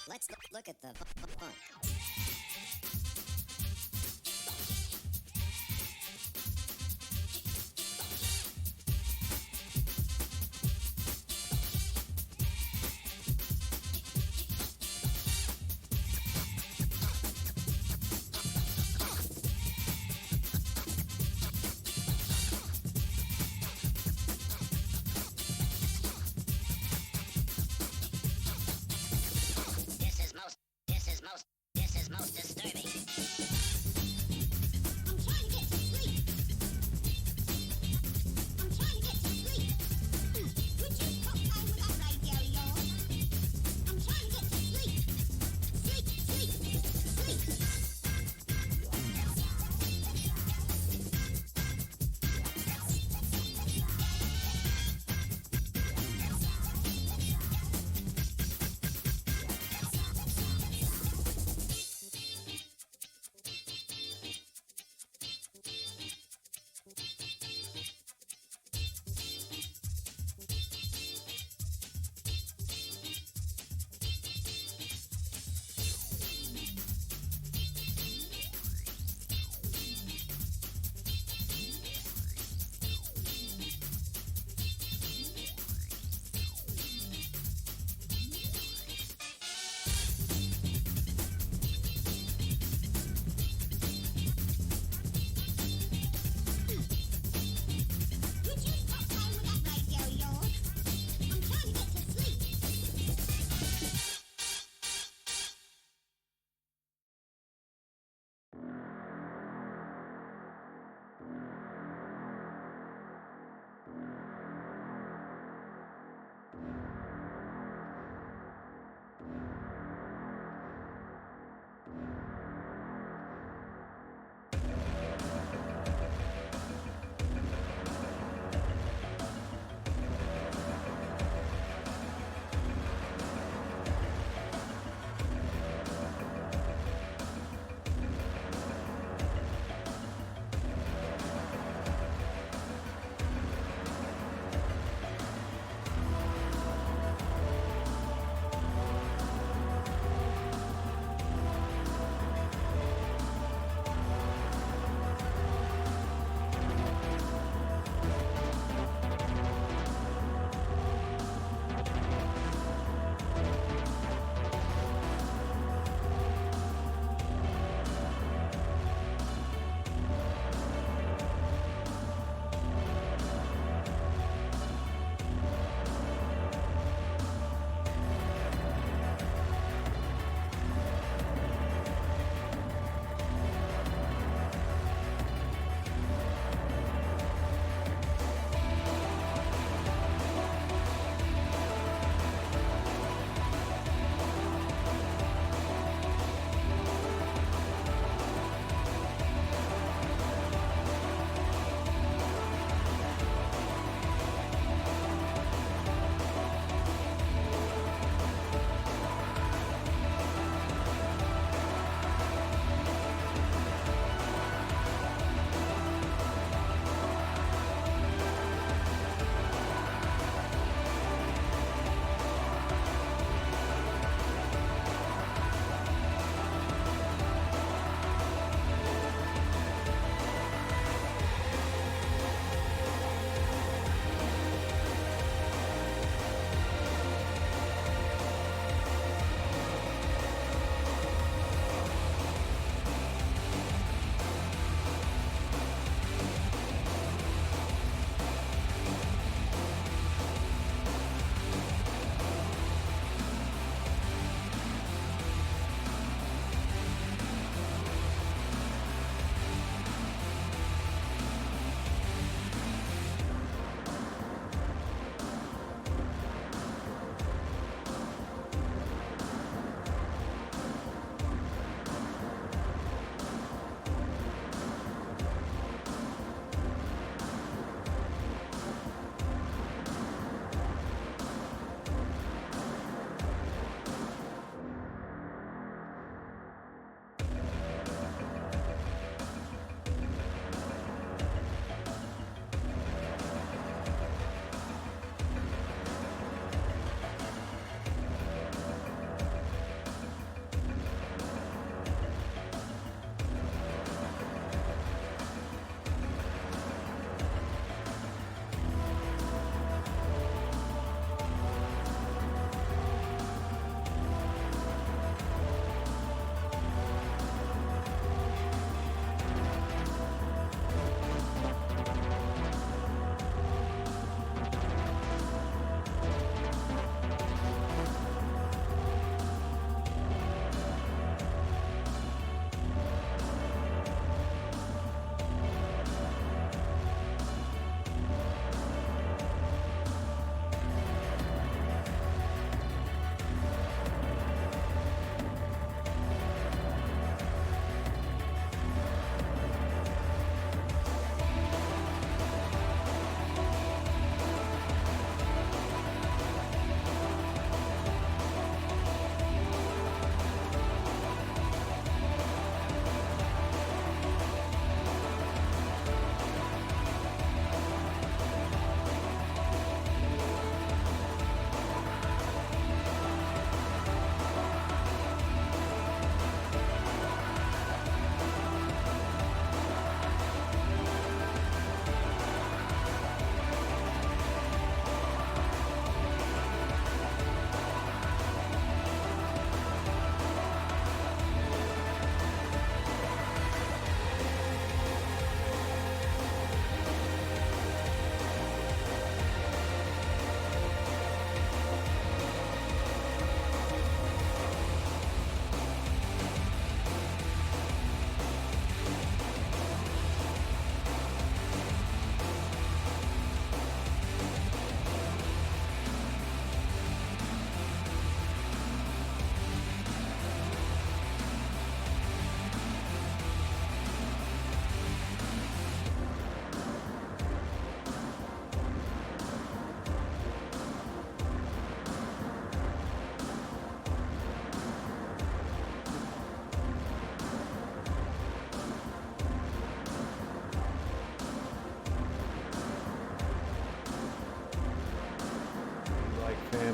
Let's look at the fun. This is most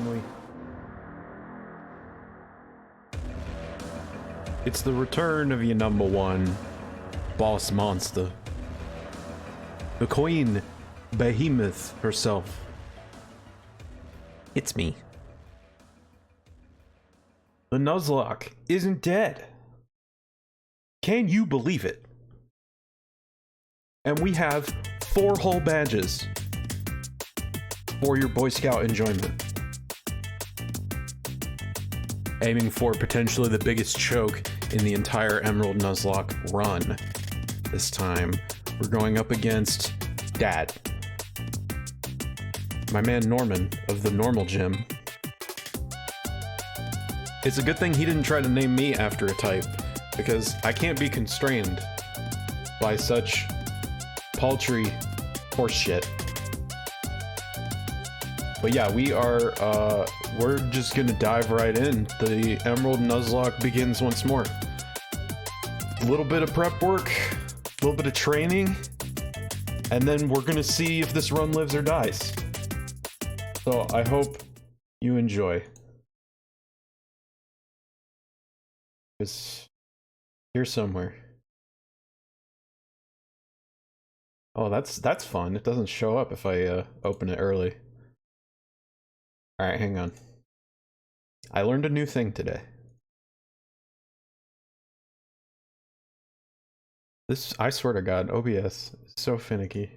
family. It's the return of your number one boss monster. The Queen Behemoth herself. It's me. The Nuzlocke isn't dead. Can you believe it? And we have 4 whole badges for your Boy Scout enjoyment. Aiming for potentially the biggest choke in the entire Emerald Nuzlocke run. This time, we're going up against Dad. My man Norman of the Normal Gym. It's a good thing he didn't try to name me after a type, because I can't be constrained by such paltry horseshit. But yeah, we're just gonna dive right in. The Emerald Nuzlocke begins once more. A little bit of prep work, a little bit of training, and then we're gonna see if this run lives or dies. So I hope you enjoy. It's here somewhere. Oh, that's fun. It doesn't show up if I open it early. Alright, hang on. I learned a new thing today. This, I swear to God, OBS is so finicky.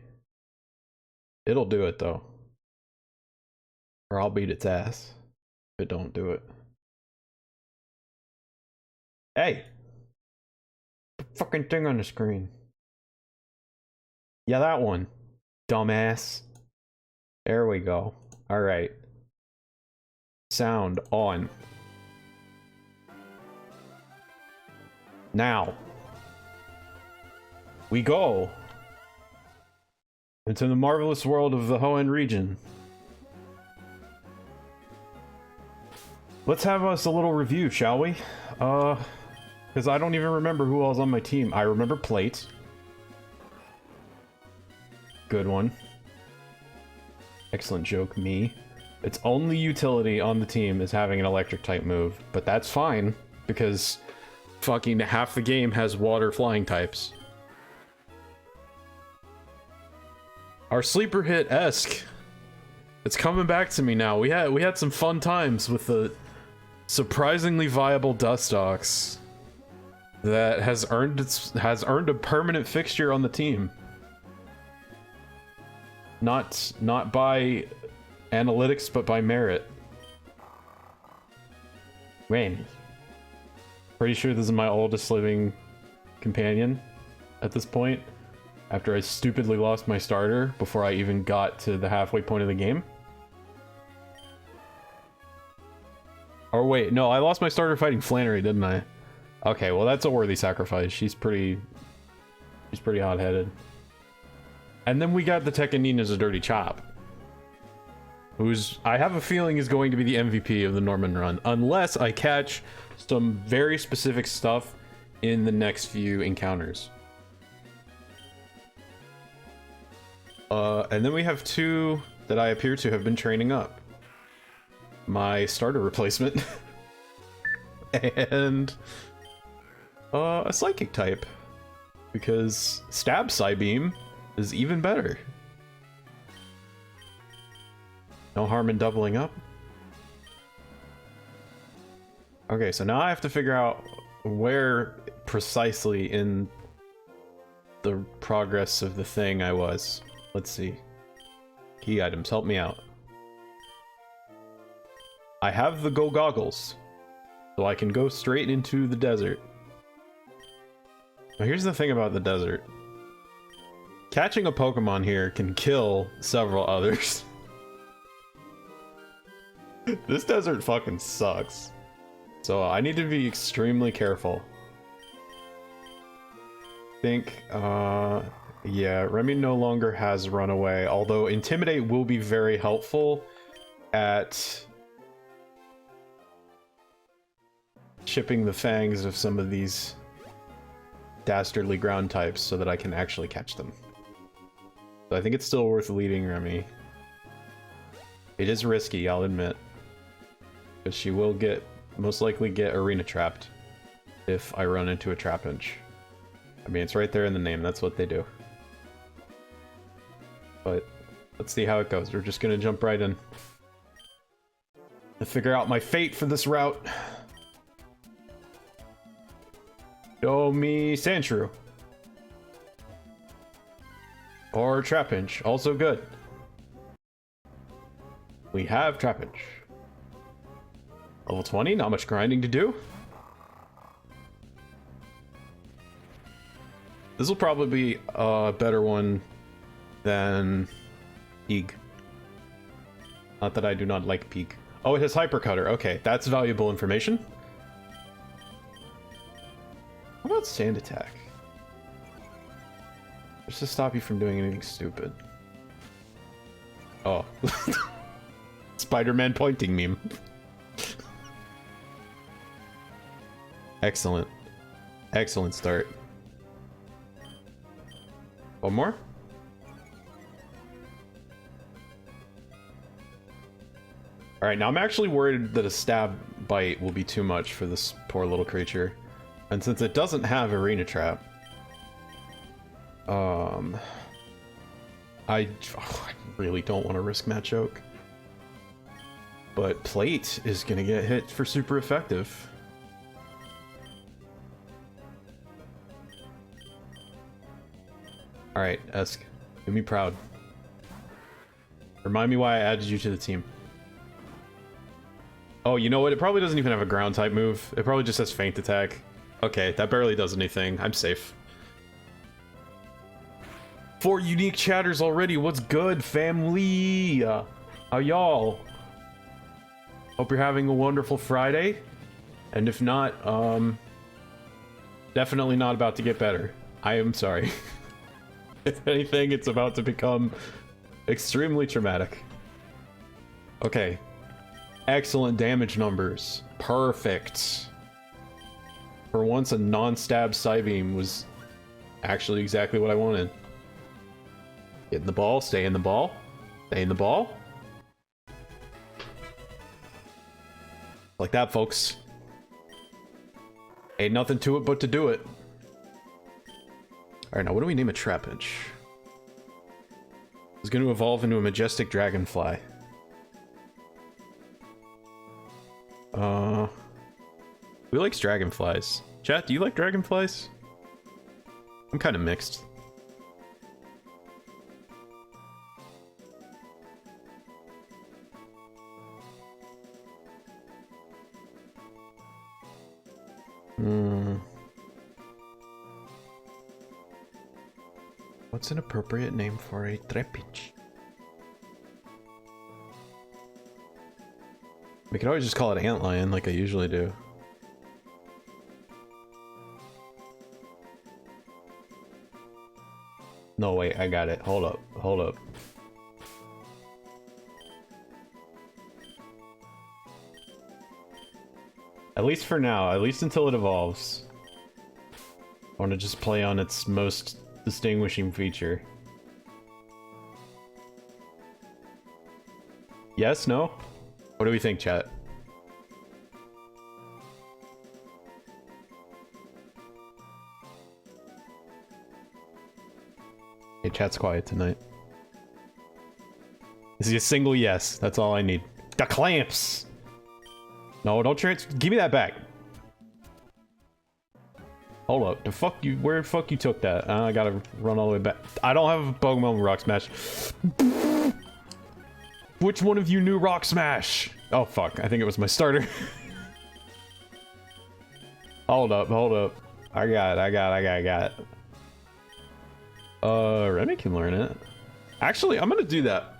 It'll do it though. Or I'll beat its ass if it don't do it. Hey! The fucking thing on the screen. Yeah, that one. Dumbass. There we go. Alright. Sound on. Now. We go into the marvelous world of the Hoenn region. Let's have us a little review, shall we? Because I don't even remember who all's on my team. I remember Plate. Good one. Excellent joke, me. Its only utility on the team is having an electric type move, but that's fine because fucking half the game has water flying types. Our sleeper hit Esk. It's coming back to me now. We had some fun times with the surprisingly viable Dustox that has earned a permanent fixture on the team. Not by analytics, but by merit. Rain. Pretty sure this is my oldest living companion at this point, after I stupidly lost my starter before I even got to the halfway point of the game. Or wait, no, I lost my starter fighting Flannery, didn't I? Okay, well that's a worthy sacrifice. She's pretty hot-headed. And then we got the Tekanina's a Dirty Chop, who's, I have a feeling, is going to be the MVP of the Norman run, unless I catch some very specific stuff in the next few encounters. And then we have 2 that I appear to have been training up. My starter replacement. And a psychic type. Because Stab Psybeam is even better. No harm in doubling up. Okay, so now I have to figure out where precisely in the progress of the thing I was. Let's see. Key items, help me out. I have the Go Goggles, so I can go straight into the desert. Now here's the thing about the desert. Catching a Pokemon here can kill several others. This desert fucking sucks. So I need to be extremely careful. Yeah, Remy no longer has Runaway, although Intimidate will be very helpful at chipping the fangs of some of these dastardly ground types so that I can actually catch them. So I think it's still worth leading Remy. It is risky, I'll admit. Because she will most likely get arena trapped if I run into a Trapinch. I mean, it's right there in the name, that's what they do. But let's see how it goes. We're just gonna jump right in to figure out my fate for this route. Show me Sandshrew. Or Trapinch, also good. We have Trapinch. Level 20, not much grinding to do. This will probably be a better one than Peeg. Not that I do not like Peeg. Oh, it has Hyper Cutter. Okay, that's valuable information. How about Sand Attack? Just to stop you from doing anything stupid. Oh. Spider-Man pointing meme. Excellent. Excellent start. One more? Alright, now I'm actually worried that a stab bite will be too much for this poor little creature. And since it doesn't have Arena Trap, I really don't want to risk Machoke. But Plate is gonna get hit for super effective. Alright, Esk, do me proud. Remind me why I added you to the team. Oh, you know what? It probably doesn't even have a ground type move. It probably just has Feint Attack. Okay, that barely does anything. I'm safe. 4 unique chatters already. What's good, family? How y'all? Hope you're having a wonderful Friday. And if not, definitely not about to get better. I am sorry. If anything, it's about to become extremely traumatic. Okay. Excellent damage numbers. Perfect. For once, a non-stab Psybeam was actually exactly what I wanted. Get in the ball, stay in the ball, stay in the ball. Like that, folks. Ain't nothing to it but to do it. Alright, now what do we name a Trapinch? It's going to evolve into a majestic dragonfly. Who likes dragonflies? Chat, do you like dragonflies? I'm kind of mixed. What's an appropriate name for a Trapinch? We could always just call it Antlion like I usually do. No, wait, I got it. Hold up, hold up. At least for now, at least until it evolves. I want to just play on its most distinguishing feature. Yes? No? What do we think, chat? Hey, chat's quiet tonight. Is he a single yes? That's all I need. The clamps! No, don't give me that back. Hold up, the fuck you, where the fuck you took that? I gotta run all the way back. I don't have a Pokemon Rock Smash. Which one of you knew Rock Smash? Oh fuck, I think it was my starter. Hold up, hold up. I got it. Remy can learn it. Actually, I'm gonna do that.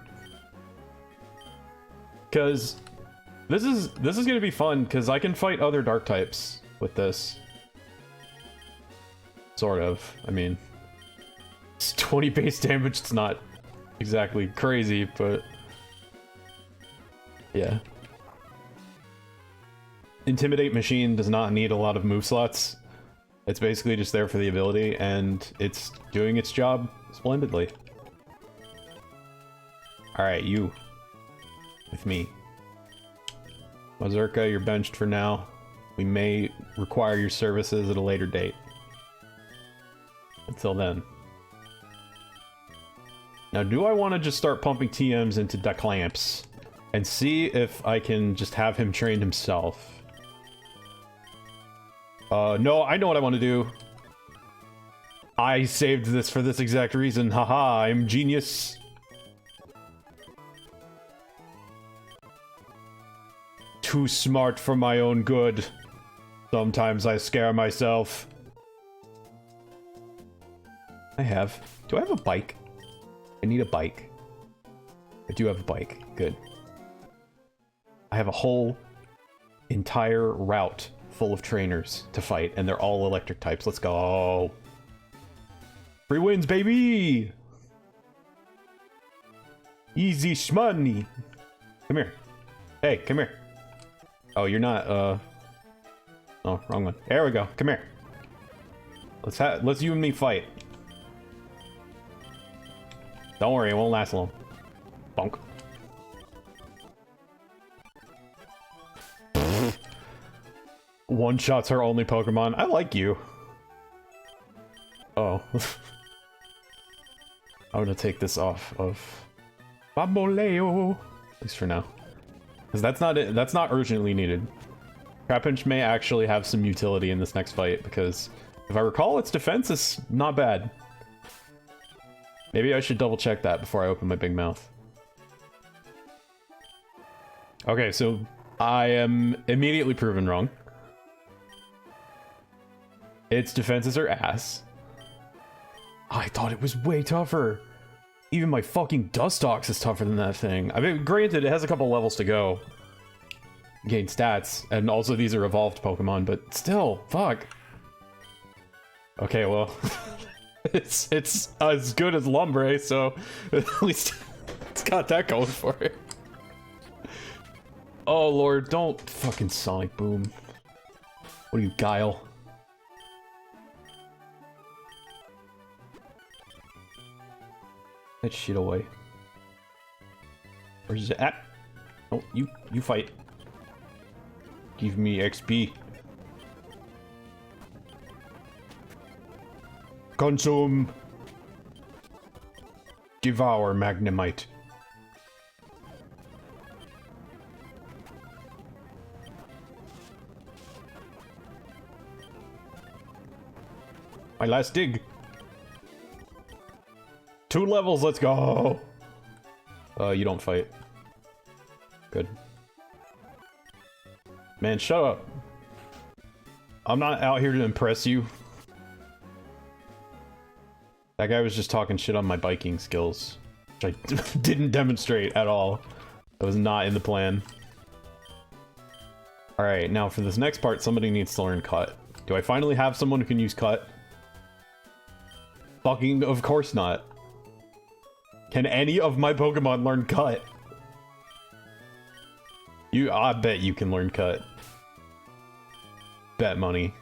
Cause this is gonna be fun, cause I can fight other dark types with this. Sort of. I mean, it's 20 base damage. It's not exactly crazy, but yeah. Intimidate Machine does not need a lot of move slots. It's basically just there for the ability, and it's doing its job splendidly. Alright, you. With me. Mazurka, you're benched for now. We may require your services at a later date. Until then. Now, do I want to just start pumping TMs into Declamps and see if I can just have him train himself? No, I know what I want to do. I saved this for this exact reason. Haha, I'm genius. Too smart for my own good. Sometimes I scare myself. Do I have a bike? I need a bike. I do have a bike. Good. I have a whole entire route full of trainers to fight, and they're all electric types. Let's go. Free wins, baby! Easy shmoney. Come here. Hey, come here. Oh, you're not, oh, wrong one. There we go. Come here. Let's you and me fight. Don't worry, it won't last long. Bonk. One shot's her only Pokemon. I like you. Oh. I'm gonna take this off of Bamboleo. At least for now. Because that's not urgently needed. Trapinch may actually have some utility in this next fight, because if I recall, its defense is not bad. Maybe I should double check that before I open my big mouth. Okay, so I am immediately proven wrong. Its defenses are ass. I thought it was way tougher. Even my fucking Dustox is tougher than that thing. I mean, granted, it has a couple levels to go. Gain stats, and also these are evolved Pokemon, but still, fuck. Okay, well, it's as good as Lumbre, so at least it's got that going for it. Oh lord, don't fucking Sonic Boom. What are you, Guile? That shit away. Where's it at? Oh, you fight. Give me XP. Consume. Devour Magnemite. My last dig. 2 levels, let's go! You don't fight. Good. Man, shut up. I'm not out here to impress you. That guy was just talking shit on my biking skills, which I didn't demonstrate at all. That was not in the plan. Alright, now for this next part, somebody needs to learn Cut. Do I finally have someone who can use Cut? Fucking of course not. Can any of my Pokemon learn Cut? I bet you can learn Cut. Bet money.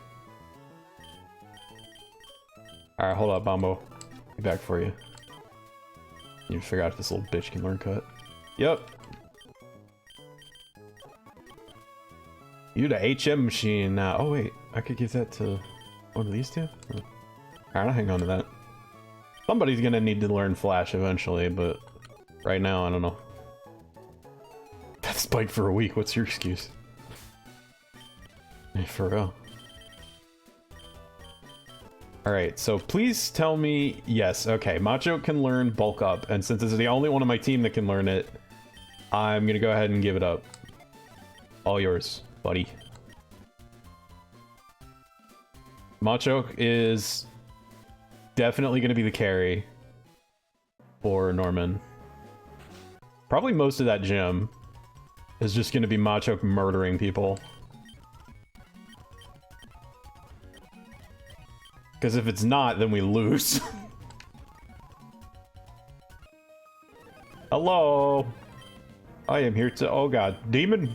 Alright, hold up, Bombo. Be back for you. You figure out if this little bitch can learn Cut. Yep. You the HM machine now. Oh wait, I could give that to one of these two? Oh. Alright, I'll hang on to that. Somebody's gonna need to learn Flash eventually, but right now, I don't know. That spiked for a week, what's your excuse? Hey, for real. Alright, so please tell me, yes, okay, Macho can learn Bulk Up, and since this is the only one on my team that can learn it, I'm gonna go ahead and give it up. All yours, buddy. Macho is definitely gonna be the carry for Norman. Probably most of that gym is just gonna be Macho murdering people. Because if it's not, then we lose. Hello! I am here to... Oh god. Demon!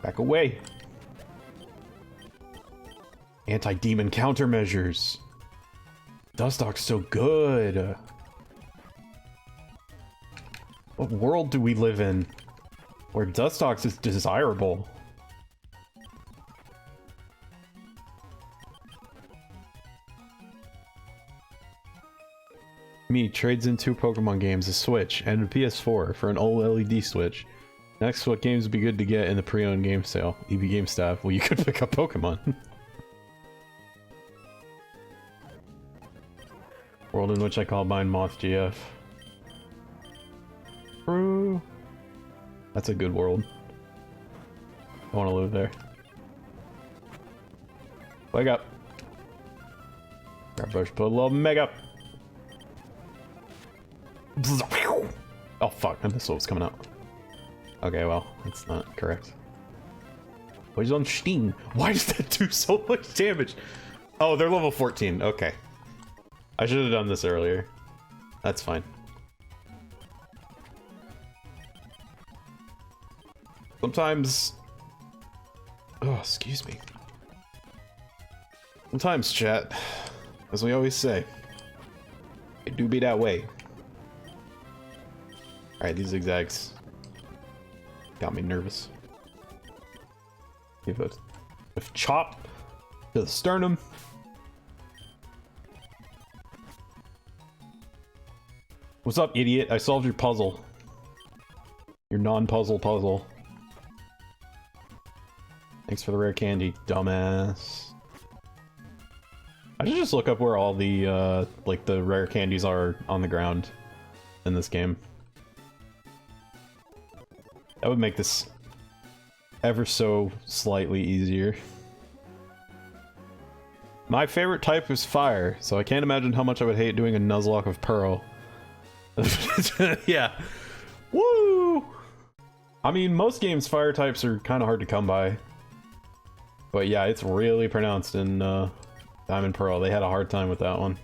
Back away. Anti-demon countermeasures. Dustox's so good. What world do we live in? Where Dustox is desirable. Me trades in 2 Pokemon games, a Switch, and a PS4 for an old LED Switch. Next, what games would be good to get in the pre-owned game sale? EB Game Staff. Well, you could pick up Pokemon. World in which I call mine Moth GF. True. That's a good world. I want to live there. Wake up. Brush, put a little mega. Oh fuck, I missed what was coming out. Okay, well, that's not correct. What is on Steam? Why does that do so much damage? Oh, they're level 14. Okay. I should have done this earlier. That's fine. Sometimes... Oh, excuse me. Sometimes, chat, as we always say, it do be that way. Alright, these zigzags got me nervous. Give it a chop to the sternum. What's up, idiot? I solved your puzzle. Your non-puzzle puzzle. Thanks for the rare candy, dumbass. I should just look up where all the, like, the rare candies are on the ground in this game. That would make this ever so slightly easier. My favorite type is fire, so I can't imagine how much I would hate doing a Nuzlocke of Pearl. Yeah. Woo! I mean, most games fire types are kind of hard to come by. But yeah, it's really pronounced in Diamond Pearl. They had a hard time with that one.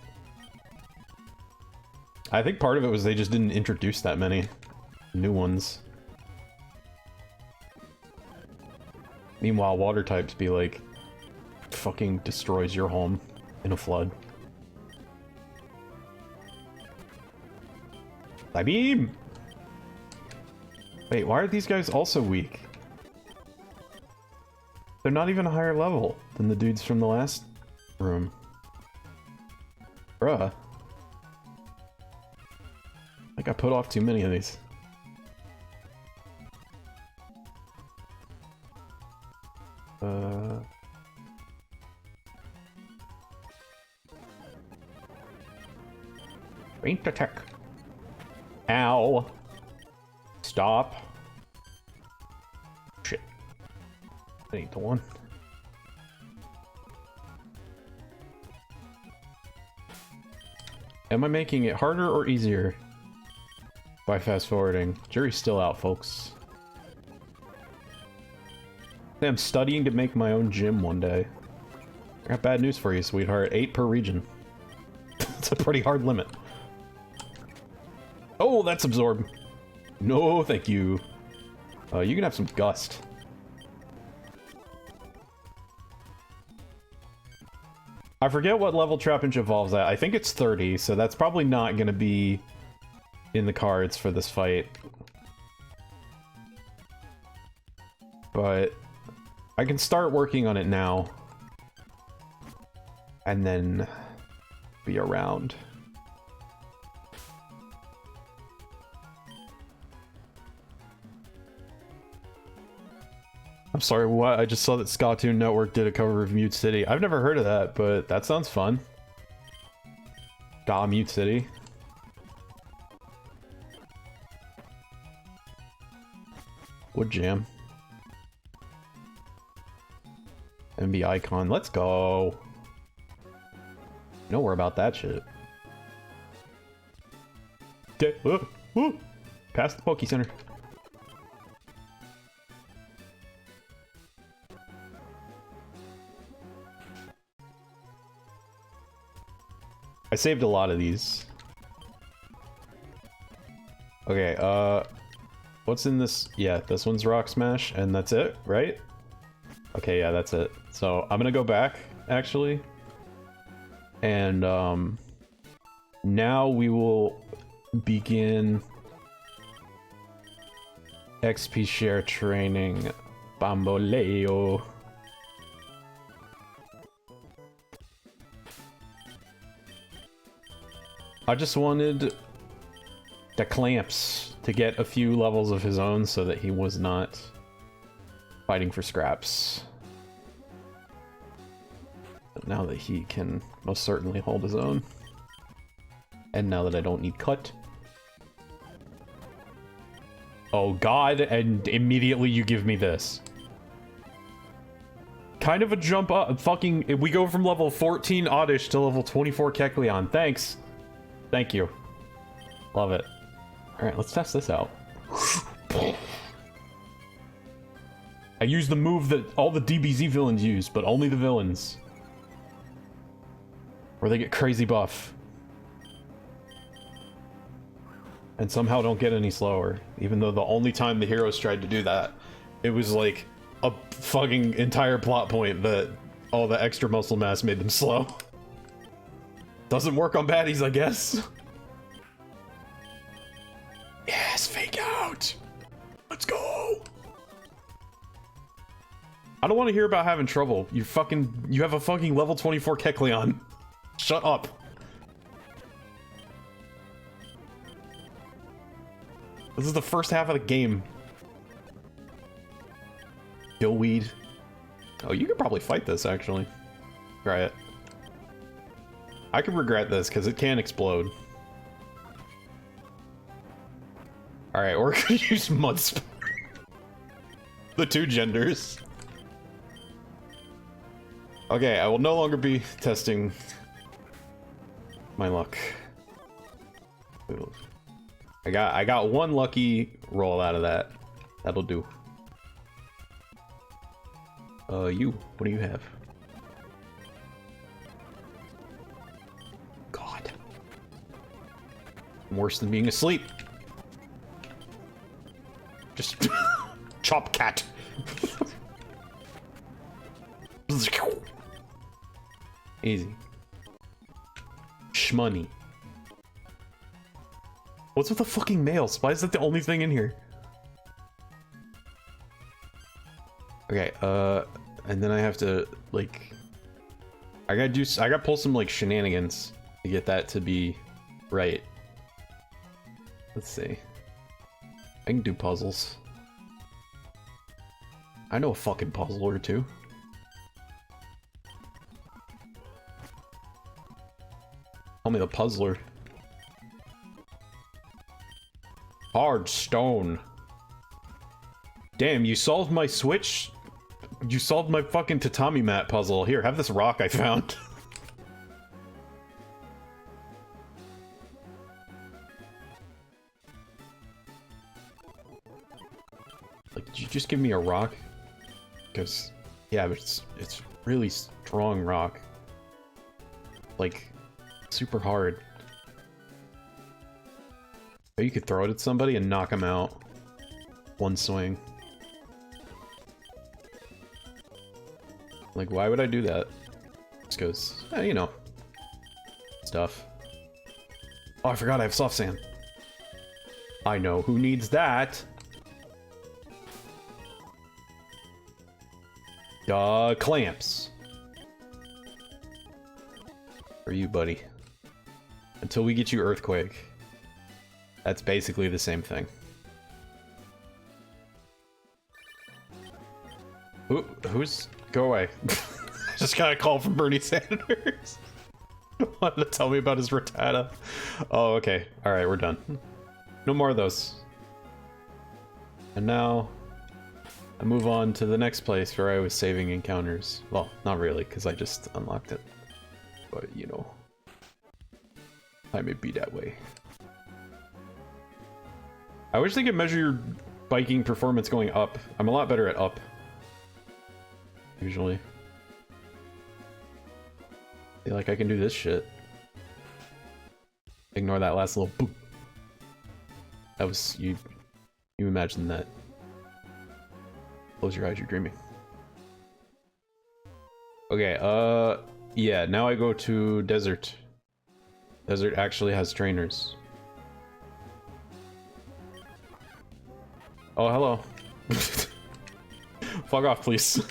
I think part of it was they just didn't introduce that many new ones. Meanwhile, water types be like, fucking destroys your home in a flood. I mean, wait, why are these guys also weak? They're not even a higher level than the dudes from the last room. Bruh. Like I put off too many of these. Faint attack. Ow. Stop. Shit. That ain't the one. Am I making it harder or easier by fast forwarding? Jury's still out, folks. I'm studying to make my own gym one day. I got bad news for you, sweetheart. 8 per region. It's a pretty hard limit. Oh, that's absorb. No, thank you. You can have some gust. I forget what level Trapinch evolves at. I think it's 30, so that's probably not going to be in the cards for this fight. But I can start working on it now. And then be around. I'm sorry, what? I just saw that Scotoon Network did a cover of Mute City. I've never heard of that, but that sounds fun. Mute City. Wood Jam. MB Icon, let's go. Nowhere about that shit. Okay, past the Poke Center. I saved a lot of these. Okay, what's in this? Yeah, this one's Rock Smash, and that's it, right? Okay, yeah, that's it. So I'm gonna go back, actually. And, now we will begin XP share training. Bamboleo. I just wanted the clamps to get a few levels of his own so that he was not fighting for scraps. But now that he can most certainly hold his own. And now that I don't need cut. Oh god, and immediately you give me this. Kind of a jump up, fucking, we go from level 14 Oddish to level 24 Kecleon. Thanks. Thank you. Love it. Alright, let's test this out. I use the move that all the DBZ villains use, but only the villains. Where they get crazy buff. And somehow don't get any slower. Even though the only time the heroes tried to do that, it was like a fucking entire plot point that all the extra muscle mass made them slow. Doesn't work on baddies, I guess. Yes, fake out. Let's go. I don't want to hear about having trouble. You have a fucking level 24 Kecleon. Shut up. This is the first half of the game. Gillweed. Oh, you could probably fight this, actually. Try it. I could regret this, because it can explode. Alright, or could use Mudsport. The two genders. Okay, I will no longer be testing my luck. I got one lucky roll out of that. That'll do. What do you have? God. Worse than being asleep. Just chop cat. Easy. Shmoney. What's with the fucking males? Why is that the only thing in here? Okay, and then I have to, like... I gotta pull some, like, shenanigans to get that to be right. Let's see. I can do puzzles. I know a fucking puzzle or two. Call me the puzzler. Hard stone. Damn, you solved my switch? You solved my fucking tatami mat puzzle. Here, have this rock I found. Like, did you just give me a rock? Because, yeah, but it's really strong rock. Like, super hard. You could throw it at somebody and knock them out. One swing. Like, why would I do that? Just goes, you know. Stuff. Oh, I forgot I have soft sand. I know who needs that. Clamps. For you, buddy. Until we get you Earthquake. That's basically the same thing. Who's... Go away. Just got a call from Bernie Sanders. Wanted to tell me about his Rattata. Oh, okay. Alright, we're done. No more of those. And now... I move on to the next place where I was saving encounters. Well, not really, because I just unlocked it. But, you know... I may be that way. I wish they could measure your biking performance going up. I'm a lot better at up. Usually. I feel like I can do this shit. Ignore that last little boop. That was... You imagine that. Close your eyes, you're dreaming. Okay, yeah, now I go to Desert. Desert actually has trainers. Oh, hello. Fuck off, please.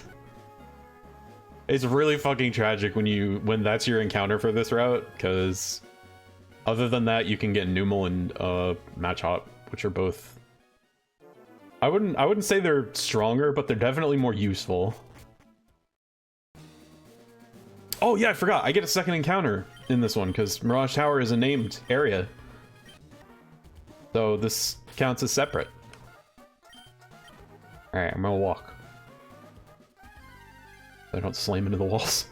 It's really fucking tragic when that's your encounter for this route, because other than that, you can get Numel and Machop, which are both. I wouldn't say they're stronger, but they're definitely more useful. Oh yeah, I forgot. I get a second encounter in this one because Mirage Tower is a named area, so this counts as separate. All right, I'm gonna walk. I don't slam into the walls.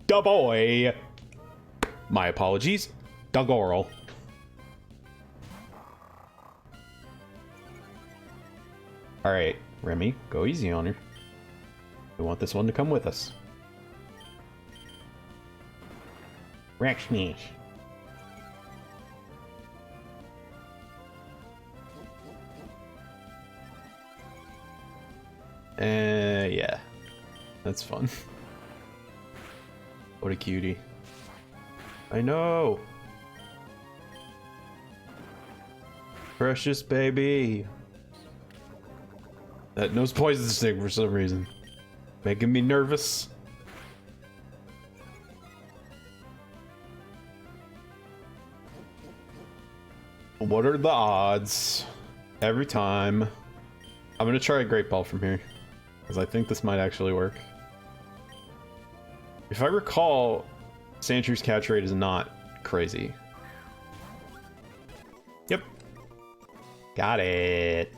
Da boy. My apologies. Dogorl. All right, Remy, go easy on her. We want this one to come with us. Rexney. Yeah. That's fun. What a cutie. I know! Precious baby! That knows poison sting for some reason. Making me nervous. What are the odds? Every time. I'm gonna try a Great Ball from here, because I think this might actually work. If I recall, Sandshrews catch rate is not crazy. Yep. Got it.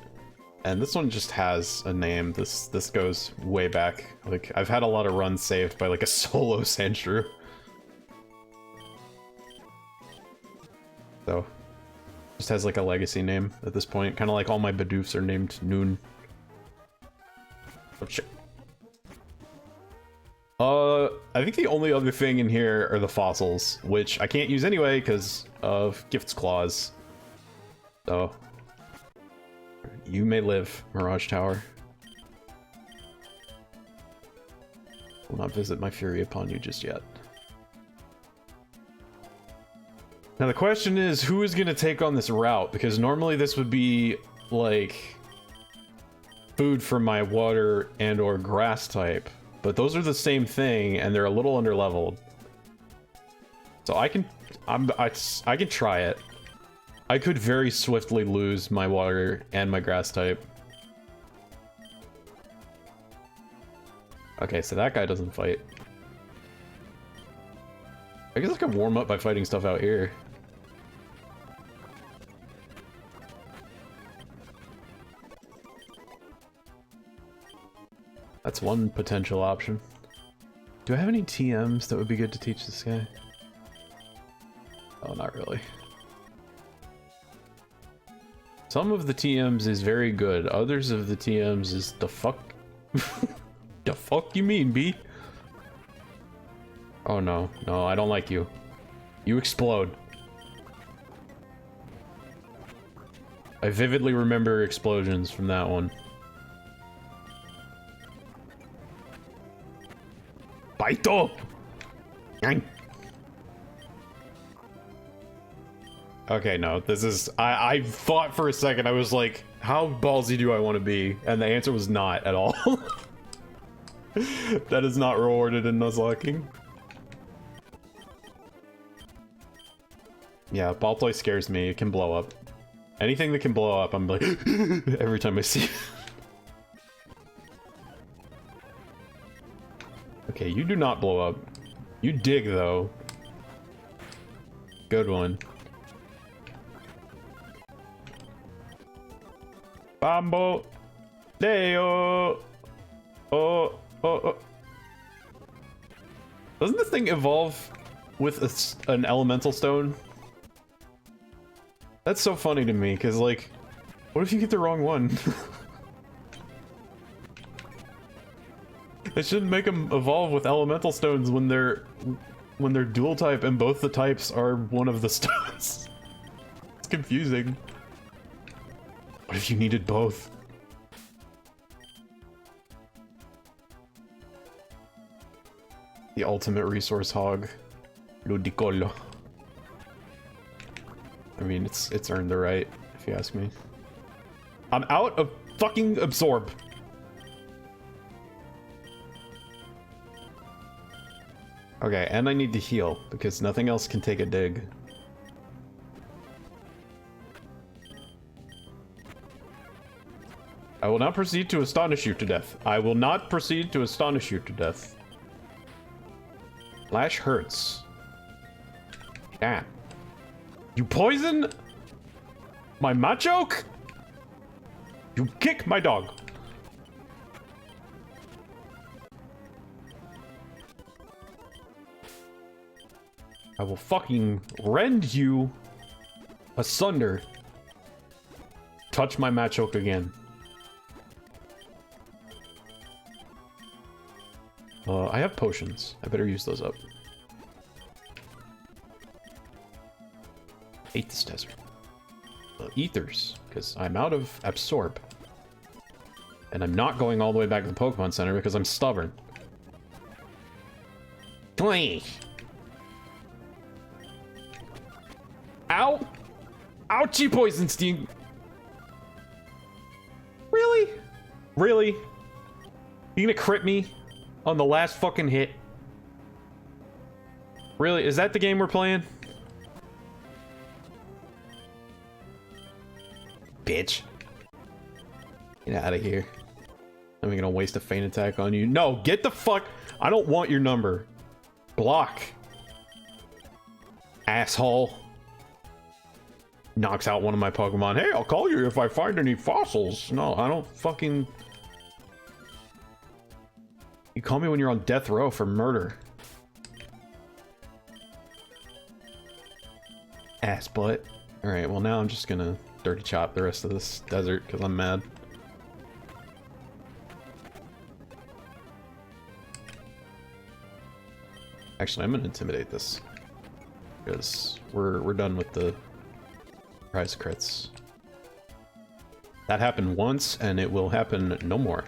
And this one just has a name. This goes way back. Like, I've had a lot of runs saved by like a solo Sandshrew. So, just has like a legacy name at this point. Kind of like all my Bidoofs are named Noon. Oh shit. I think the only other thing in here are the fossils, which I can't use anyway because of Gift's Claws. So, you may live, Mirage Tower. Will not visit my fury upon you just yet. Now the question is, who is going to take on this route? Because normally this would be, like, food for my water and or grass type. But those are the same thing, and they're a little underleveled. So I can try it. I could very swiftly lose my water and my grass type. Okay, so that guy doesn't fight. I guess I can warm up by fighting stuff out here. That's one potential option. Do I have any TMs that would be good to teach this guy? Oh, not really. Some of the TMs is very good. Others of the TMs is the fuck. The fuck you mean, B? Oh no, no, I don't like you. You explode. I vividly remember explosions from that one. Baito! Okay, no, this is... I thought for a second, I was like, how ballsy do I want to be? And the answer was not at all. That is not rewarded in Nuzlocking. Yeah, Baltoy scares me. It can blow up. Anything that can blow up, I'm like, every time I see it. Okay, you do not blow up. You dig, though. Good one. Bambo! Deo! Oh, oh. Doesn't this thing evolve with an elemental stone? That's so funny to me, because, like, what if you get the wrong one? It shouldn't make them evolve with elemental stones when they're dual type and both the types are one of the stones. It's confusing. What if you needed both? The ultimate resource hog. Ludicolo. I mean, it's earned the right. if you ask me. I'm out of fucking absorb. Okay, and I need to heal, because nothing else can take a dig. I will not proceed to astonish you to death. I will not proceed to astonish you to death. Lash hurts. Damn. You poison my Machoke? You kick my dog. I will fucking rend you asunder. Touch my Machoke again. I have potions. I better use those up. Hate this desert. Ethers, because I'm out of absorb. And I'm not going all the way back to the Pokemon Center because I'm stubborn. Ow! Ouchie, Poison Sting! Really? Really? You gonna crit me on the last fucking hit? Really? Is that the game we're playing? Bitch. Get out of here. I'm gonna waste a feint attack on you. No, get the fuck. I don't want your number. Block. Asshole. Knocks out one of my Pokemon. Hey, I'll call you if I find any fossils. No, I don't fucking... You call me when you're on death row for murder. Ass butt. Alright, well now I'm just gonna dirty chop the rest of this desert because I'm mad. Actually, I'm gonna intimidate this because we're done with the prize crits. That happened once, and it will happen no more.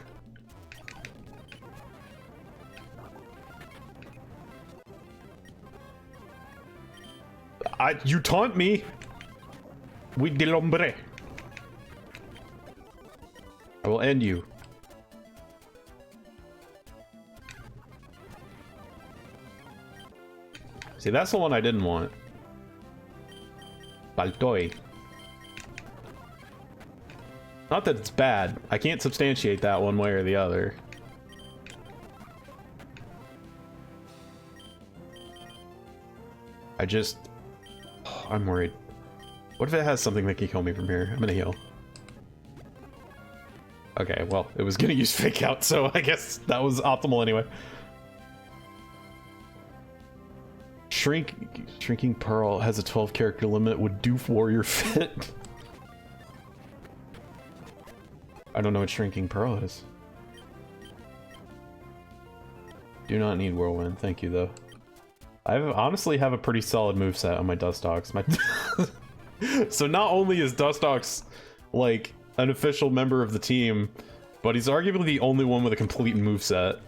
You taunt me with the hombre. I will end you. See, that's the one I didn't want. Baltoy. Not that it's bad. I can't substantiate that one way or the other. I just... Oh, I'm worried. What if it has something that can kill me from here? I'm gonna heal. Okay, well, it was gonna use Fake Out, so I guess that was optimal anyway. Shrinking Pearl has a 12 character limit. Would Doof Warrior fit? I don't know what Shrinking Pearl is. Do not need Whirlwind, thank you though. I honestly have a pretty solid moveset on my Dustox. So not only is Dustox like an official member of the team, but he's arguably the only one with a complete moveset.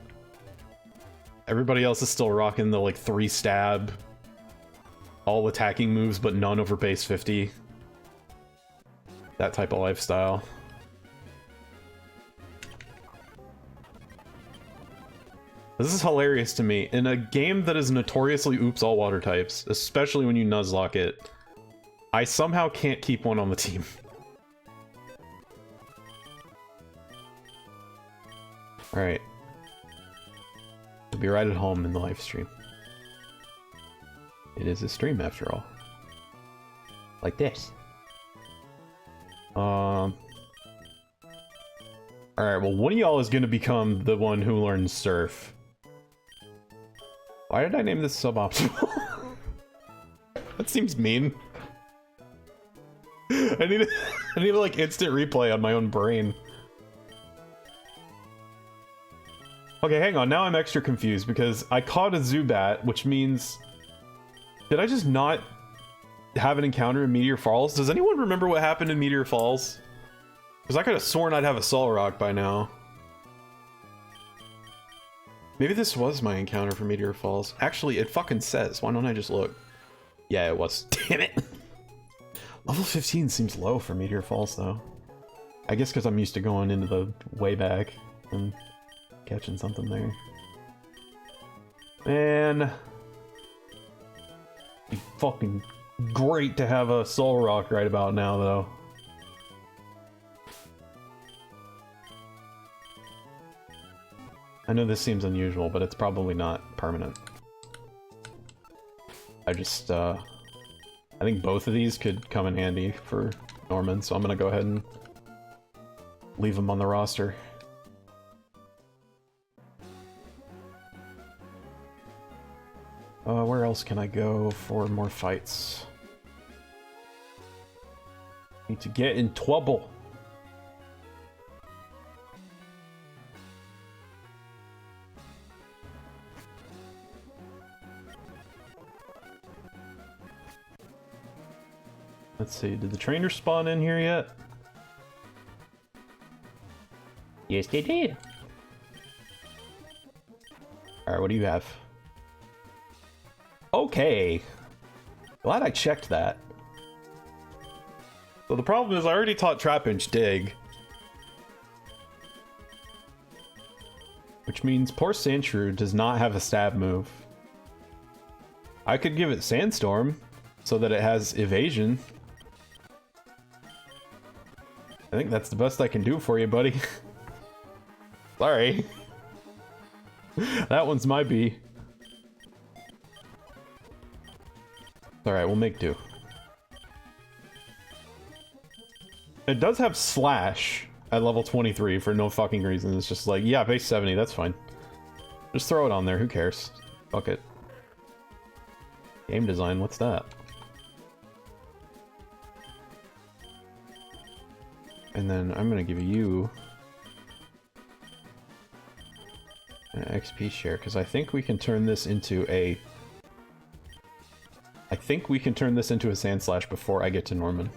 Everybody else is still rocking the like 3 stab, all attacking moves but none over base 50. That type of lifestyle. This is hilarious to me. In a game that is notoriously oops all water types, especially when you Nuzlocke it, I somehow can't keep one on the team. Alright. We'll be right at home in the live stream. It is a stream after all. Like this. Alright, well one of y'all is gonna become the one who learns Surf. Why did I name this suboptimal? That seems mean. I need like instant replay on my own brain. Okay, hang on. Now I'm extra confused because I caught a Zubat, which means... Did I just not have an encounter in Meteor Falls? Does anyone remember what happened in Meteor Falls? Because I could have sworn I'd have a Solrock by now. Maybe this was my encounter for Meteor Falls. Actually, it fucking says. Why don't I just look? Yeah, it was. Damn it. Level 15 seems low for Meteor Falls, though. I guess because I'm used to going into the way back and catching something there. Man. It'd be fucking great to have a Soul Rock right about now, though. I know this seems unusual, but it's probably not permanent. I just, I think both of these could come in handy for Norman, so I'm gonna go ahead and leave them on the roster. Where else can I go for more fights? Need to get in trouble. Let's see, did the trainer spawn in here yet? Yes, they did. Alright, what do you have? Okay. Glad I checked that. So the problem is I already taught Trapinch Dig. Which means poor Sandshrew does not have a stab move. I could give it Sandstorm so that it has evasion. I think that's the best I can do for you, buddy. Sorry. That one's my B. Alright, we'll make do. It does have Slash at level 23 for no fucking reason. It's just like, yeah, base 70, that's fine. Just throw it on there, who cares? Fuck it. Game design, what's that? And then I'm gonna give you an XP share, because I think we can turn this into a... I think we can turn this into a Sand Slash before I get to Norman.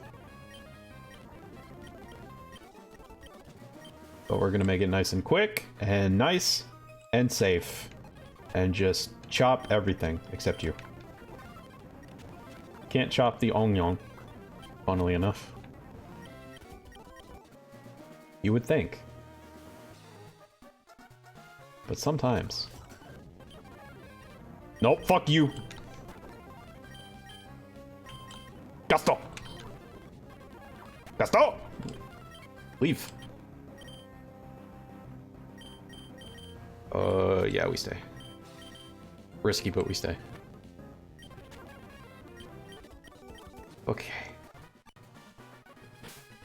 But we're gonna make it nice and quick, and nice, and safe. And just chop everything, except you. Can't chop the onion, funnily enough. You would think. But sometimes. Nope, fuck you! Gasto! Gasto! Leave. Yeah, we stay. Risky, but we stay. Okay.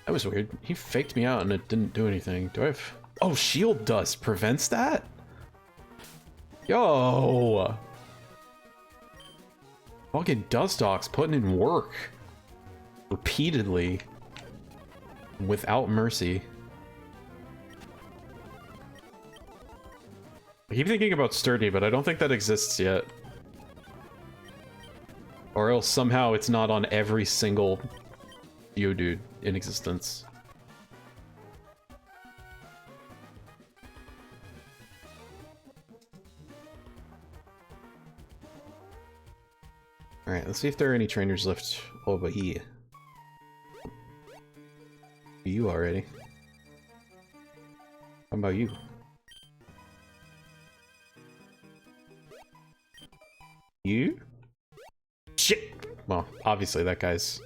That was weird. He faked me out and it didn't do anything. Do I have... Oh, Shield Dust prevents that? Yo! Fucking Dustox putting in work. Repeatedly. Without mercy. I keep thinking about Sturdy, but I don't think that exists yet. Or else somehow it's not on every single Geodude in existence. Alright, let's see if there are any trainers left over here. You already. How about you? You? Shit! Well, obviously that guy's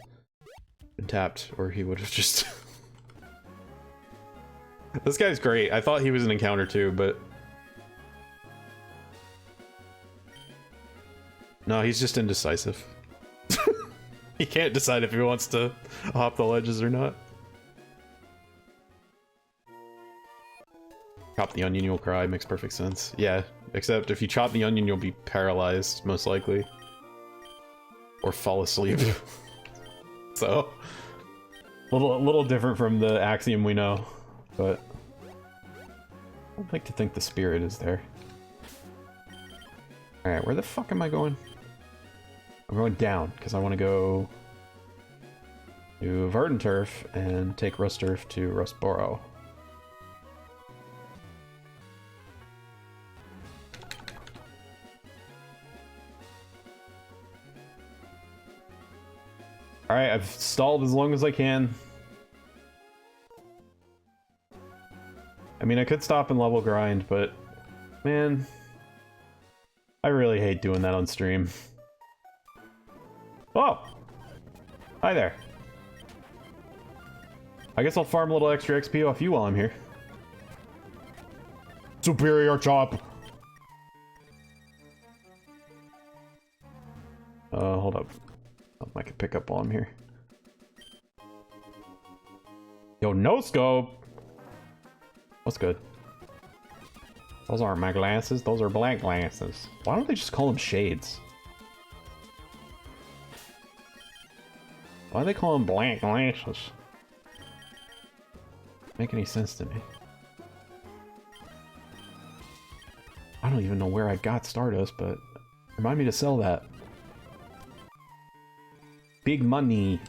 been tapped, or he would have just... This guy's great. I thought he was an encounter too, but... No, he's just indecisive. He can't decide if he wants to hop the ledges or not. Chop the onion, you'll cry. Makes perfect sense. Yeah, except if you chop the onion, you'll be paralyzed, most likely. Or fall asleep. So, a little different from the axiom we know, but I'd like to think the spirit is there. Alright, where the fuck am I going? I'm going down, because I want to go to Vardenturf and take Rusturf to Rustboro. Alright, I've stalled as long as I can. I mean, I could stop and level grind, but... Man... I really hate doing that on stream. Oh! Hi there. I guess I'll farm a little extra XP off you while I'm here. Superior chop! Hold up. I can pick up while I'm here. Yo, no scope! What's good? Those aren't my glasses, those are black glasses. Why don't they just call them shades? Why do they call them black glasses? Make any sense to me? I don't even know where I got Stardust, but remind me to sell that. Big money.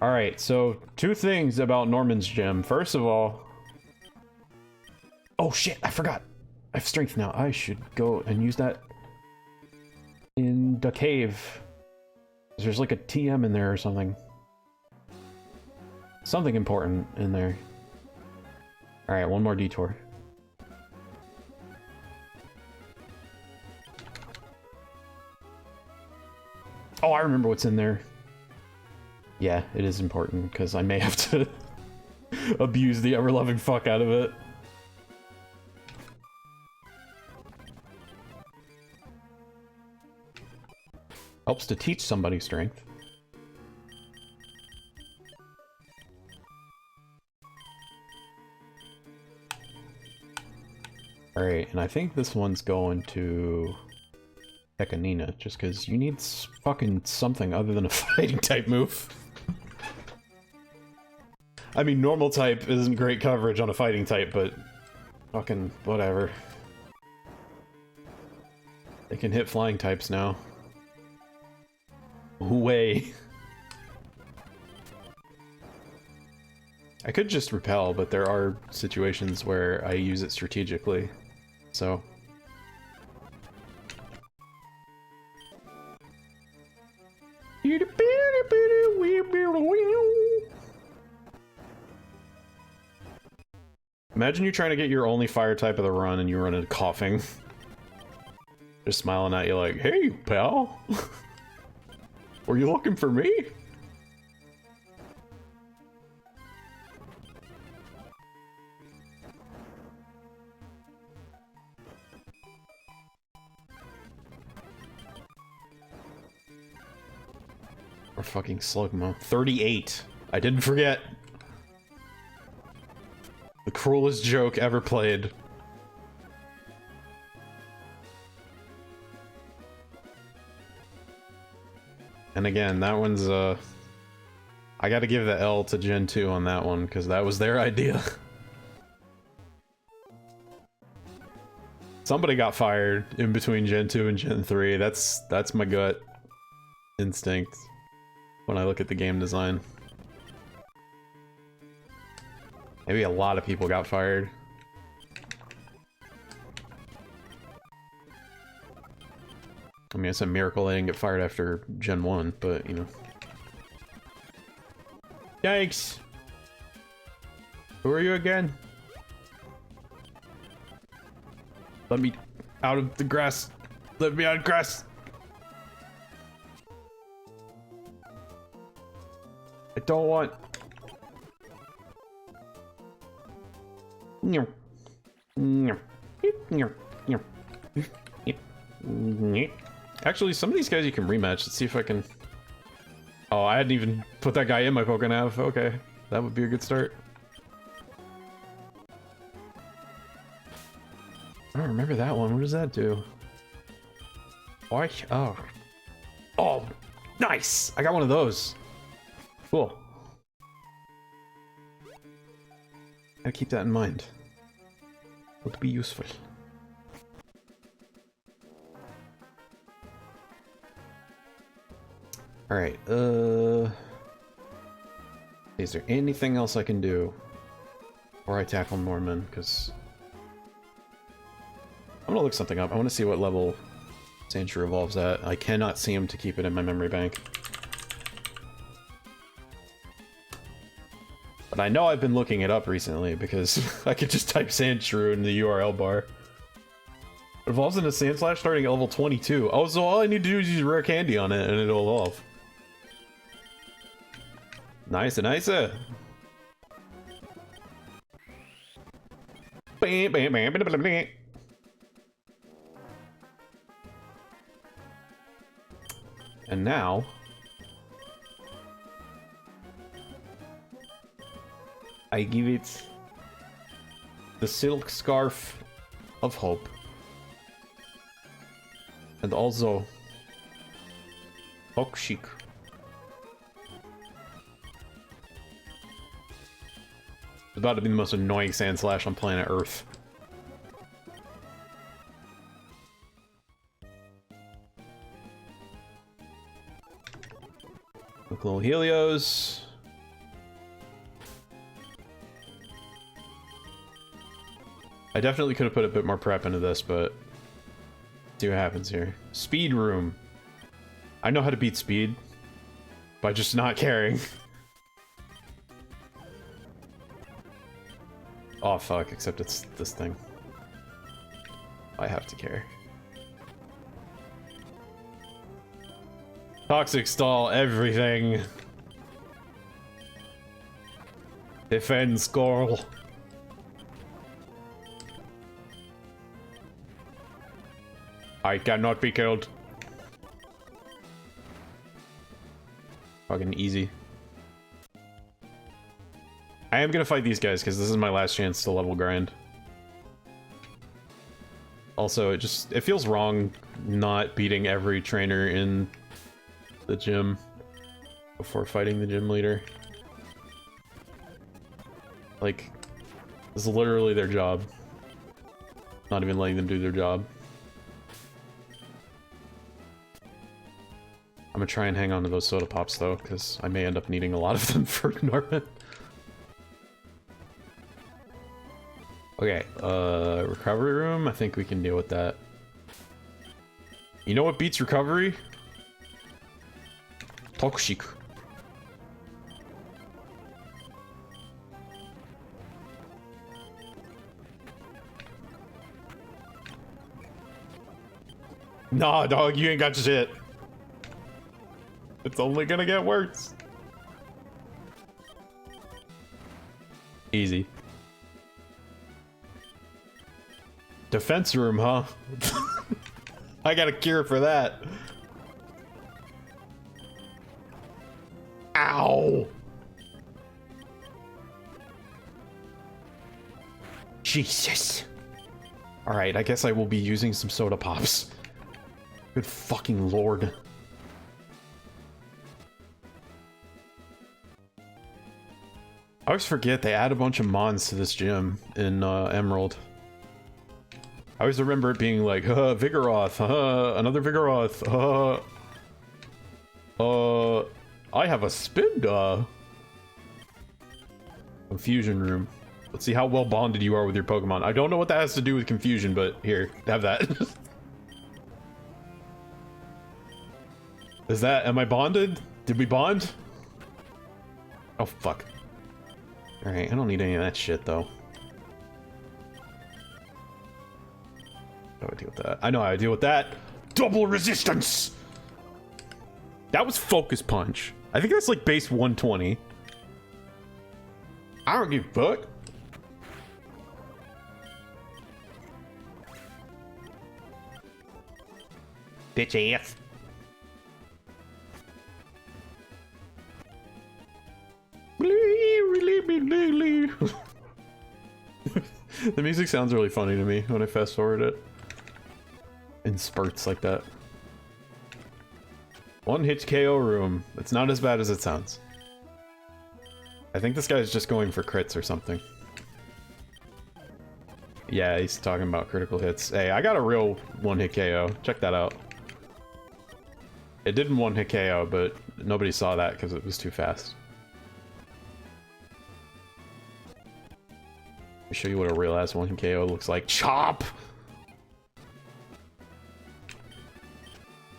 Alright, so two things about Norman's gym. First of all... Oh shit, I forgot! I have strength now. I should go and use that in the cave. There's like a TM in there or something. Something important in there. Alright, one more detour. Oh, I remember what's in there. Yeah, it is important, because I may have to abuse the ever-loving fuck out of it. Helps to teach somebody strength. Alright, and I think this one's going to Pekanina, just because you need fucking something other than a fighting type move. I mean, normal type isn't great coverage on a fighting type, but fucking whatever. They can hit flying types now. Way. I could just repel, but there are situations where I use it strategically, so... Imagine you're trying to get your only fire type of the run and you run into coughing. Just smiling at you like, hey, pal! Were you looking for me? Or fucking Slugma. 38! I didn't forget! The cruelest joke ever played. And again, that one's, I gotta give the L to Gen 2 on that one, because that was their idea. Somebody got fired in between Gen 2 and Gen 3. That's my gut instinct when I look at the game design. Maybe a lot of people got fired. I mean, it's a miracle they didn't get fired after Gen 1, but, you know. Yikes! Who are you again? Let me out of the grass. Let me out of grass. I don't want... Actually, some of these guys you can rematch. Let's see if I can... Oh, I hadn't even put that guy in my Pokénav. Okay, that would be a good start. I don't remember that one. What does that do? Why? Oh. Oh, nice! I got one of those. Cool. Gotta keep that in mind. Would be useful. Alright, is there anything else I can do before I tackle Norman? Because I'm want to look something up. I want to see what level Sandshrew evolves at. I cannot see him to keep it in my memory bank. But I know I've been looking it up recently because I could just type Sandshrew in the URL bar. It evolves into Sandslash starting at level 22. Oh, so all I need to do is use rare candy on it and it'll evolve. Nice, nice. And now I give it the Silk Scarf of Hope. And also Toxic. It's about to be the most annoying Sandslash on planet Earth. Look, little Helios. I definitely could have put a bit more prep into this, but see what happens here. Speed room. I know how to beat speed by just not caring. Oh fuck, except it's this thing. I have to care. Toxic stall everything. Defend Squirrel. I cannot be killed. Fucking easy. I am gonna fight these guys because this is my last chance to level grind. Also, it feels wrong not beating every trainer in the gym before fighting the gym leader. Like, this is literally their job. Not even letting them do their job. I'm gonna try and hang on to those soda pops though, because I may end up needing a lot of them for Norman. Okay, recovery room, I think we can deal with that. You know what beats recovery? Toxic. Nah, dog, you ain't got shit. It's only gonna get worse. Easy. Defense room, huh? I got a cure for that. Ow! Jesus. Alright, I guess I will be using some soda pops. Good fucking lord. I always forget they add a bunch of mons to this gym in Emerald. I always remember it being like, Vigoroth, another Vigoroth, I have a Spinda. Confusion room. Let's see how well bonded you are with your Pokemon. I don't know what that has to do with confusion, but here, have that. Is that, am I bonded? Did we bond? Oh, fuck. Alright, I don't need any of that shit, though. How do I deal with that? I know how to deal with that. Double resistance! That was Focus Punch. I think that's like base 120. I don't give a fuck. Bitch ass. The music sounds really funny to me when I fast forward it. In spurts like that. One hit KO room. It's not as bad as it sounds. I think this guy's just going for crits or something. Yeah, he's talking about critical hits. Hey, I got a real one-hit KO. Check that out. It didn't one-hit KO, but nobody saw that because it was too fast. Let me show you what a real-ass one-hit KO looks like. Chop!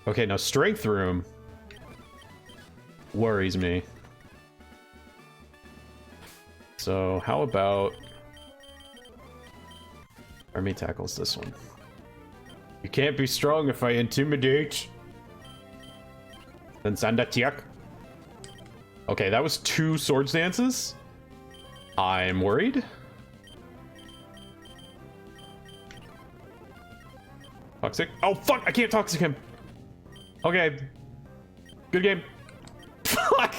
Okay, now strength room worries me. So how about army tackles this one? You can't be strong if I intimidate. Then send a check. Okay, that was 2 swords dances. I'm worried. Toxic. Oh fuck! I can't toxic him. Okay. Good game. Fuck.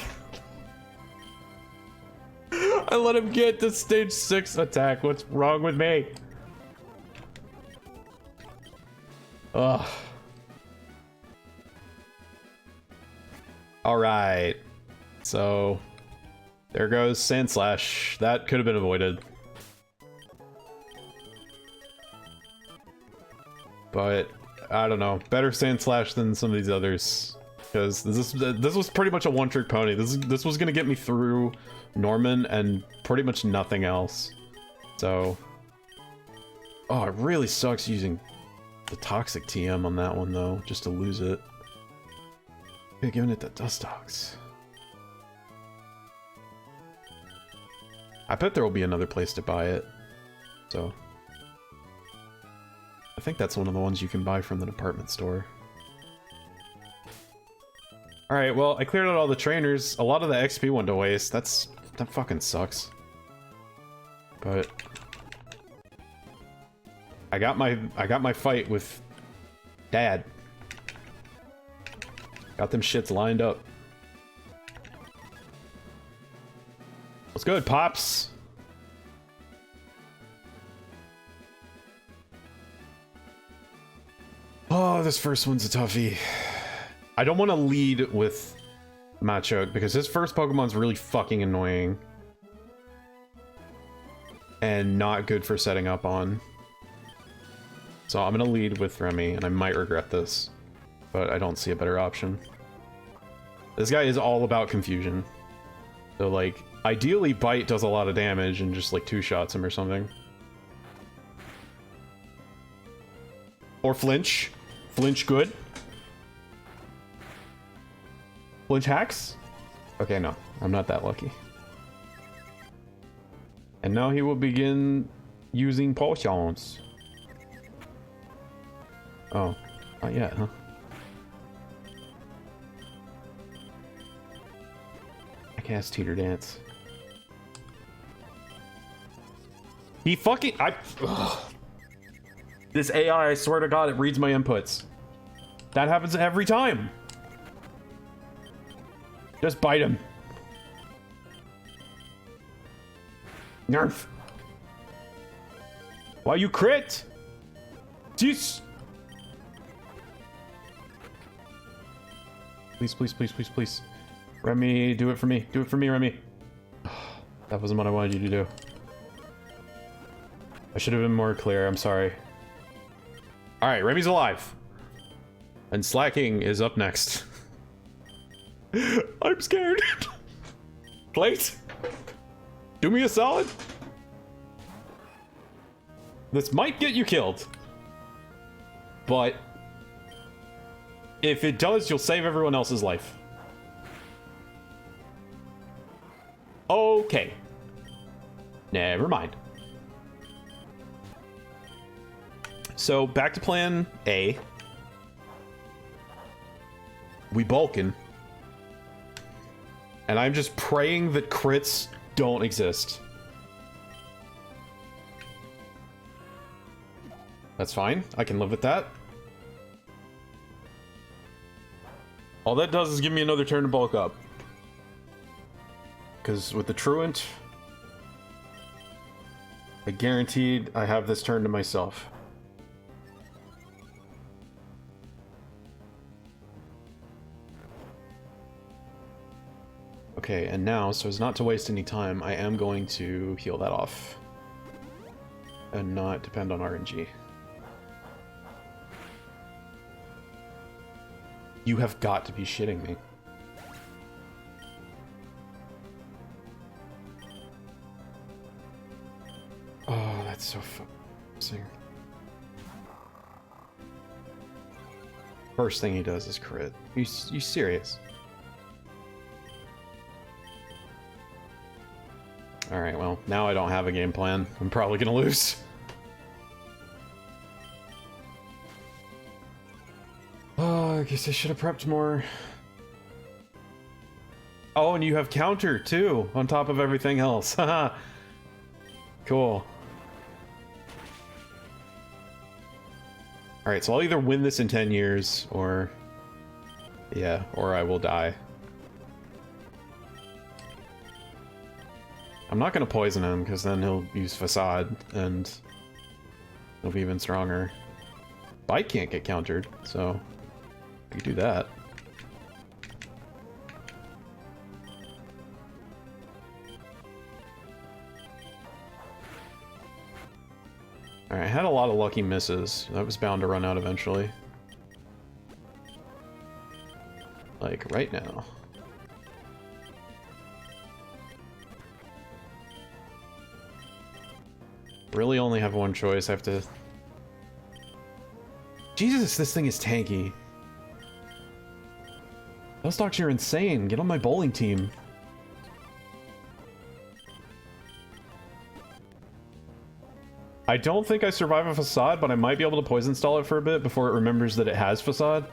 I let him get to stage 6 attack. What's wrong with me? Ugh. All right. So there goes Sand Slash. That could have been avoided. But I don't know. Better Sand Slash than some of these others. Because this was pretty much a one-trick pony. This was gonna get me through Norman and pretty much nothing else. So, oh, it really sucks using the toxic TM on that one though, just to lose it. Could have given it to Dust Dogs. I bet there will be another place to buy it. So, I think that's one of the ones you can buy from the department store. Alright, well, I cleared out all the trainers. A lot of the XP went to waste. That fucking sucks. But I got my fight with Dad. Got them shits lined up. What's good, Pops? Oh, this first one's a toughie. I don't want to lead with Machoke because his first Pokemon's really fucking annoying. And not good for setting up on. So I'm going to lead with Remy, and I might regret this. But I don't see a better option. This guy is all about confusion. So, like, ideally Bite does a lot of damage and just, like, 2-shots him or something. Or Flinch. Flinch good. Flinch hacks? Okay, no. I'm not that lucky. And now he will begin using potions. Oh. Not yet, huh? I cast Teeter Dance. He fucking... Ugh. This AI, I swear to God, it reads my inputs. That happens every time. Just bite him. Nerf. Why you crit? Jeez. Please, please, please, please, please. Remy, do it for me. Do it for me, Remy. That wasn't what I wanted you to do. I should have been more clear. I'm sorry. Alright, Remy's alive. And Slacking is up next. I'm scared. Plate? Do me a solid? This might get you killed. But if it does, you'll save everyone else's life. Okay. Never mind. So, back to plan A. We bulkin. And I'm just praying that crits don't exist. That's fine. I can live with that. All that does is give me another turn to bulk up. Because with the Truant, I guaranteed I have this turn to myself. Okay, and now, so as not to waste any time, I am going to heal that off. And not depend on RNG. You have got to be shitting me. Oh, that's so fucking... First thing he does is crit. You serious? Alright, well, now I don't have a game plan. I'm probably gonna lose. Oh, I guess I should have prepped more. Oh, and you have counter, too, on top of everything else. Haha. Cool. Alright, so I'll either win this in 10 years, or... yeah, or I will die. I'm not gonna poison him, because then he'll use Facade, and he'll be even stronger. Bite can't get countered, so I can do that. Alright, I had a lot of lucky misses. That was bound to run out eventually. Like, right now. Really only have one choice. I have to... Jesus, this thing is tanky. Nuzlocke, you're insane. Get on my bowling team. I don't think I survive a Facade, but I might be able to poison stall it for a bit before it remembers that it has Facade.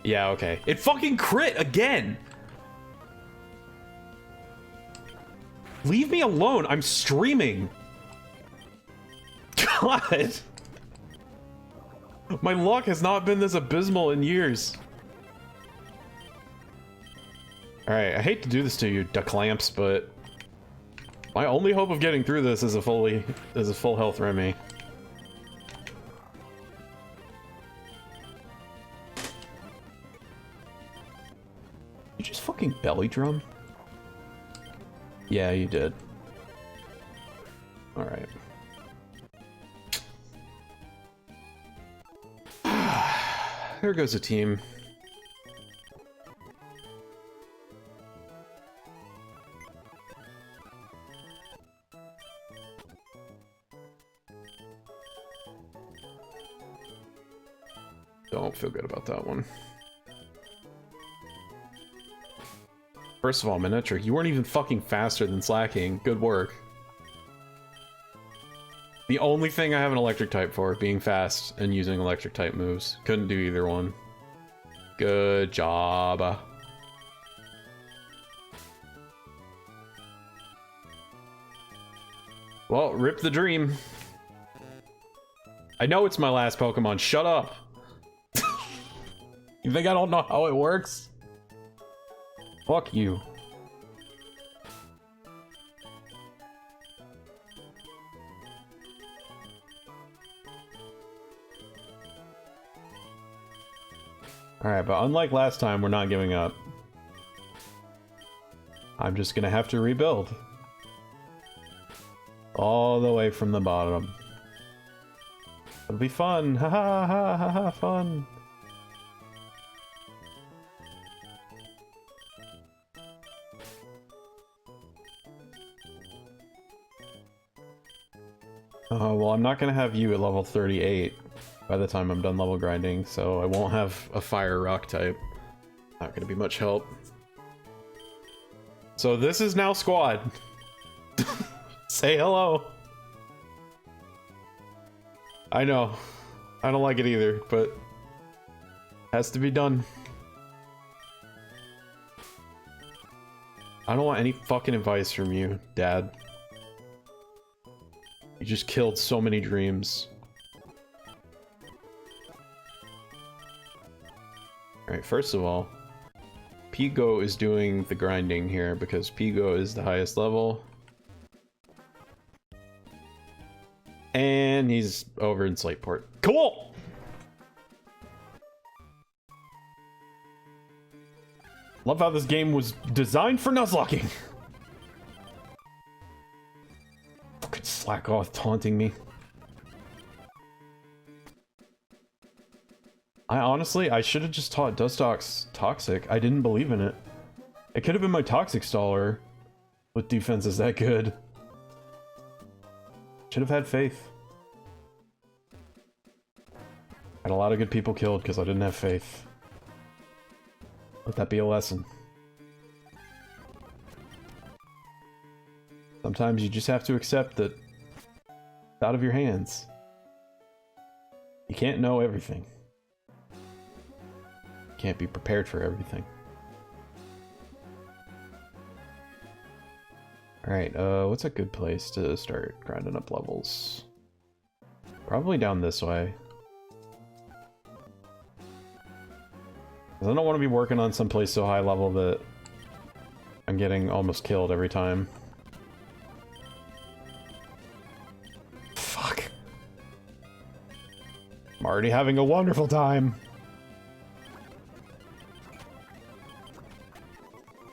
Yeah, okay. It fucking crit again! Leave me alone, I'm streaming! God! My luck has not been this abysmal in years. Alright, I hate to do this to you, duck lamps, but... my only hope of getting through this is a full health Remy. You just fucking belly drum? Yeah, you did. Alright. There goes a team. Don't feel good about that one. First of all, Miniature, you weren't even fucking faster than Slacking. Good work. The only thing I have an electric type for, being fast and using electric type moves. Couldn't do either one. Good job. Well, rip the dream. I know it's my last Pokemon. Shut up. You think I don't know how it works? Fuck you. Alright, but unlike last time, we're not giving up. I'm just gonna have to rebuild. All the way from the bottom. It'll be fun! Ha ha ha ha ha, fun! Oh, well, I'm not gonna have you at level 38 by the time I'm done level grinding, so I won't have a fire rock type. Not gonna be much help. So this is now squad. Say hello. I know. I don't like it either, but has to be done. I don't want any fucking advice from you, Dad. You just killed so many dreams. Alright, first of all, Pigo is doing the grinding here because Pigo is the highest level. And he's over in Slateport. Cool! Love how this game was designed for Nuzlocking. Fucking slack off taunting me. I should have just taught Dustox Toxic. I didn't believe in it. It could have been my Toxic Staller with defenses that good. Should have had faith. Had a lot of good people killed because I didn't have faith. Let that be a lesson. Sometimes you just have to accept that it's out of your hands. You can't know everything. You can't be prepared for everything. Alright, what's a good place to start grinding up levels? Probably down this way. 'Cause I don't want to be working on some place so high level that I'm getting almost killed every time. Fuck. I'm already having a wonderful time.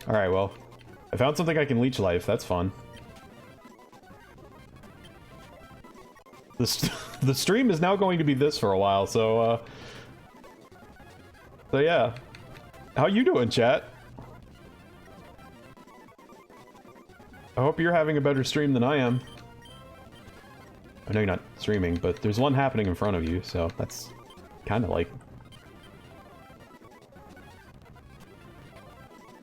Alright, well. I found something I can leech life. That's fun. The stream is now going to be this for a while, so yeah. How you doing, chat? I hope you're having a better stream than I am. I know you're not streaming, but there's one happening in front of you, so that's kind of like...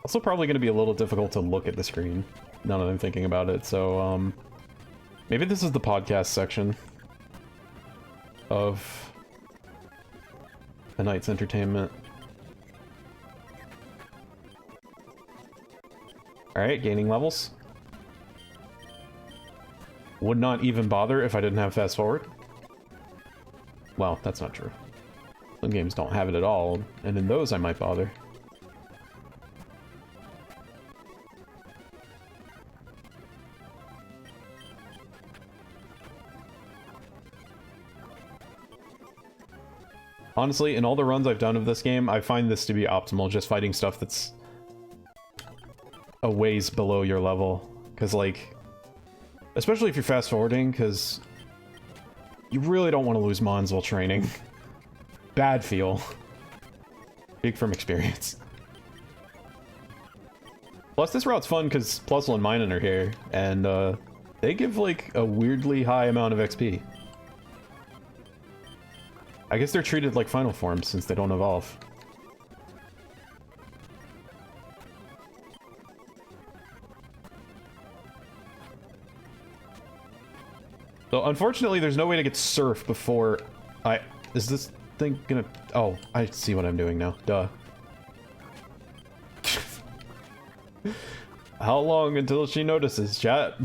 Also probably going to be a little difficult to look at the screen, now that I'm thinking about it, so, maybe this is the podcast section of the night's entertainment. Alright, gaining levels. Would not even bother if I didn't have fast forward. Well, that's not true. Some games don't have it at all, and in those I might bother. Honestly, in all the runs I've done of this game, I find this to be optimal, just fighting stuff that's a ways below your level. Because, like, especially if you're fast forwarding, because you really don't want to lose mons while training. Bad feel. Speak from experience. Plus, this route's fun because Plusle and Minun are here, and they give, like, a weirdly high amount of XP. I guess they're treated like final forms since they don't evolve. So unfortunately there's no way to get surf before I... Is this thing gonna... Oh, I see what I'm doing now. Duh. How long until she notices, chat?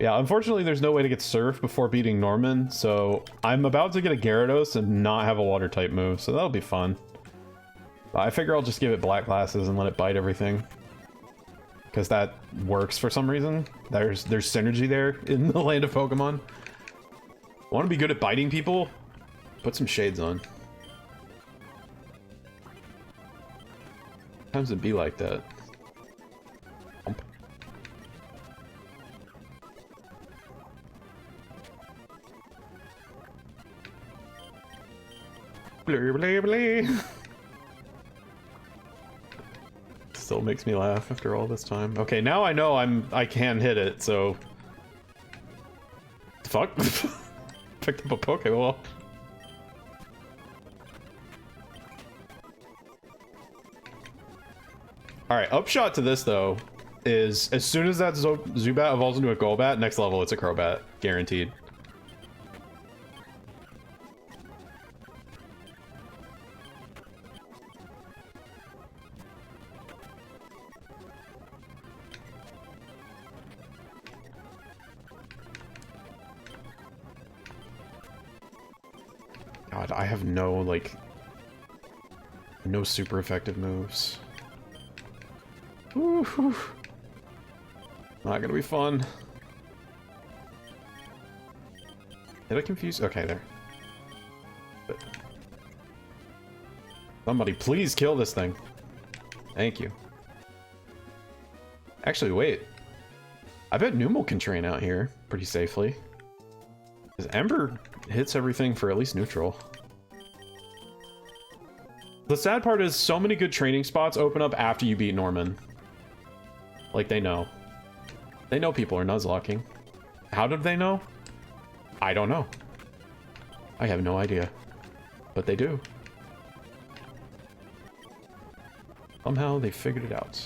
Yeah, unfortunately there's no way to get Surf before beating Norman, so I'm about to get a Gyarados and not have a water type move, so that'll be fun. But I figure I'll just give it Black Glasses and let it bite everything. Because that works for some reason. There's synergy there in the land of Pokemon. Want to be good at biting people? Put some shades on. Sometimes it'd be like that. Blah, blah, blah. Still makes me laugh after all this time. Okay, now I know I can hit it, so... Fuck. Picked up a Pokeball. Alright, upshot to this, though, is as soon as that Zubat evolves into a Golbat, next level it's a Crobat. Guaranteed. God, I have no, like... no super effective moves. Woo-hoo. Not gonna be fun. Did I confuse? Okay, there. Somebody please kill this thing. Thank you. Actually, wait. I bet Numel can train out here pretty safely. Because Ember hits everything for at least neutral. The sad part is so many good training spots open up after you beat Norman. Like, they know. They know people are Nuzlocking. How did they know? I don't know. I have no idea. But they do. Somehow they figured it out.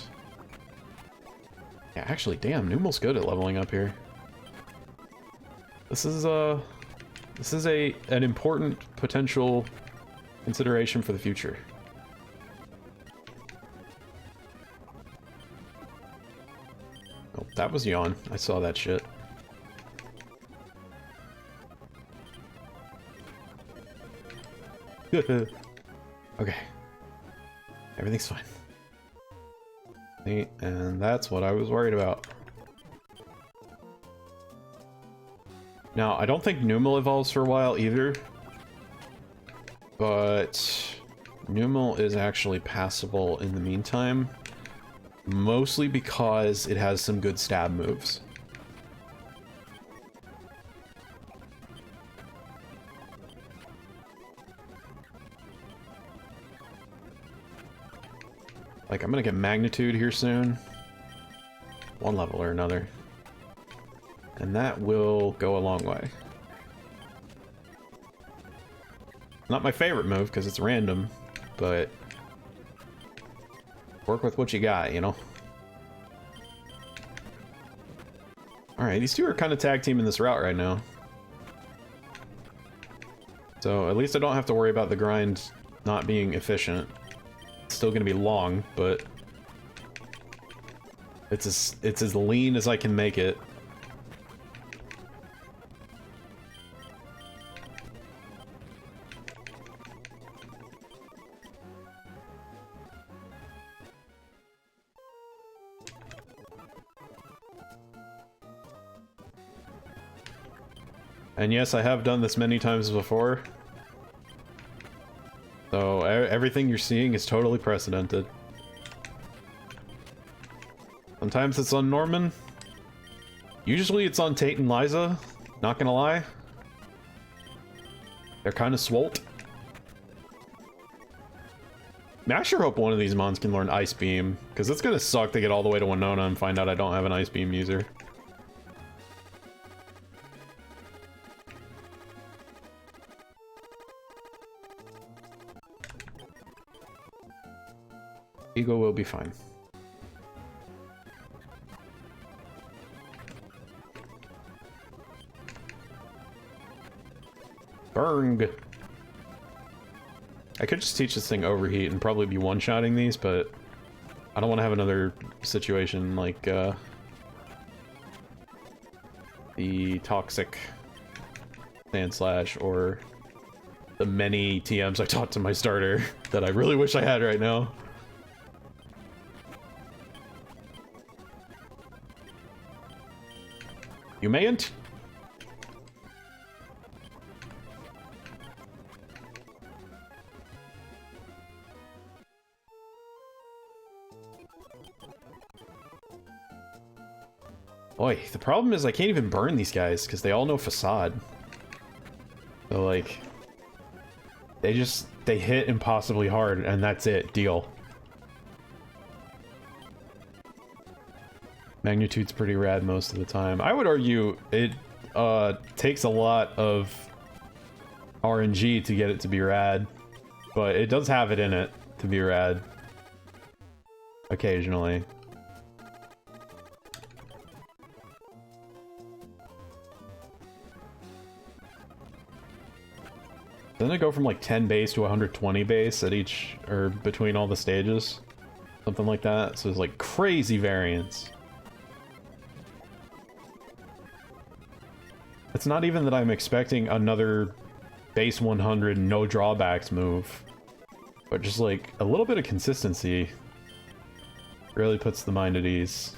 Yeah, actually, damn, Numel's good at leveling up here. This is an important potential consideration for the future. Oh, that was Yawn. I saw that shit. Okay. Everything's fine. And that's what I was worried about. Now, I don't think Numel evolves for a while either. But Numel is actually passable in the meantime. Mostly because it has some good stab moves. Like, I'm gonna get Magnitude here soon. One level or another. And that will go a long way. Not my favorite move, because it's random, but... work with what you got, you know? Alright, these two are kind of tag teaming this route right now. So, at least I don't have to worry about the grind not being efficient. Still gonna be long, but it's as lean as I can make it. And yes, I have done this many times before. So everything you're seeing is totally precedented. Sometimes it's on Norman. Usually it's on Tate and Liza, not gonna lie. They're kind of swolt. I mean, I sure hope one of these mons can learn Ice Beam, because it's gonna suck to get all the way to Winona and find out I don't have an Ice Beam user. Eagle will be fine. Burn. I could just teach this thing Overheat and probably be one-shotting these, but I don't want to have another situation like the Toxic Sandslash or the many TMs I taught to my starter that I really wish I had right now. You mayn't. Boy, the problem is I can't even burn these guys because they all know Facade. So like, they hit impossibly hard and that's it, deal. Magnitude's pretty rad most of the time. I would argue it takes a lot of RNG to get it to be rad, but it does have it in it to be rad. Occasionally. Doesn't it go from like 10 base to 120 base at each, or between all the stages? Something like that. So it's like crazy variance. It's not even that I'm expecting another base 100 no drawbacks move, but just like a little bit of consistency really puts the mind at ease.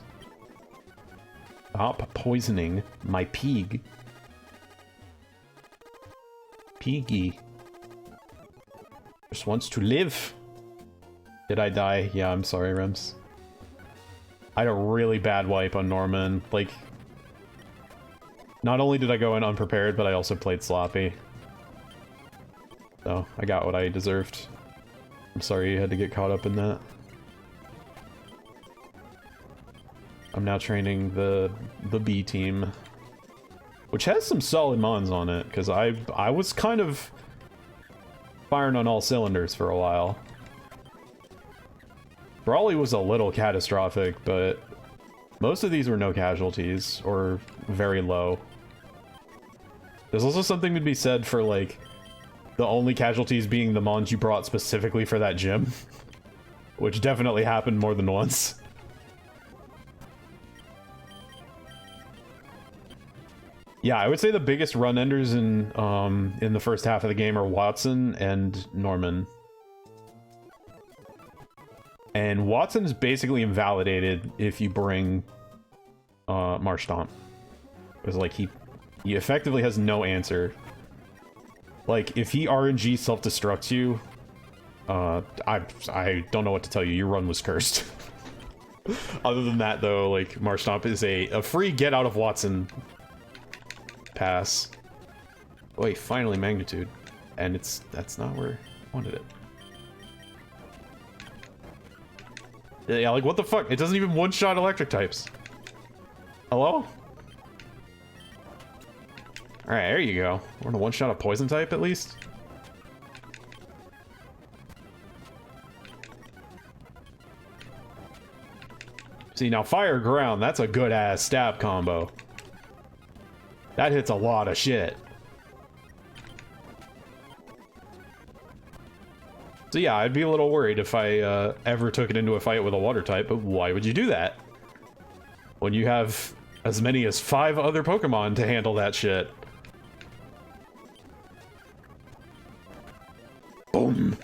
Stop poisoning my pig. Piggy just wants to live. Did I die? Yeah, I'm sorry, Rems. I had a really bad wipe on Norman. Like, not only did I go in unprepared, but I also played sloppy. So, I got what I deserved. I'm sorry you had to get caught up in that. I'm now training the B team which has some solid mons on it, because I was kind of firing on all cylinders for a while. Brawly was a little catastrophic, but most of these were no casualties, or very low. There's also something to be said for, like, the only casualties being the mons you brought specifically for that gym. Which definitely happened more than once. Yeah, I would say the biggest run enders in the first half of the game are Watson and Norman. And Watson is basically invalidated if you bring Marshtomp. Because, like, he effectively has no answer. Like, if he RNG self-destructs you, I don't know what to tell you. Your run was cursed. Other than that, though, like, Marshtomp is a free get out of Watson pass. Wait, finally magnitude. And that's not where I wanted it. Yeah, like, what the fuck? It doesn't even one-shot electric types. Hello? Alright, there you go. We're gonna one-shot a poison type, at least? See, now fire ground, that's a good-ass stab combo. That hits a lot of shit. So yeah, I'd be a little worried if I ever took it into a fight with a water type, but why would you do that? When you have as many as 5 other Pokemon to handle that shit. Boom!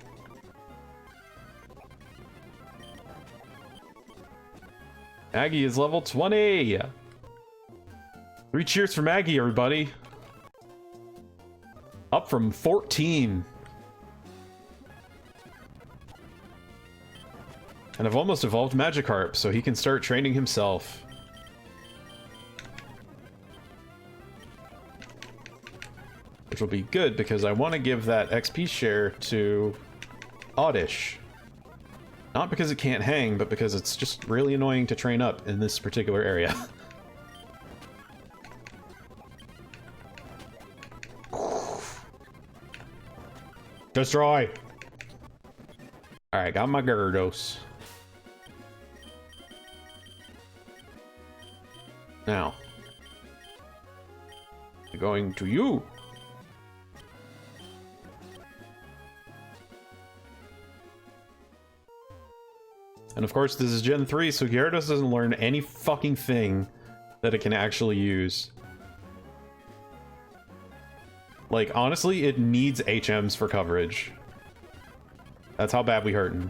Maggie is level 20! 3 cheers for Maggie, everybody! Up from 14. And I've almost evolved Magikarp, so he can start training himself. Which will be good, because I want to give that XP share to Oddish. Not because it can't hang, but because it's just really annoying to train up in this particular area. Destroy! Alright, got my Gyarados. Now, going to you. And of course, this is Gen 3, so Gyarados doesn't learn any fucking thing that it can actually use. Like, honestly, it needs HMs for coverage. That's how bad we hurtin'.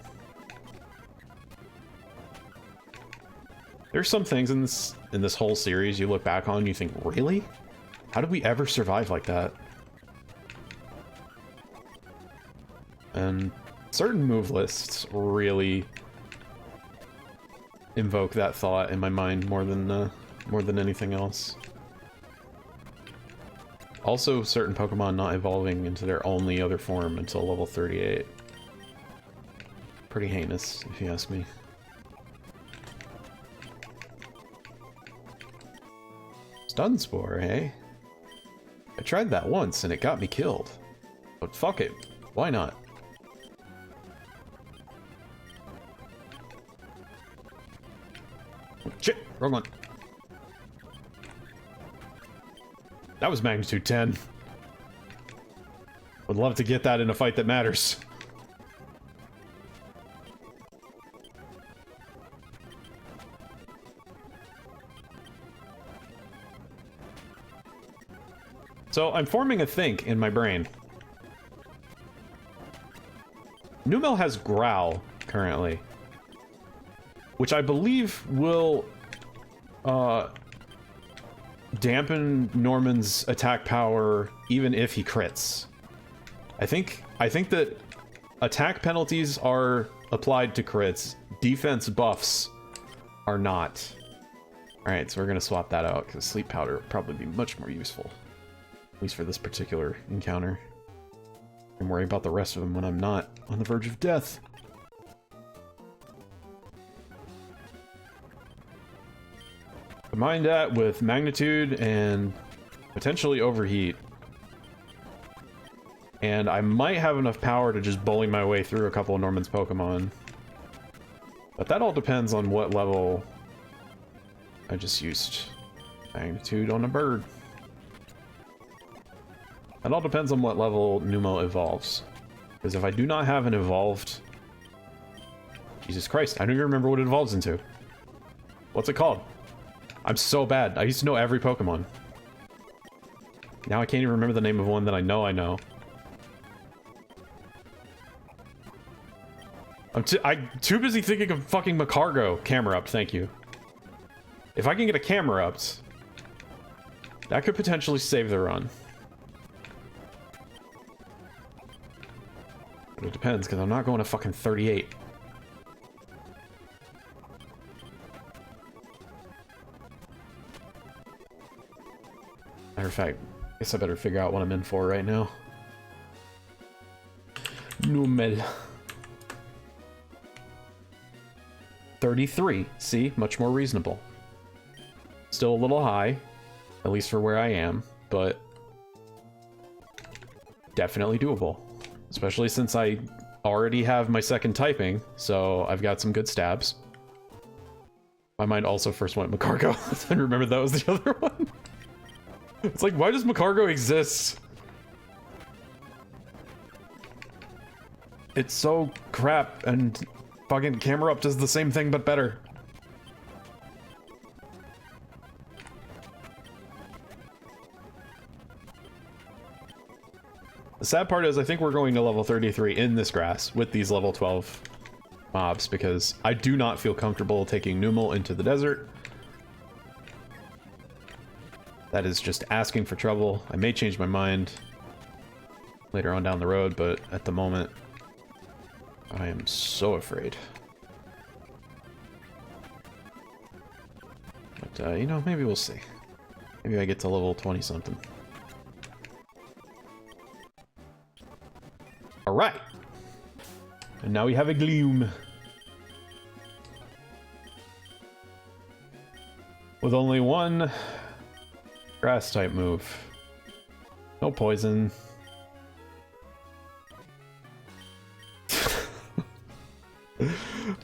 There's some things in this whole series you look back on and you think, really? How did we ever survive like that? And certain move lists really invoke that thought in my mind more than anything else. Also, certain Pokemon not evolving into their only other form until level 38. Pretty heinous, if you ask me. Stun Spore, eh? I tried that once and it got me killed. But fuck it, why not? Shit, wrong one. That was magnitude 10. Would love to get that in a fight that matters. So I'm forming a think in my brain. Numel has Growl currently, which I believe will dampen Norman's attack power even if he crits. I think that attack penalties are applied to crits, defense buffs are not. Alright, so we're gonna swap that out because Sleep Powder would probably be much more useful. At least for this particular encounter. And worry about the rest of them when I'm not on the verge of death. Combine that with Magnitude and potentially overheat. And I might have enough power to just bully my way through a couple of Norman's Pokemon. But that all depends on what level I just used. Magnitude on a bird. That all depends on what level Numel evolves. Because if I do not have an evolved... Jesus Christ, I don't even remember what it evolves into. What's it called? I'm so bad. I used to know every Pokemon. Now I can't even remember the name of one that I know I know. I'm too busy thinking of fucking Macargo. Camera-Up, thank you. If I can get a Camera-Ups, that could potentially save the run. But it depends, because I'm not going to fucking 38. Matter of fact, I guess I better figure out what I'm in for right now. Numel. 33. See? Much more reasonable. Still a little high, at least for where I am, but definitely doable. Especially since I already have my second typing, so I've got some good stabs. My mind also first went Macargo. I remember that was the other one. It's like, why does Macargo exist? It's so crap, and fucking Camera-Up does the same thing but better. The sad part is I think we're going to level 33 in this grass with these level 12 mobs because I do not feel comfortable taking Numel into the desert. That is just asking for trouble. I may change my mind later on down the road, but at the moment, I am so afraid. But, you know, maybe we'll see. Maybe I get to level 20-something. Alright! And now we have a Gloom. With only one grass-type move. No poison.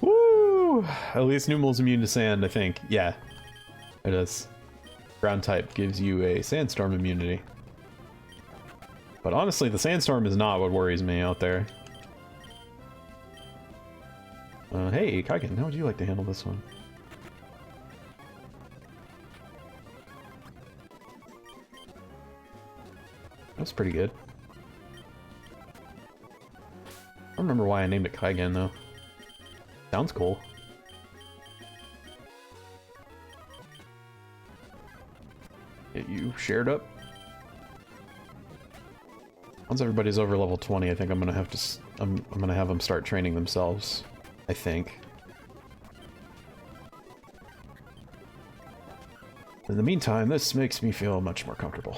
Woo! At least Numel's immune to sand, I think. Yeah, it is. Ground type gives you a sandstorm immunity. But honestly, the sandstorm is not what worries me out there. Hey, Kaiken, how would you like to handle this one? That's pretty good. I don't remember why I named it Kaigen, though. Sounds cool. Get you shared up. Once everybody's over level 20, I think I'm gonna have to. I'm gonna have them start training themselves. I think. In the meantime, this makes me feel much more comfortable.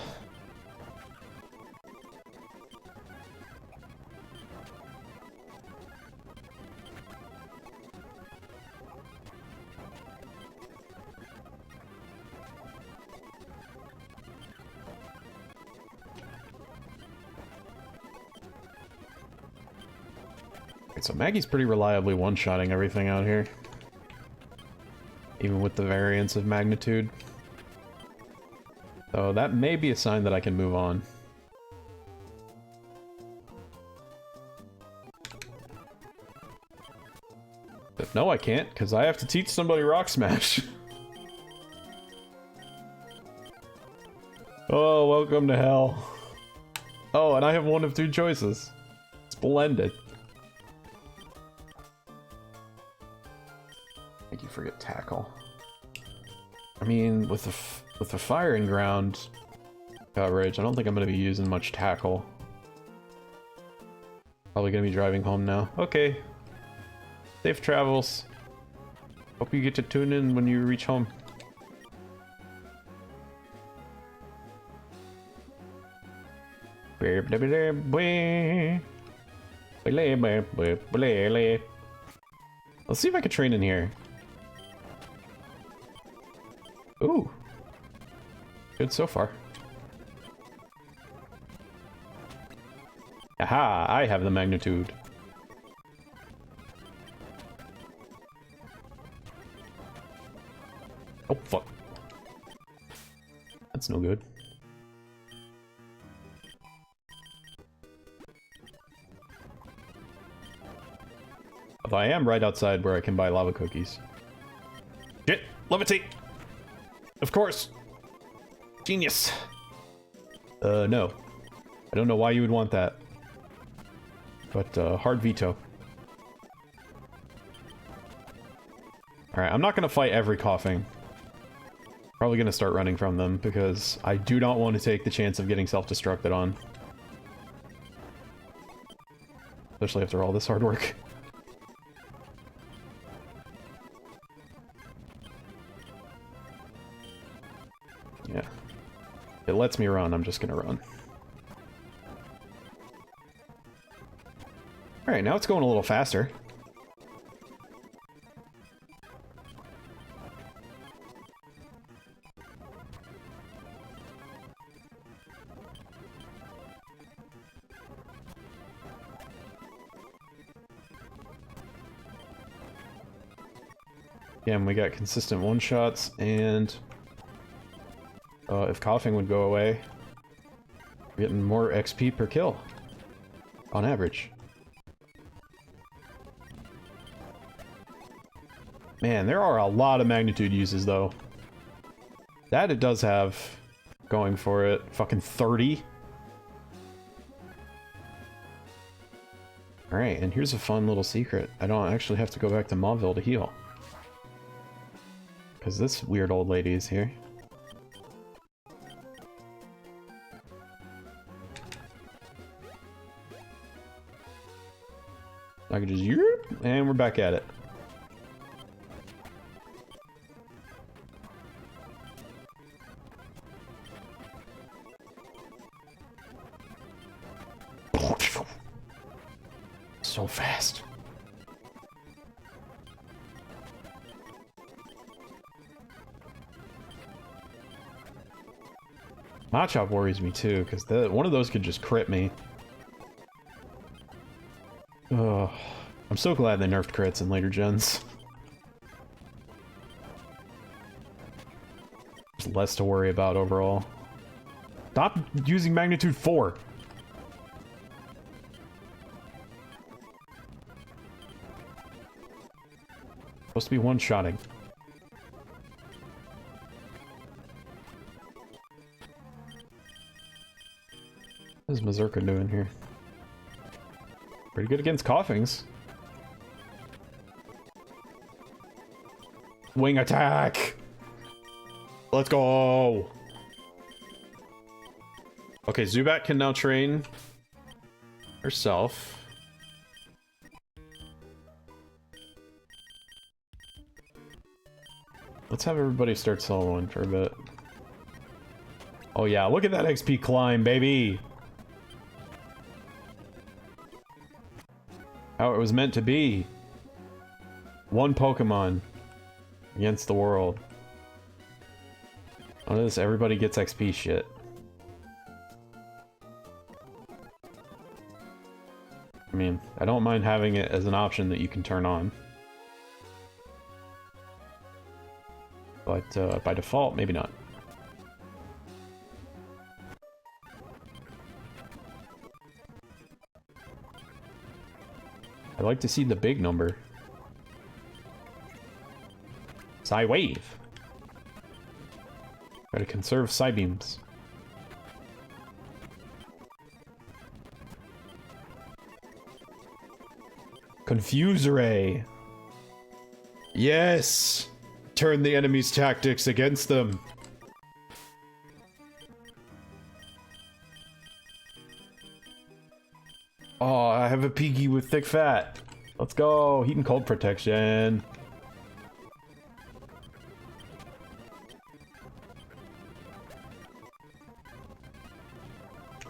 So Maggie's pretty reliably one-shotting everything out here. Even with the variance of magnitude. So that may be a sign that I can move on. But no, I can't, because I have to teach somebody Rock Smash. Oh, welcome to hell. Oh, and I have one of two choices. Splendid. Make you forget tackle. I mean, with the fire and ground coverage, I don't think I'm going to be using much tackle. Probably going to be driving home now. Okay. Safe travels. Hope you get to tune in when you reach home. Let's see if I can train in here. Ooh. Good so far. Aha! I have the magnitude. Oh, fuck. That's no good. Although I am right outside where I can buy lava cookies. Shit! Levitate! Of course! Genius! No. I don't know why you would want that. But, hard veto. Alright, I'm not gonna fight every coughing. Probably gonna start running from them, because I do not want to take the chance of getting self-destructed on. Especially after all this hard work. Yeah. It lets me run, I'm just gonna run. Alright, now it's going a little faster. Again, we got consistent one-shots, and if coughing would go away, we're getting more XP per kill, on average. Man, there are a lot of magnitude uses, though. That it does have going for it. Fucking 30. Alright, and here's a fun little secret. I don't actually have to go back to Mauville to heal. Because this weird old lady is here. I can just... And we're back at it. So fast. Machop worries me too, because one of those could just crit me. Ugh. I'm so glad they nerfed crits in later gens. There's less to worry about overall. Stop using magnitude 4! Supposed to be one-shotting. What is Mazurka doing here? Pretty good against coughings. Wing attack! Let's go! Okay, Zubat can now train herself. Let's have everybody start soloing for a bit. Oh yeah, look at that XP climb, baby! How it was meant to be. One Pokemon against the world. None of this everybody gets XP shit. I mean, I don't mind having it as an option that you can turn on. But by default, maybe not. I'd like to see the big number. Psy Wave! Gotta conserve Psy Beams. Confuse Ray! Yes! Turn the enemy's tactics against them! Oh, I have a Piggy with thick fat. Let's go! Heat and cold protection.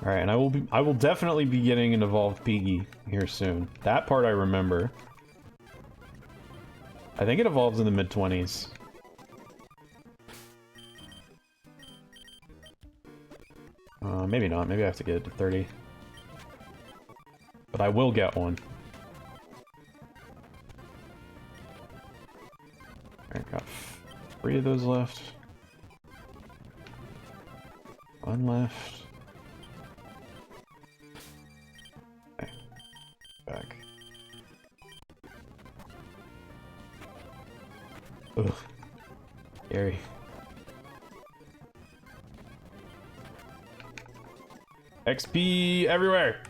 Alright, and I will definitely be getting an evolved Piggy here soon. That part I remember. I think it evolves in the mid-20s. Maybe not. Maybe I have to get it to 30. But I will get one. Alright, got 3 of those left. 1 left. Okay. Back. Ugh. Scary. XP everywhere!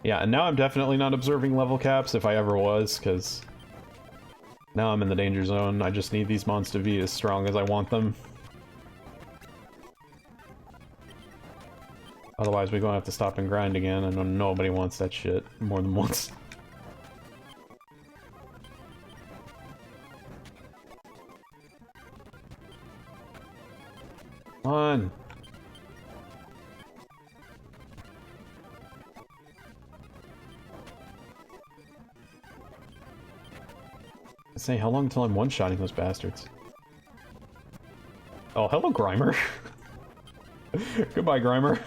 Yeah, and now I'm definitely not observing level caps if I ever was, because now I'm in the danger zone. I just need these mons to be as strong as I want them. Otherwise, we're gonna have to stop and grind again, and nobody wants that shit more than once. Come on! Say, how long until I'm one-shotting those bastards? Oh, hello, Grimer. Goodbye, Grimer.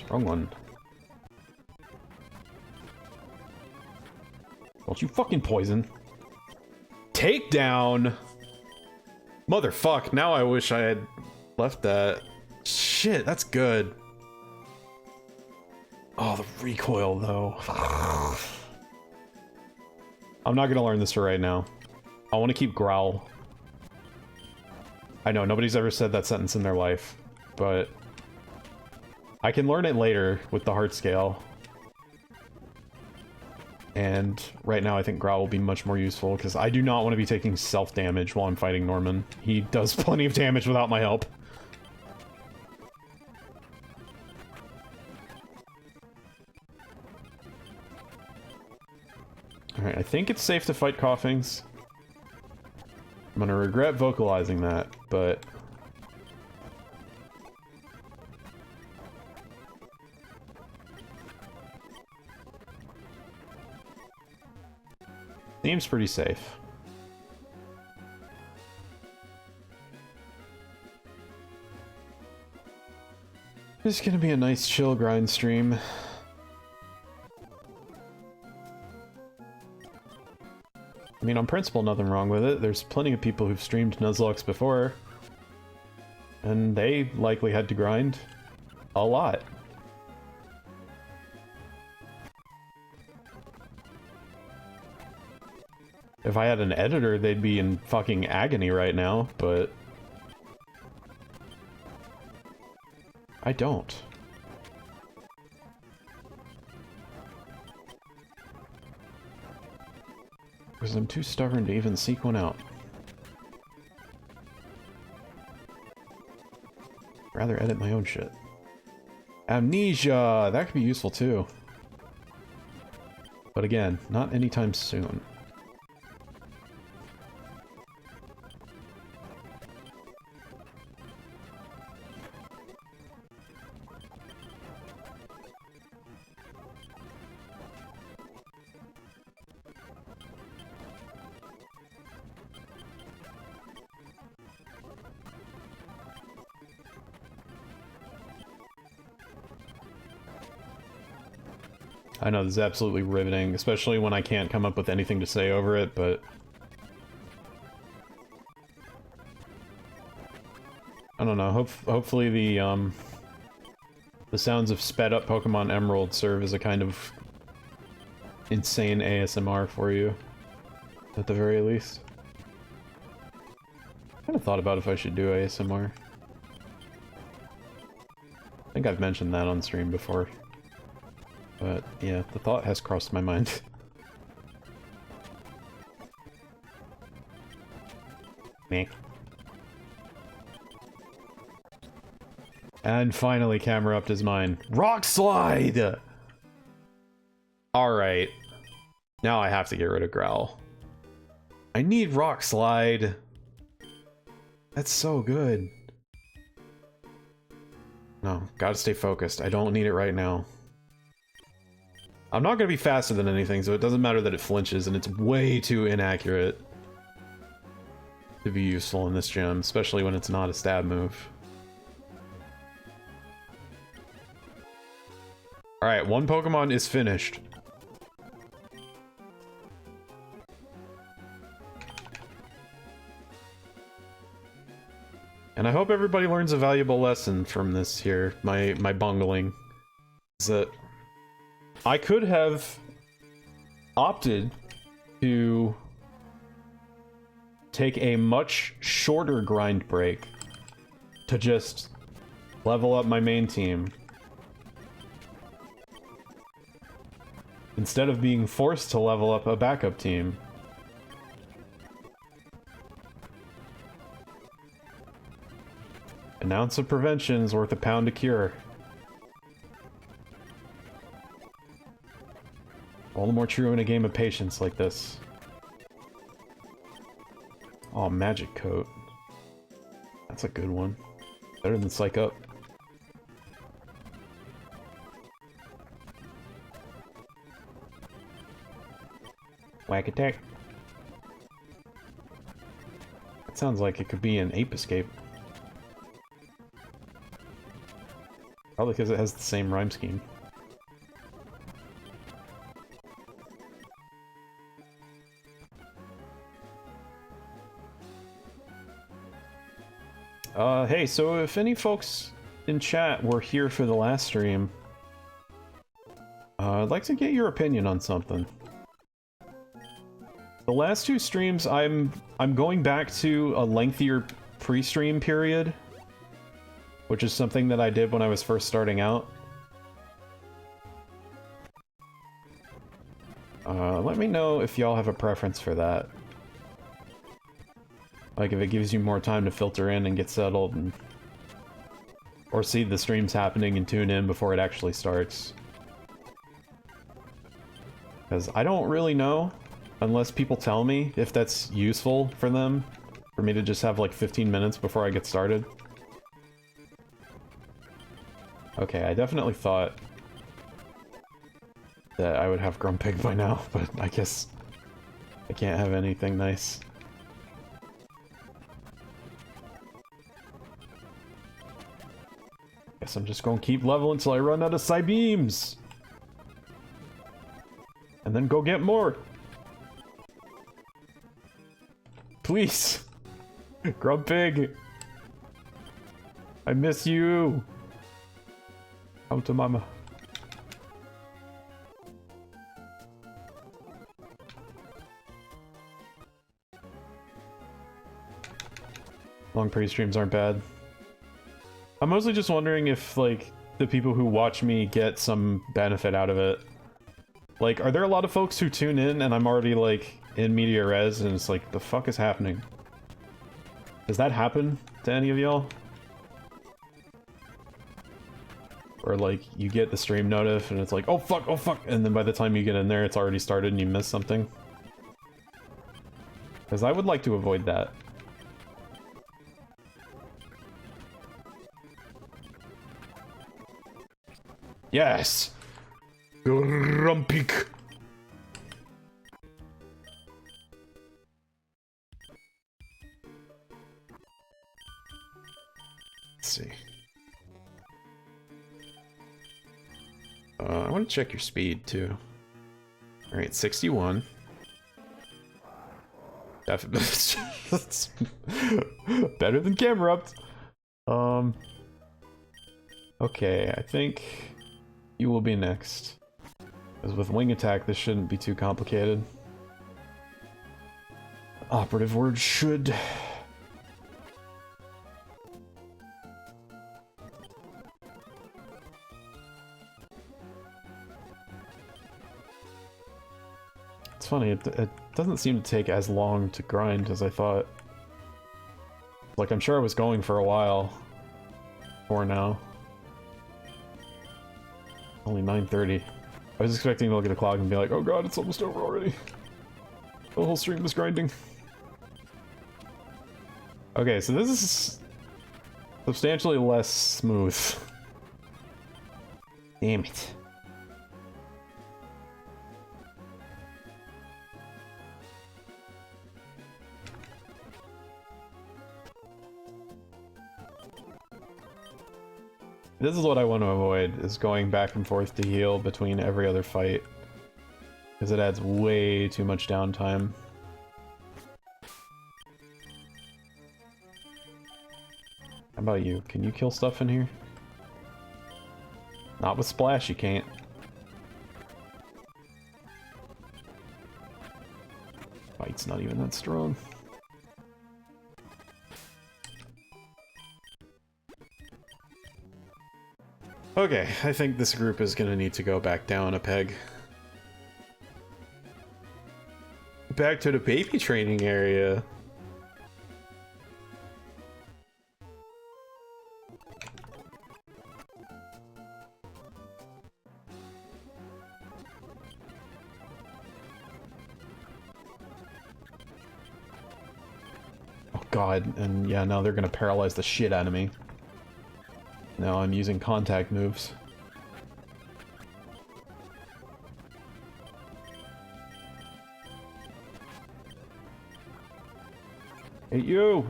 Wrong one. Don't you fucking poison. Takedown! Motherfuck, now I wish I had left that. Shit, that's good. Oh, the recoil, though. I'm not gonna learn this for right now. I want to keep Growl. I know, nobody's ever said that sentence in their life, but I can learn it later with the heart scale. And right now I think Growl will be much more useful, because I do not want to be taking self-damage while I'm fighting Norman. He does plenty of damage without my help. Alright, I think it's safe to fight Coughings. I'm gonna regret vocalizing that, but... seems pretty safe. This is gonna be a nice chill grind stream. I mean, on principle, nothing wrong with it. There's plenty of people who've streamed Nuzlocke before, and they likely had to grind a lot. If I had an editor, they'd be in fucking agony right now, but I don't. Because I'm too stubborn to even seek one out. Rather edit my own shit. Amnesia! That could be useful too. But again, not anytime soon. I know, this is absolutely riveting, especially when I can't come up with anything to say over it, but... I don't know, hopefully the sounds of sped-up Pokemon Emerald serve as a kind of insane ASMR for you, at the very least. I kind of thought about if I should do ASMR. I think I've mentioned that on stream before. But, yeah, the thought has crossed my mind. Meh. And finally, camera upped his mind. Rock Slide! Alright. Now I have to get rid of Growl. I need Rock Slide. That's so good. No, gotta stay focused. I don't need it right now. I'm not going to be faster than anything, so it doesn't matter that it flinches, and it's way too inaccurate. to be useful in this gym, especially when it's not a stab move. Alright, one Pokemon is finished. And I hope everybody learns a valuable lesson from this here, my bungling. Is that I could have opted to take a much shorter grind break to just level up my main team, instead of being forced to level up a backup team. An ounce of prevention is worth a pound of cure. All the more true in a game of patience like this. Oh, Magic Coat. That's a good one. Better than Psych Up. Whack Attack. That sounds like it could be an Ape Escape. Probably because it has the same rhyme scheme. Hey, so if any folks in chat were here for the last stream, I'd like to get your opinion on something. The last two streams, I'm going back to a lengthier pre-stream period, which is something that I did when I was first starting out. Let me know if y'all have a preference for that. Like, if it gives you more time to filter in and get settled, and or see the streams happening and tune in before it actually starts. Because I don't really know, unless people tell me if that's useful for them, for me to just have like 15 minutes before I get started. Okay, I definitely thought that I would have Grumpig by now, but I guess I can't have anything nice. Guess I'm just gonna keep leveling until I run out of Psybeams! And then go get more! Please! Grumpig! I miss you! Come to mama. Long pre-streams aren't bad. I'm mostly just wondering if, like, the people who watch me get some benefit out of it. Like, are there a lot of folks who tune in and I'm already, like, in media res and it's like, the fuck is happening? Does that happen to any of y'all? Or, like, you get the stream notif and it's like, oh fuck, and then by the time you get in there, it's already started and you missed something? Because I would like to avoid that. Yes! Grumpig! Let's see. I want to check your speed, too. Alright, 61. Definitely. Better than Camerupt. Okay, I think you will be next. Because with Wing Attack, this shouldn't be too complicated. Operative word should. It's funny, it doesn't seem to take as long to grind as I thought. Like, I'm sure I was going for a while. For now. Only 9:30. I was expecting to look at the clock and be like, oh god, it's almost over already. The whole stream was grinding. Okay, so this is substantially less smooth. Damn it. This is what I want to avoid, is going back and forth to heal between every other fight. Because it adds way too much downtime. How about you? Can you kill stuff in here? Not with Splash, you can't. Fight's not even that strong. Okay, I think this group is gonna need to go back down a peg. Back to the baby training area. Oh god, and yeah, now they're gonna paralyze the shit out of me. Now I'm using contact moves. Hey, you!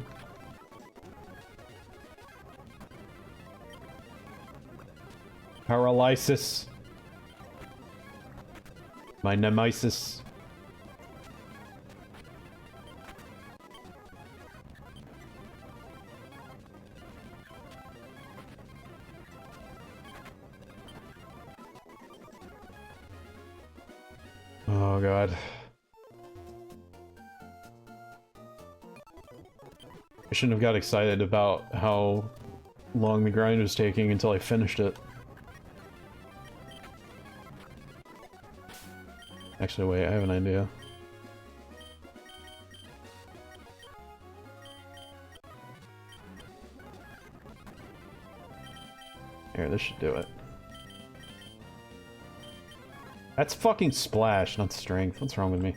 Paralysis. My nemesis. Oh god. I shouldn't have got excited about how long the grind was taking until I finished it. Actually, wait, I have an idea. Here, this should do it. That's fucking Splash, not Strength. What's wrong with me?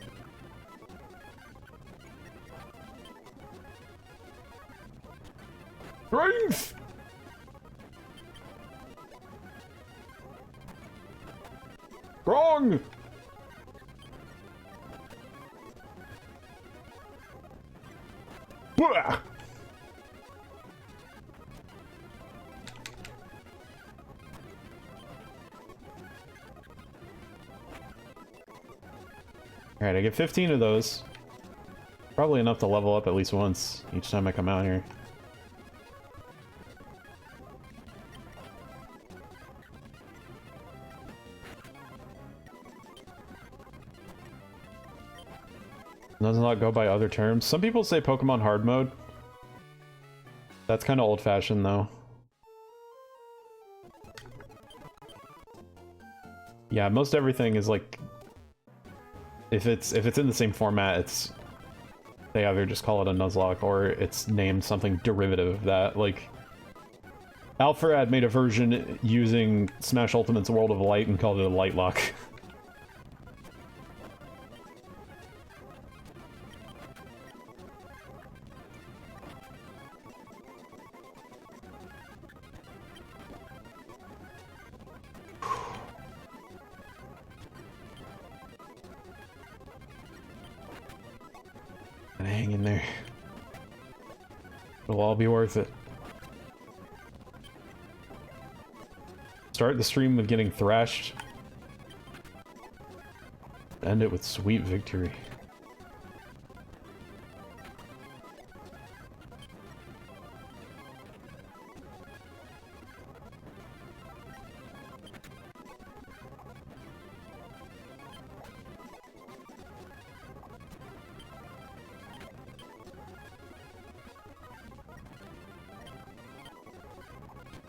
Strength! Wrong! Blah! Alright, I get 15 of those. Probably enough to level up at least once each time I come out here. Does not go by other terms. Some people say Pokemon hard mode. That's kind of old-fashioned though. Yeah, most everything is like, if it's in the same format, it's, they either just call it a Nuzlocke or it's named something derivative of that. Like, Alpharad made a version using Smash Ultimate's World of Light and called it a Light Lock. Hang in there. It'll all be worth it. Start the stream with getting thrashed. End it with sweet victory.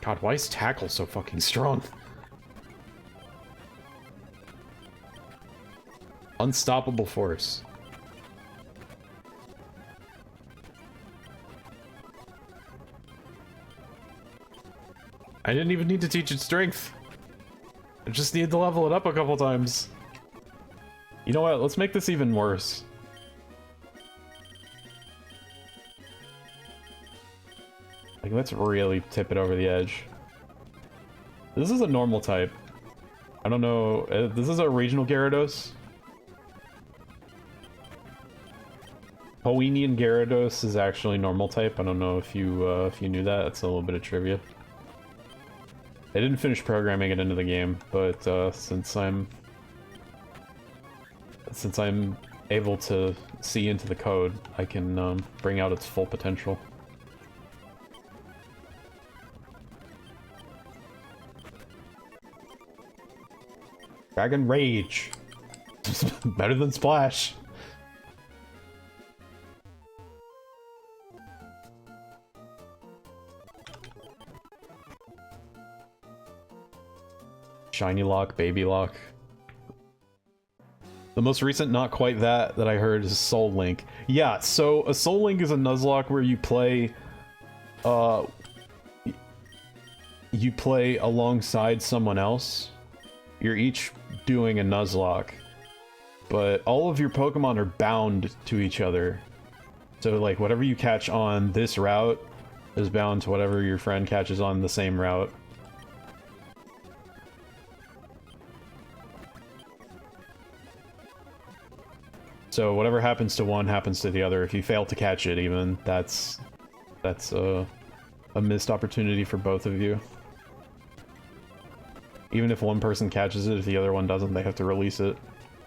God, why is Tackle so fucking strong? Unstoppable force. I didn't even need to teach it strength. I just needed to level it up a couple times. You know what? Let's make this even worse. Like, let's really tip it over the edge. This is a normal type. I don't know. This is a regional Gyarados. Hoennian Gyarados is actually normal type. I don't know if you knew that. That's a little bit of trivia. They didn't finish programming it into the game, but since I'm able to see into the code, I can bring out its full potential. Dragon Rage. Better than Splash. Shiny Lock, Baby Lock. The most recent not quite that I heard is Soul Link. Yeah, so a Soul Link is a Nuzlocke where you play alongside someone else. You're each doing a Nuzlocke, but all of your Pokemon are bound to each other. So like whatever you catch on this route is bound to whatever your friend catches on the same route. So whatever happens to one happens to the other. If you fail to catch it even, that's a missed opportunity for both of you. Even if one person catches it, if the other one doesn't, they have to release it.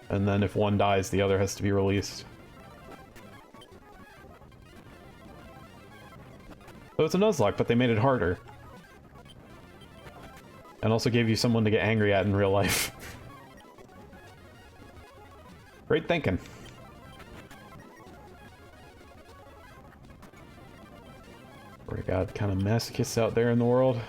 And then if one dies, the other has to be released. So it's a Nuzlocke, but they made it harder. And also gave you someone to get angry at in real life. Great thinking. We got kind of masochists out there in the world.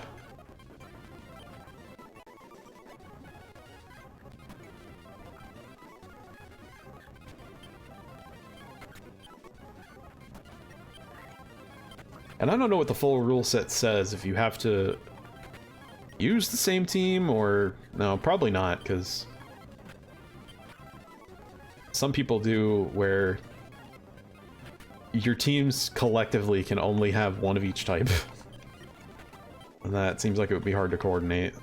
And I don't know what the full rule set says, if you have to use the same team or... No, probably not, because some people do where your teams collectively can only have one of each type. And that seems like it would be hard to coordinate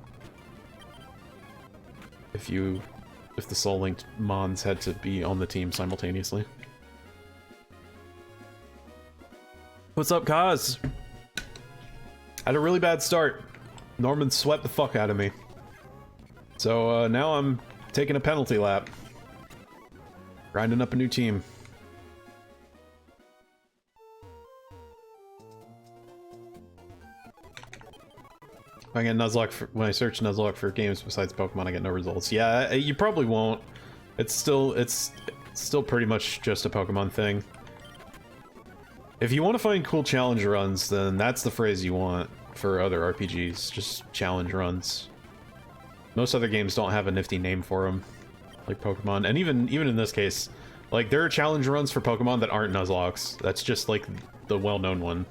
if the Soul Linked Mons had to be on the team simultaneously. What's up, Kaz? Had a really bad start. Norman swept the fuck out of me. So now I'm taking a penalty lap. Grinding up a new team. I get Nuzlocke when I search Nuzlocke for games besides Pokemon, I get no results. Yeah, you probably won't. It's still pretty much just a Pokemon thing. If you want to find cool challenge runs, then that's the phrase you want for other RPGs. Just challenge runs. Most other games don't have a nifty name for them, like Pokemon. And even in this case, like there are challenge runs for Pokemon that aren't Nuzlockes. That's just like the well-known one.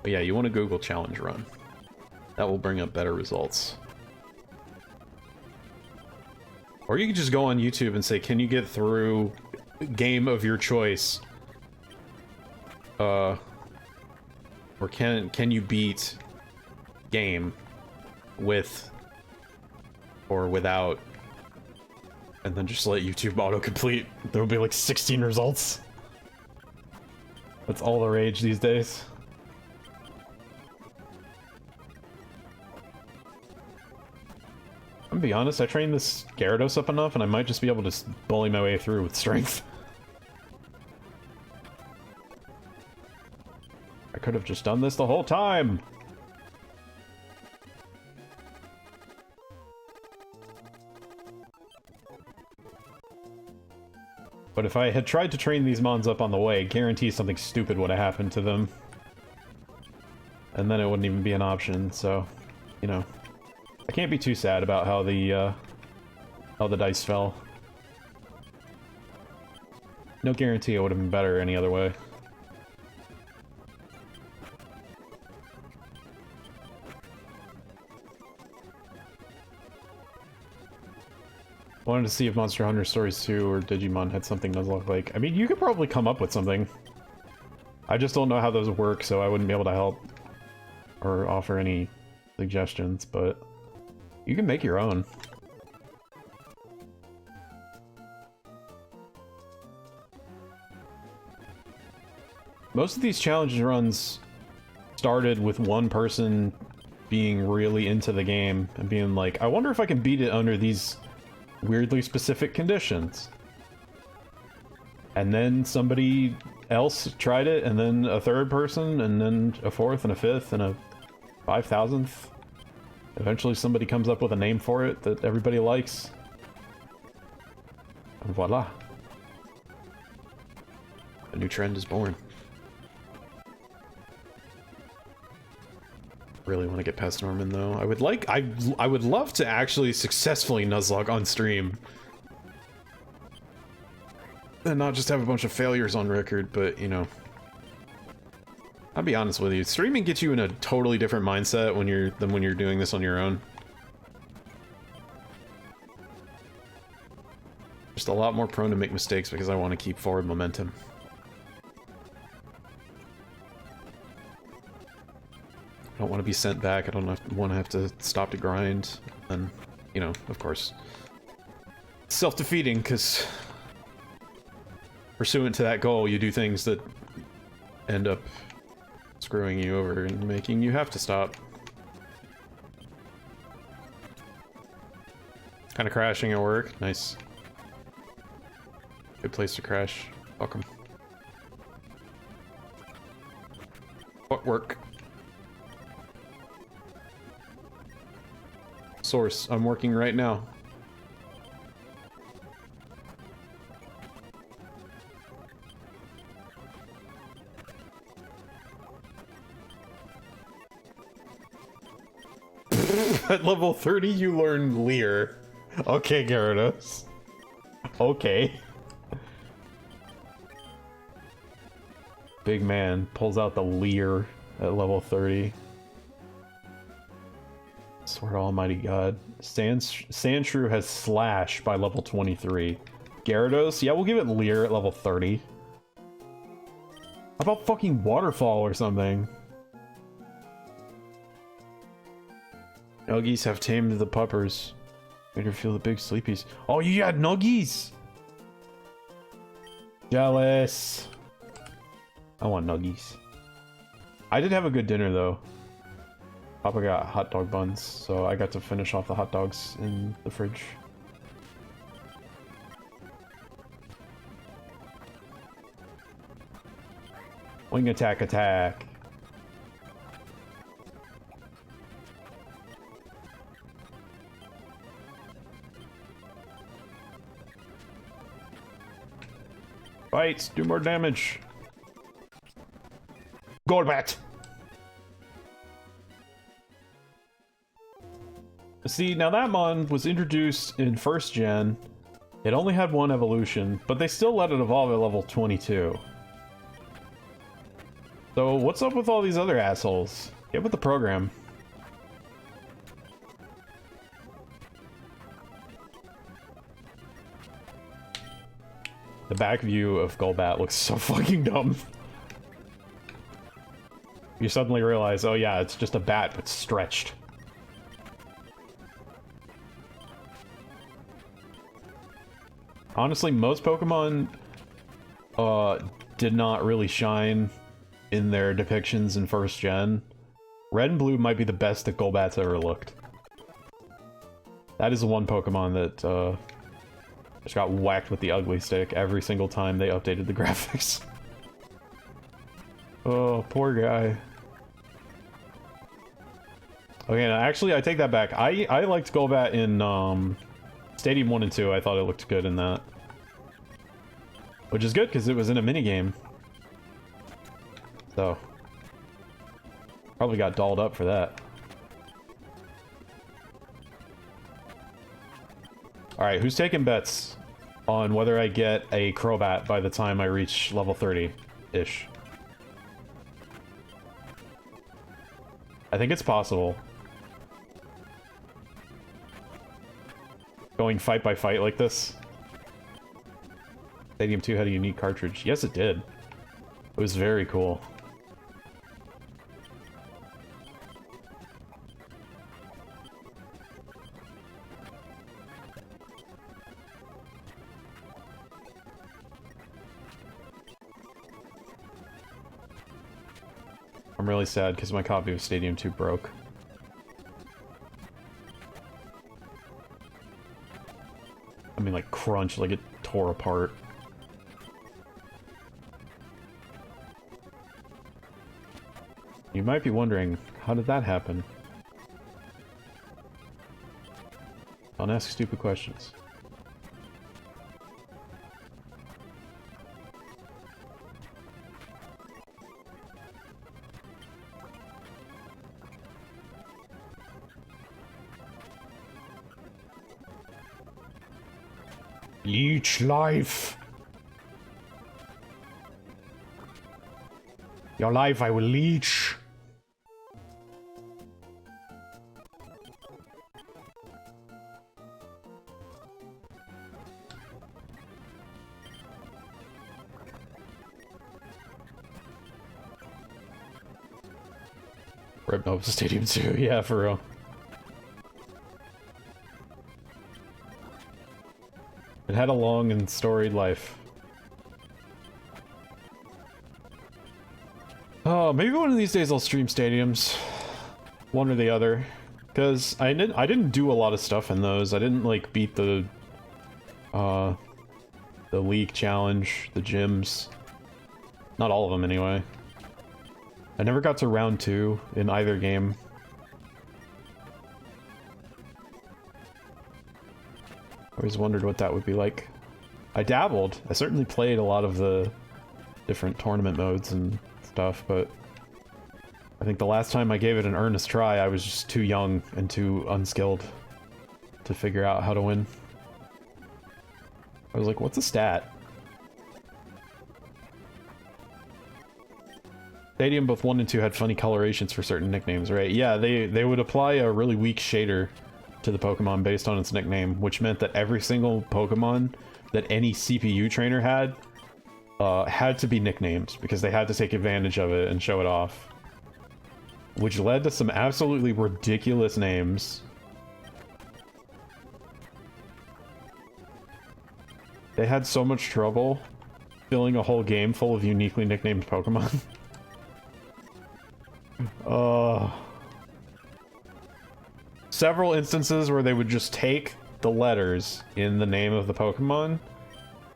But yeah, you want to Google challenge run. That will bring up better results. Or you can just go on YouTube and say, can you get through game of your choice? Or can you beat game with or without? And then just let YouTube autocomplete. There will be like 16 results. That's all the rage these days. I'm gonna be honest, I trained this Gyarados up enough and I might just be able to bully my way through with strength. I could have just done this the whole time! But if I had tried to train these Mons up on the way, guarantee something stupid would have happened to them. And then it wouldn't even be an option, so, you know. I can't be too sad about how the dice fell. No guarantee it would have been better any other way. Wanted to see if Monster Hunter Stories 2 or Digimon had something Nuzlocke like. I mean, you could probably come up with something. I just don't know how those work, so I wouldn't be able to help or offer any suggestions, but you can make your own. Most of these challenge runs started with one person being really into the game and being like, I wonder if I can beat it under these weirdly specific conditions. And then somebody else tried it, and then a third person, and then a fourth, and a fifth, and a 5,000th. Eventually somebody comes up with a name for it that everybody likes. And voila. A new trend is born. Really want to get past Norman though. I would love to actually successfully Nuzlocke on stream. And not just have a bunch of failures on record, but you know. I'll be honest with you, streaming gets you in a totally different mindset than when you're doing this on your own. Just a lot more prone to make mistakes because I want to keep forward momentum. I don't want to be sent back, I don't want to have to stop to grind, and, you know, of course, self-defeating, because pursuant to that goal, you do things that end up screwing you over and making you have to stop. Kind of crashing at work. Nice. Good place to crash. Welcome. What work? Source. I'm working right now. At level 30, you learn Leer. Okay, Gyarados. Okay. Big man pulls out the Leer at level 30. Swear to Almighty God. Sandshrew has Slash by level 23. Gyarados? Yeah, we'll give it Leer at level 30. How about fucking Waterfall or something? Nuggies have tamed the puppers. Made her feel the big sleepies. Oh, you got Nuggies! Jealous. I want Nuggies. I did have a good dinner though. Papa got hot dog buns, so I got to finish off the hot dogs in the fridge. Wing attack attack. Bites, do more damage. Golbat! See, now that mon was introduced in 1st gen. It only had one evolution, but they still let it evolve at level 22. So what's up with all these other assholes? Get with the program. The back view of Golbat looks so fucking dumb. You suddenly realize, oh yeah, it's just a bat, but stretched. Honestly, most Pokemon did not really shine in their depictions in 1st gen. Red and Blue might be the best that Golbat's ever looked. That is the one Pokemon that just got whacked with the ugly stick every single time they updated the graphics. Oh, poor guy. Okay, now actually, I take that back. I liked Golbat in Stadium 1 and 2. I thought it looked good in that. Which is good, because it was in a minigame. So. Probably got dolled up for that. Alright, who's taking bets on whether I get a Crobat by the time I reach level 30-ish? I think it's possible. Going fight by fight like this. Stadium 2 had a unique cartridge. Yes, it did. It was very cool. I'm really sad because my copy of Stadium 2 broke. I mean, like, crunch, like it tore apart. You might be wondering, how did that happen? Don't ask stupid questions. Leech life. Your life I will leech. Rip Nova Stadium 2, yeah, for real. It had a long and storied life. Oh, maybe one of these days I'll stream stadiums. One or the other. Because I didn't do a lot of stuff in those. I didn't, like, beat the league challenge, the gyms. Not all of them, anyway. I never got to round 2 in either game. Always wondered what that would be like. I dabbled. I certainly played a lot of the different tournament modes and stuff, but I think the last time I gave it an earnest try, I was just too young and too unskilled to figure out how to win. I was like, what's a stat? Stadium both 1 and 2 had funny colorations for certain nicknames, right? Yeah, they would apply a really weak shader to the Pokemon based on its nickname, which meant that every single Pokemon that any CPU trainer had to be nicknamed, because they had to take advantage of it and show it off. Which led to some absolutely ridiculous names. They had so much trouble filling a whole game full of uniquely nicknamed Pokemon. Several instances where they would just take the letters in the name of the Pokemon,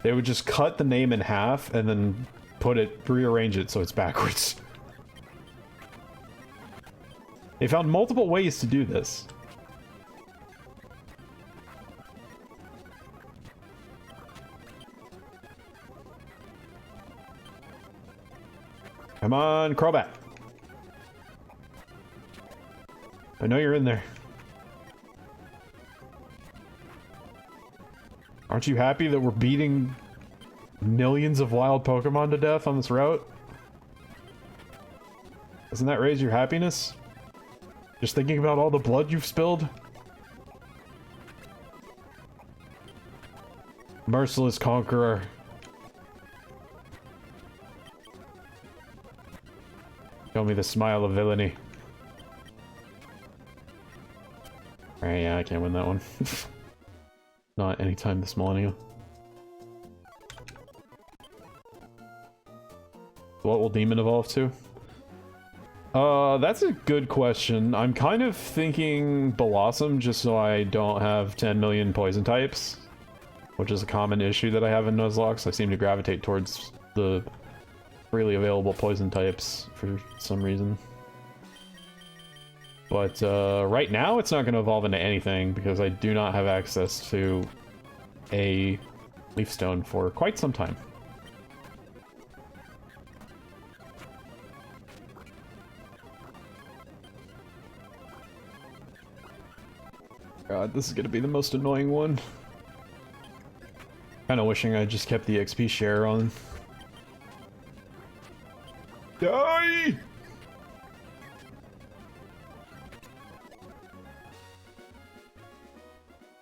they would just cut the name in half and then rearrange it so it's backwards. They found multiple ways to do this. Come on, Crobat. I know you're in there. Aren't you happy that we're beating millions of wild Pokemon to death on this route? Doesn't that raise your happiness? Just thinking about all the blood you've spilled? Merciless conqueror. Show me the smile of villainy. Alright, yeah, I can't win that one. Not anytime this millennium. What will Demon evolve to? That's a good question. I'm kind of thinking Blossom just so I don't have 10 million poison types, which is a common issue that I have in Nuzlocke. I seem to gravitate towards the freely available poison types for some reason. But right now it's not going to evolve into anything because I do not have access to a Leaf Stone for quite some time. God, this is going to be the most annoying one. Kind of wishing I just kept the XP share on. Die!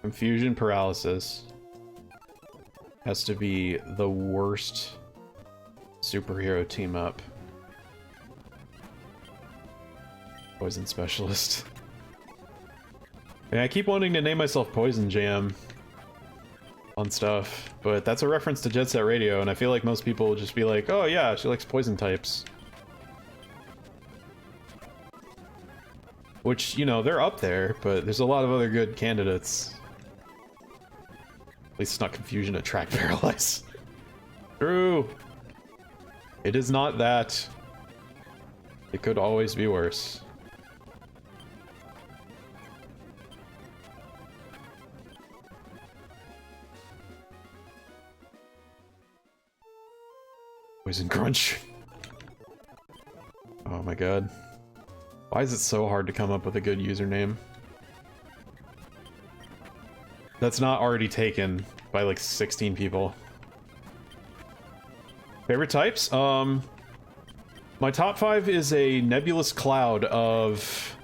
Confusion paralysis has to be the worst superhero team up. Poison specialist. And I keep wanting to name myself Poison Jam on stuff, but that's a reference to Jet Set Radio, and I feel like most people will just be like, oh yeah, she likes poison types. Which, you know, they're up there, but there's a lot of other good candidates. At least it's not confusion at track paralyze. True. It is not that. It could always be worse. Poison Crunch. Oh my god. Why is it so hard to come up with a good username? That's not already taken by like 16 people. Favorite types? My top 5 is a nebulous cloud of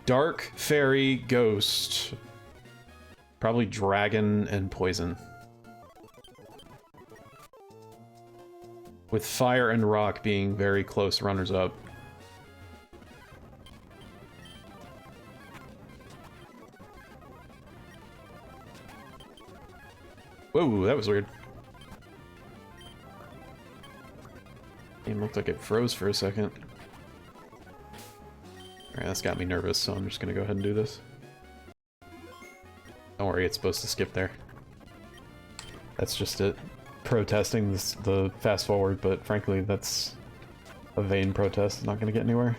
dark, fairy, ghost, probably dragon, and poison. With fire and rock being very close runners-up. Whoa, that was weird. Game looked like it froze for a second. Alright, that's got me nervous, so I'm just gonna go ahead and do this. Don't worry, it's supposed to skip there. That's just it. Protesting this, the fast forward, but frankly, that's a vain protest. It's not gonna get anywhere.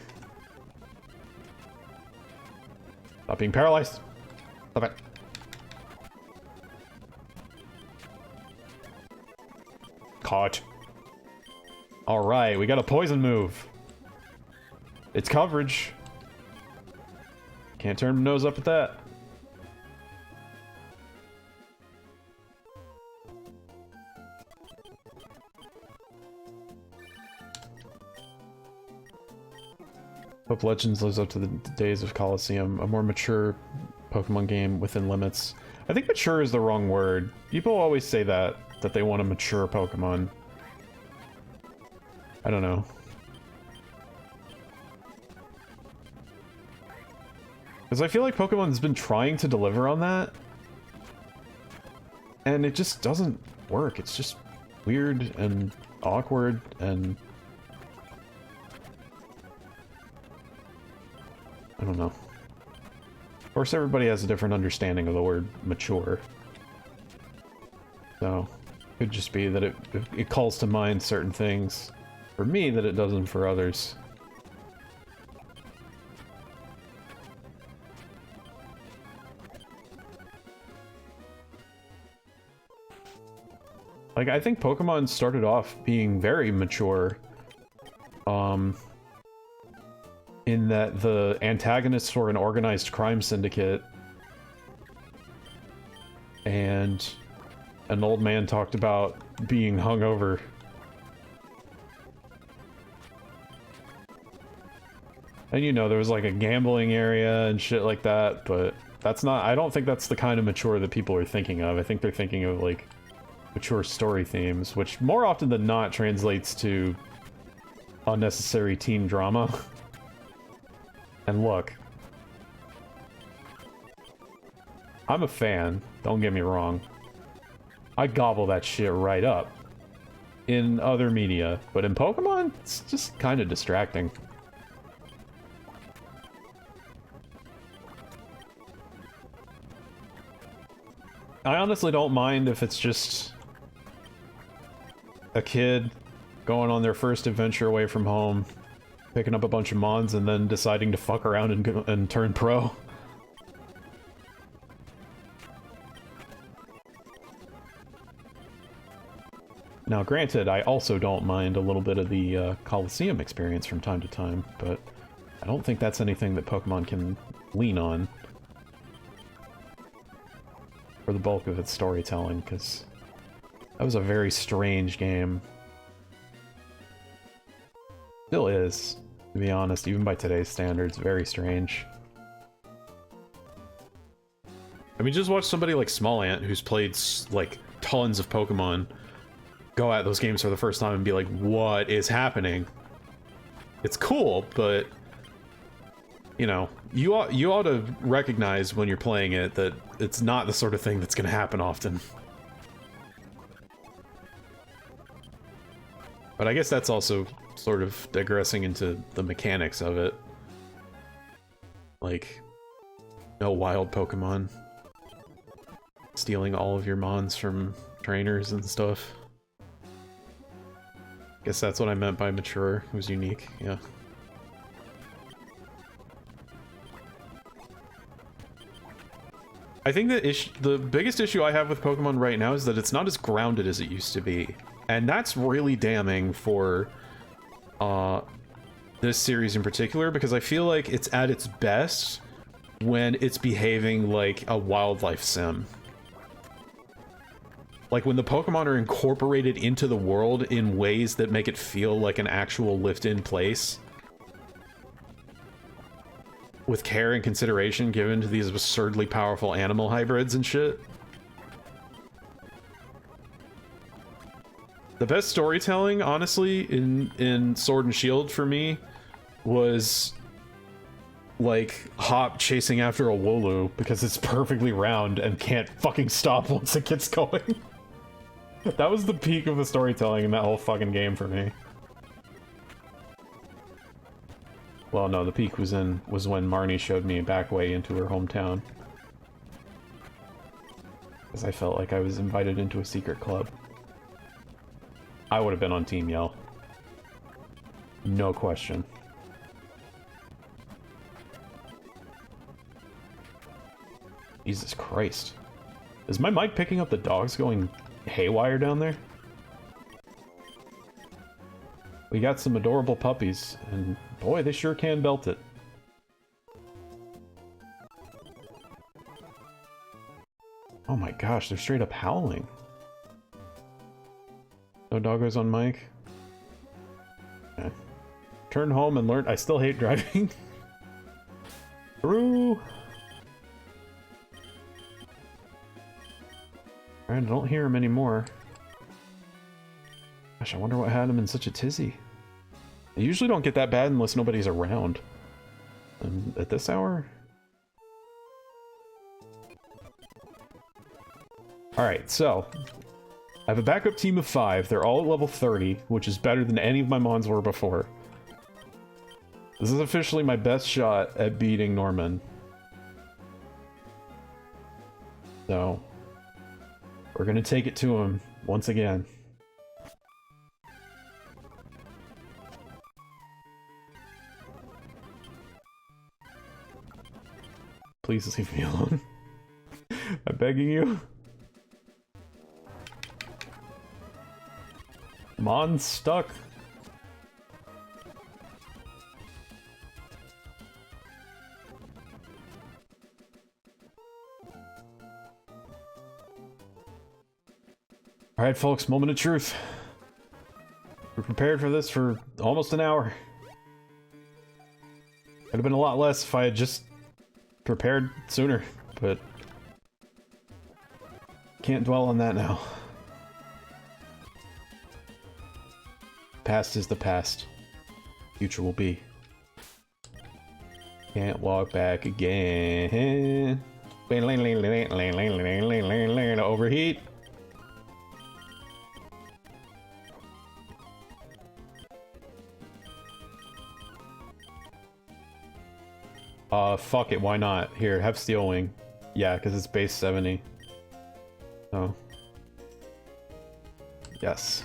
Stop being paralyzed! Stop it. Caught. Alright, we got a poison move. It's coverage. Can't turn my nose up at that. Hope Legends lives up to the days of Coliseum, a more mature Pokemon game within limits. I think mature is the wrong word. People always say that they want a mature Pokemon. I don't know. Because I feel like Pokemon's been trying to deliver on that. And it just doesn't work. It's just weird and awkward and... I don't know. Of course, everybody has a different understanding of the word mature. So, it could just be that it calls to mind certain things for me that it doesn't for others. Like, I think Pokemon started off being very mature. In that the antagonists were an organized crime syndicate. And an old man talked about being hungover. And you know, there was like a gambling area and shit like that, but that's not, I don't think that's the kind of mature that people are thinking of. I think they're thinking of like mature story themes, which more often than not translates to unnecessary teen drama. And look, I'm a fan, don't get me wrong. I gobble that shit right up in other media, but in Pokemon, it's just kind of distracting. I honestly don't mind if it's just a kid going on their first adventure away from home, picking up a bunch of mons, and then deciding to fuck around and turn pro. Now, granted, I also don't mind a little bit of the Coliseum experience from time to time, but I don't think that's anything that Pokemon can lean on for the bulk of its storytelling, because that was a very strange game. Still is, to be honest, even by today's standards, very strange. I mean, just watch somebody like Small Ant, who's played, like, tons of Pokemon, go at those games for the first time and be like, what is happening? It's cool, but, you know, you ought to recognize when you're playing it that it's not the sort of thing that's going to happen often. But I guess that's also sort of digressing into the mechanics of it. Like, no wild Pokemon stealing all of your mons from trainers and stuff. Guess that's what I meant by mature. It was unique, yeah. I think the biggest issue I have with Pokemon right now is that it's not as grounded as it used to be. And that's really damning for this series in particular, because I feel like it's at its best when it's behaving like a wildlife sim. Like when the Pokemon are incorporated into the world in ways that make it feel like an actual lived-in place, with care and consideration given to these absurdly powerful animal hybrids and shit. The best storytelling, honestly, in Sword and Shield for me was like Hop chasing after a Wooloo because it's perfectly round and can't fucking stop once it gets going. That was the peak of the storytelling in that whole fucking game for me. Well, no, the peak was when Marnie showed me a back way into her hometown. Because I felt like I was invited into a secret club. I would have been on Team Yell. No question. Jesus Christ. Is my mic picking up the dogs going haywire down there? We got some adorable puppies, and boy, they sure can belt it. Oh my gosh, they're straight up howling. No doggos on mic? Okay. Turn home and learn. I still hate driving. Through. Alright, I don't hear him anymore. Gosh, I wonder what had him in such a tizzy. I usually don't get that bad unless nobody's around. And at this hour? Alright, so I have a backup team of 5. They're all at level 30, which is better than any of my mons were before. This is officially my best shot at beating Norman. So, we're gonna take it to him once again. Please leave me alone. I'm begging you. Mon's stuck. Alright folks, moment of truth. We're prepared for this for almost an hour. Could have been a lot less if I had just prepared sooner, but can't dwell on that now. Past is the past. Future will be. Can't walk back again. Overheat. Fuck it, why not? Here, have Steel Wing. Yeah, because it's base 70. Oh. Yes.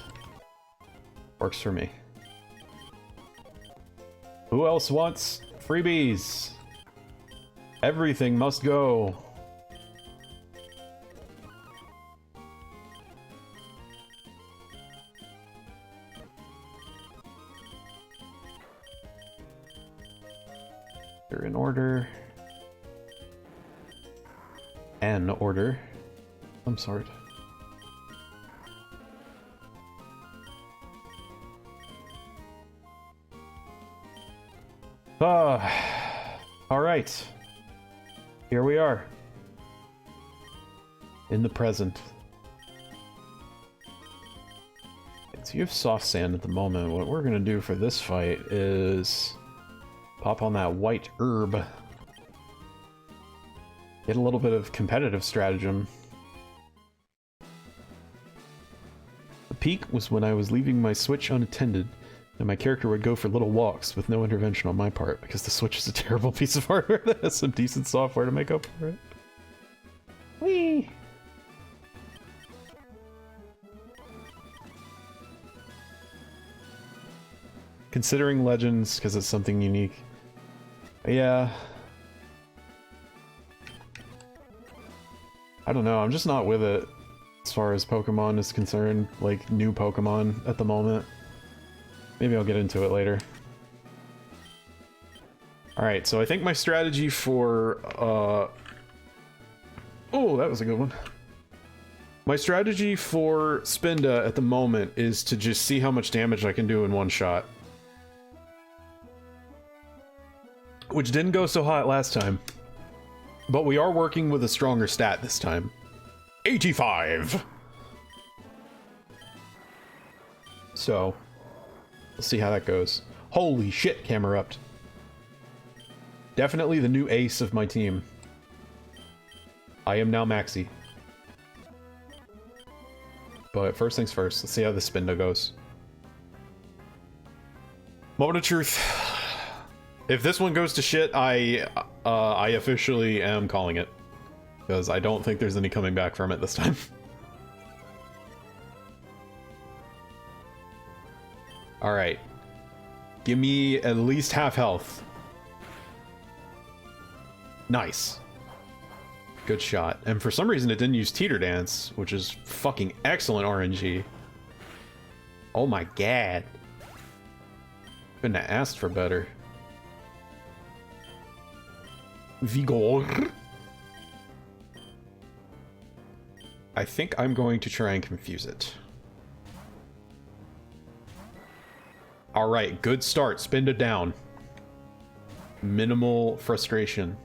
Works for me. Who else wants freebies? Everything must go. You're in order. An order. Some sort. Alright. Here we are. In the present. So you have soft sand at the moment. What we're gonna do for this fight is pop on that white herb. Get a little bit of competitive stratagem. The peak was when I was leaving my Switch unattended And my character would go for little walks with no intervention on my part because the Switch is a terrible piece of hardware that has some decent software to make up for it. Whee! Considering Legends because it's something unique. Yeah. I don't know, I'm just not with it as far as Pokemon is concerned, like new Pokemon at the moment. Maybe I'll get into it later. Alright, so I think my strategy for, oh, that was a good one. My strategy for Spinda at the moment is to just see how much damage I can do in one shot. Which didn't go so hot last time. But we are working with a stronger stat this time. 85! So, let's see how that goes. Holy shit, Camerupt. Definitely the new ace of my team. I am now Maxi. But first things first, let's see how this Spinda goes. Moment of truth. If this one goes to shit, I officially am calling it. Because I don't think there's any coming back from it this time. Alright. Give me at least half health. Nice. Good shot. And for some reason it didn't use Teeter Dance, which is fucking excellent RNG. Oh my god. Couldn't have asked for better. Vigor. I think I'm going to try and confuse it. Alright, good start. Spinda down. Minimal frustration.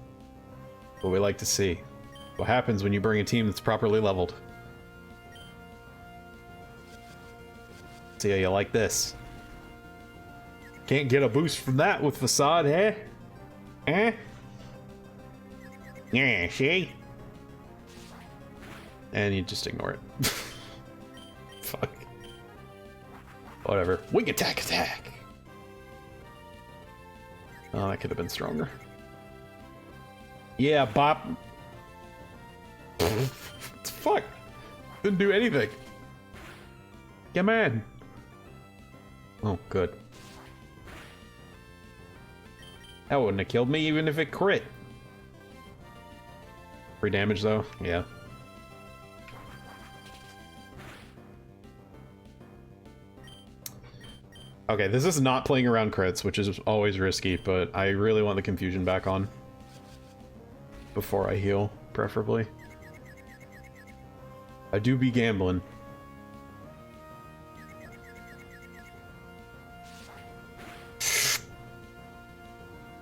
What we like to see. What happens when you bring a team that's properly leveled. See how you like this. Can't get a boost from that with Facade, eh? Eh? Yeah, see? And you just ignore it. Fuck. Whatever. Wing attack, attack! Oh, that could have been stronger. Yeah, bop. Fuck. Didn't do anything. Come on. Oh, good. That wouldn't have killed me even if it crit. Free damage though? Yeah. Okay, this is not playing around crits, which is always risky, but I really want the confusion back on. Before I heal, preferably. I do be gambling.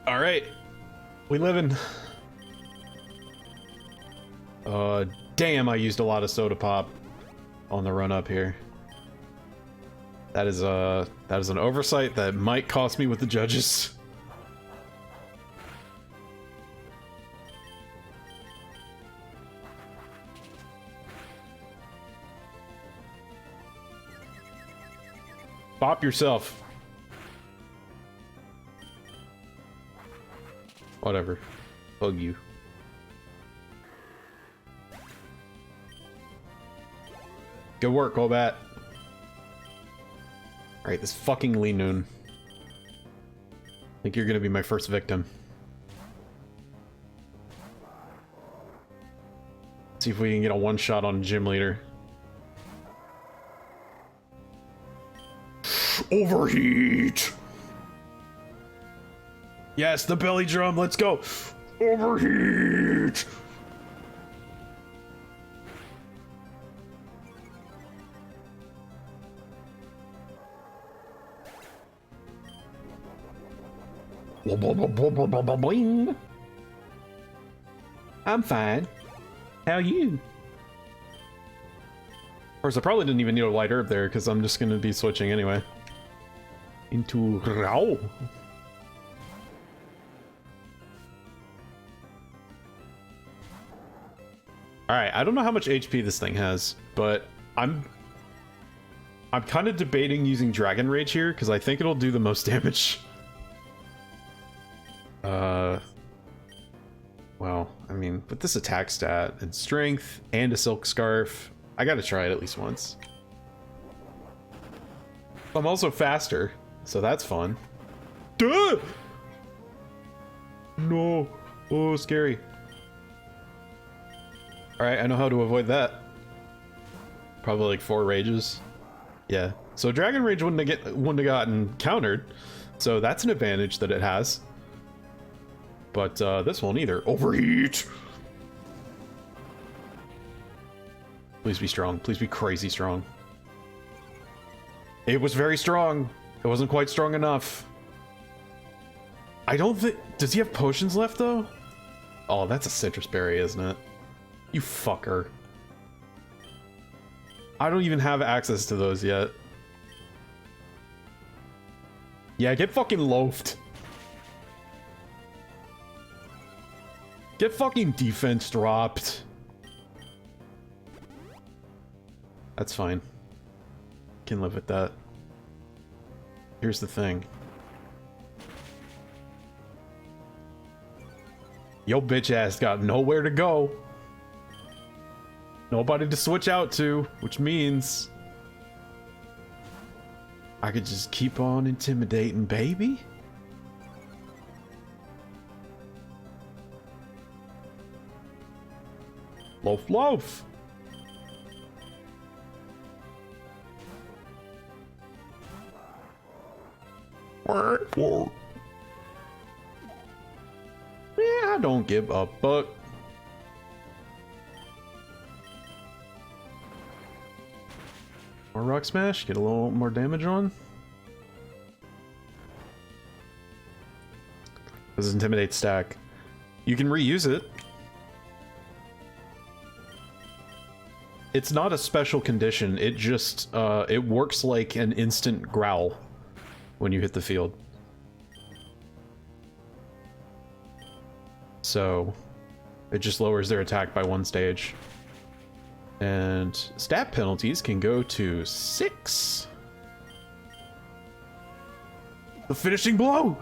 Alright. We living. Damn, I used a lot of soda pop on the run up here. That is an oversight that might cost me with the judges. Bop yourself. Whatever. Bug you. Good work, Golbat. Alright, this fucking Lee Noon. I think you're gonna be my first victim. See if we can get a one-shot on Gym Leader. Overheat! Yes, the belly drum, let's go! Overheat! I'm fine. How are you? Of course, I probably didn't even need a white herb there because I'm just going to be switching anyway. Into Rao. Alright, I don't know how much HP this thing has, but I'm kind of debating using Dragon Rage here, because I think it'll do the most damage. Well, I mean, with this attack stat, and strength, and a Silk Scarf, I gotta try it at least once. I'm also faster, so that's fun. Duh! No. Oh, scary. Alright, I know how to avoid that. Probably like 4 rages. Yeah. So Dragon Rage wouldn't have gotten countered. So that's an advantage that it has. But this won't either. Overheat! Please be strong. Please be crazy strong. It was very strong. It wasn't quite strong enough. I don't think... Does he have potions left, though? Oh, that's a citrus berry, isn't it? You fucker. I don't even have access to those yet. Yeah, get fucking loafed. Get fucking defense dropped. That's fine. Can live with that. Here's the thing. Yo bitch ass got nowhere to go. Nobody to switch out to, which means I could just keep on intimidating, baby. Loaf, loaf. Yeah, I don't give a fuck. More rock smash, get a little more damage on. This is intimidate stack. You can reuse it. It's not a special condition, it just, it works like an instant growl when you hit the field. So, it just lowers their attack by 1 stage. And stat penalties can go to 6. The finishing blow!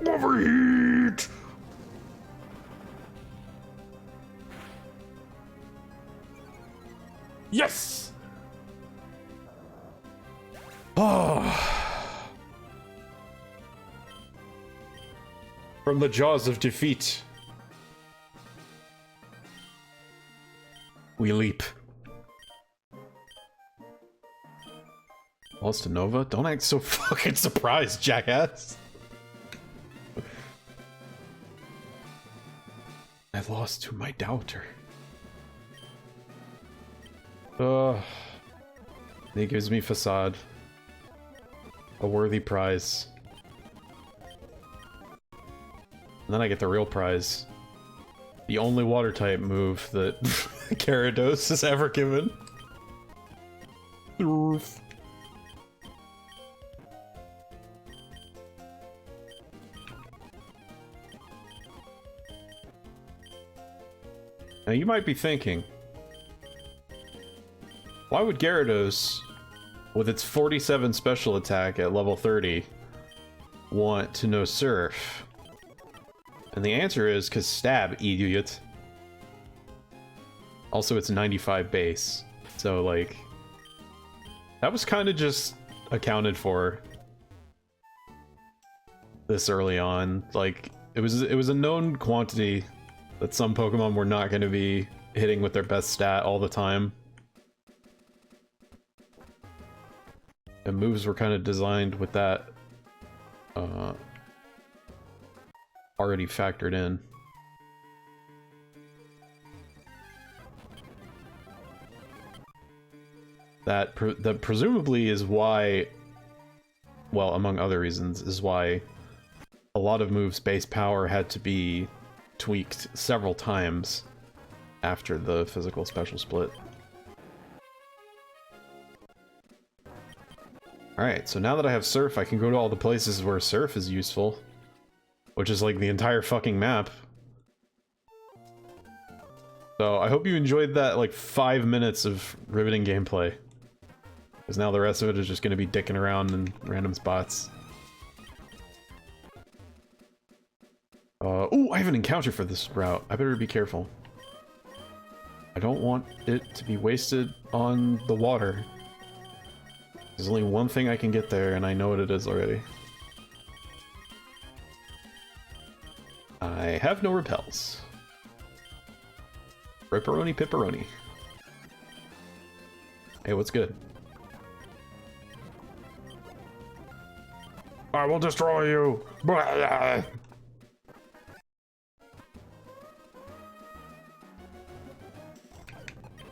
Overheat! Yes! Oh. From the jaws of defeat, we leap. Lost to Nova? Don't act so fucking surprised, jackass. I lost to my doubter. He gives me Facade. A worthy prize. And then I get the real prize. The only water type move that Gyarados has ever given. Oof. Now you might be thinking, why would Gyarados, with its 47 special attack at level 30, want to know Surf? And the answer is, because stab, idiot. Also, it's 95 base. So, like, that was kind of just accounted for this early on. Like, it was a known quantity that some Pokemon were not going to be hitting with their best stat all the time. And moves were kind of designed with that already factored in. That presumably is why, well, among other reasons, is why a lot of moves' base power had to be tweaked several times after the physical special split. Alright, so now that I have Surf, I can go to all the places where Surf is useful. Which is like the entire fucking map. So I hope you enjoyed that like 5 minutes of riveting gameplay. Because now the rest of it is just going to be dicking around in random spots. Ooh, I have an encounter for this route. I better be careful. I don't want it to be wasted on the water. There's only one thing I can get there, and I know what it is already. I have no repels. Ripperoni pipperoni. Hey, what's good? I will destroy you!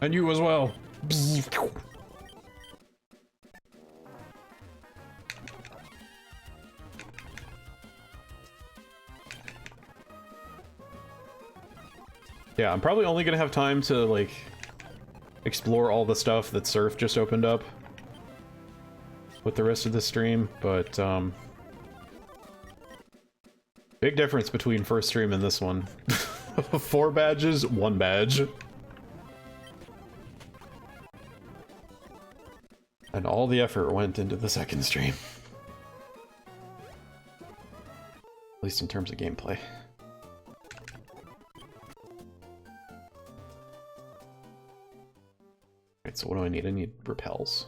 And you as well. Yeah, I'm probably only gonna have time to, like, explore all the stuff that Surf just opened up with the rest of the stream, but, big difference between first stream and this one. 4 badges, 1 badge. And all the effort went into the second stream. At least in terms of gameplay. Alright, so what do I need? I need repels.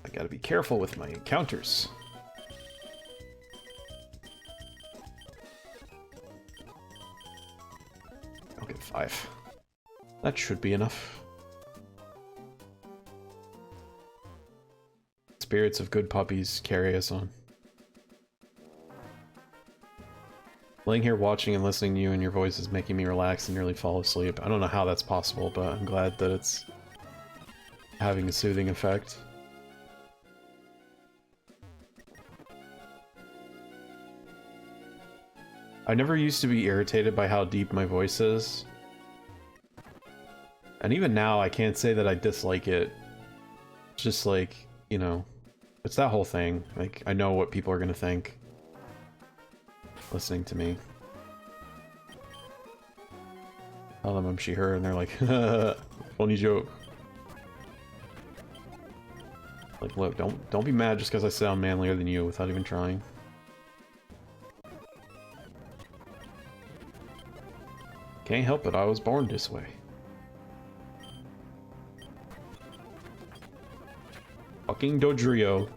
I gotta be careful with my encounters. I'll get 5. That should be enough. Spirits of good puppies carry us on. Laying here watching and listening to you and your voice is making me relax and nearly fall asleep. I don't know how that's possible, but I'm glad that it's having a soothing effect. I never used to be irritated by how deep my voice is. And even now, I can't say that I dislike it. It's just like, you know, it's that whole thing. Like, I know what people are gonna think listening to me. Tell them I'm she, her, and they're like, funny joke. Like, look, don't be mad just because I sound manlier than you without even trying. Can't help it, I was born this way. Fucking Dodrio.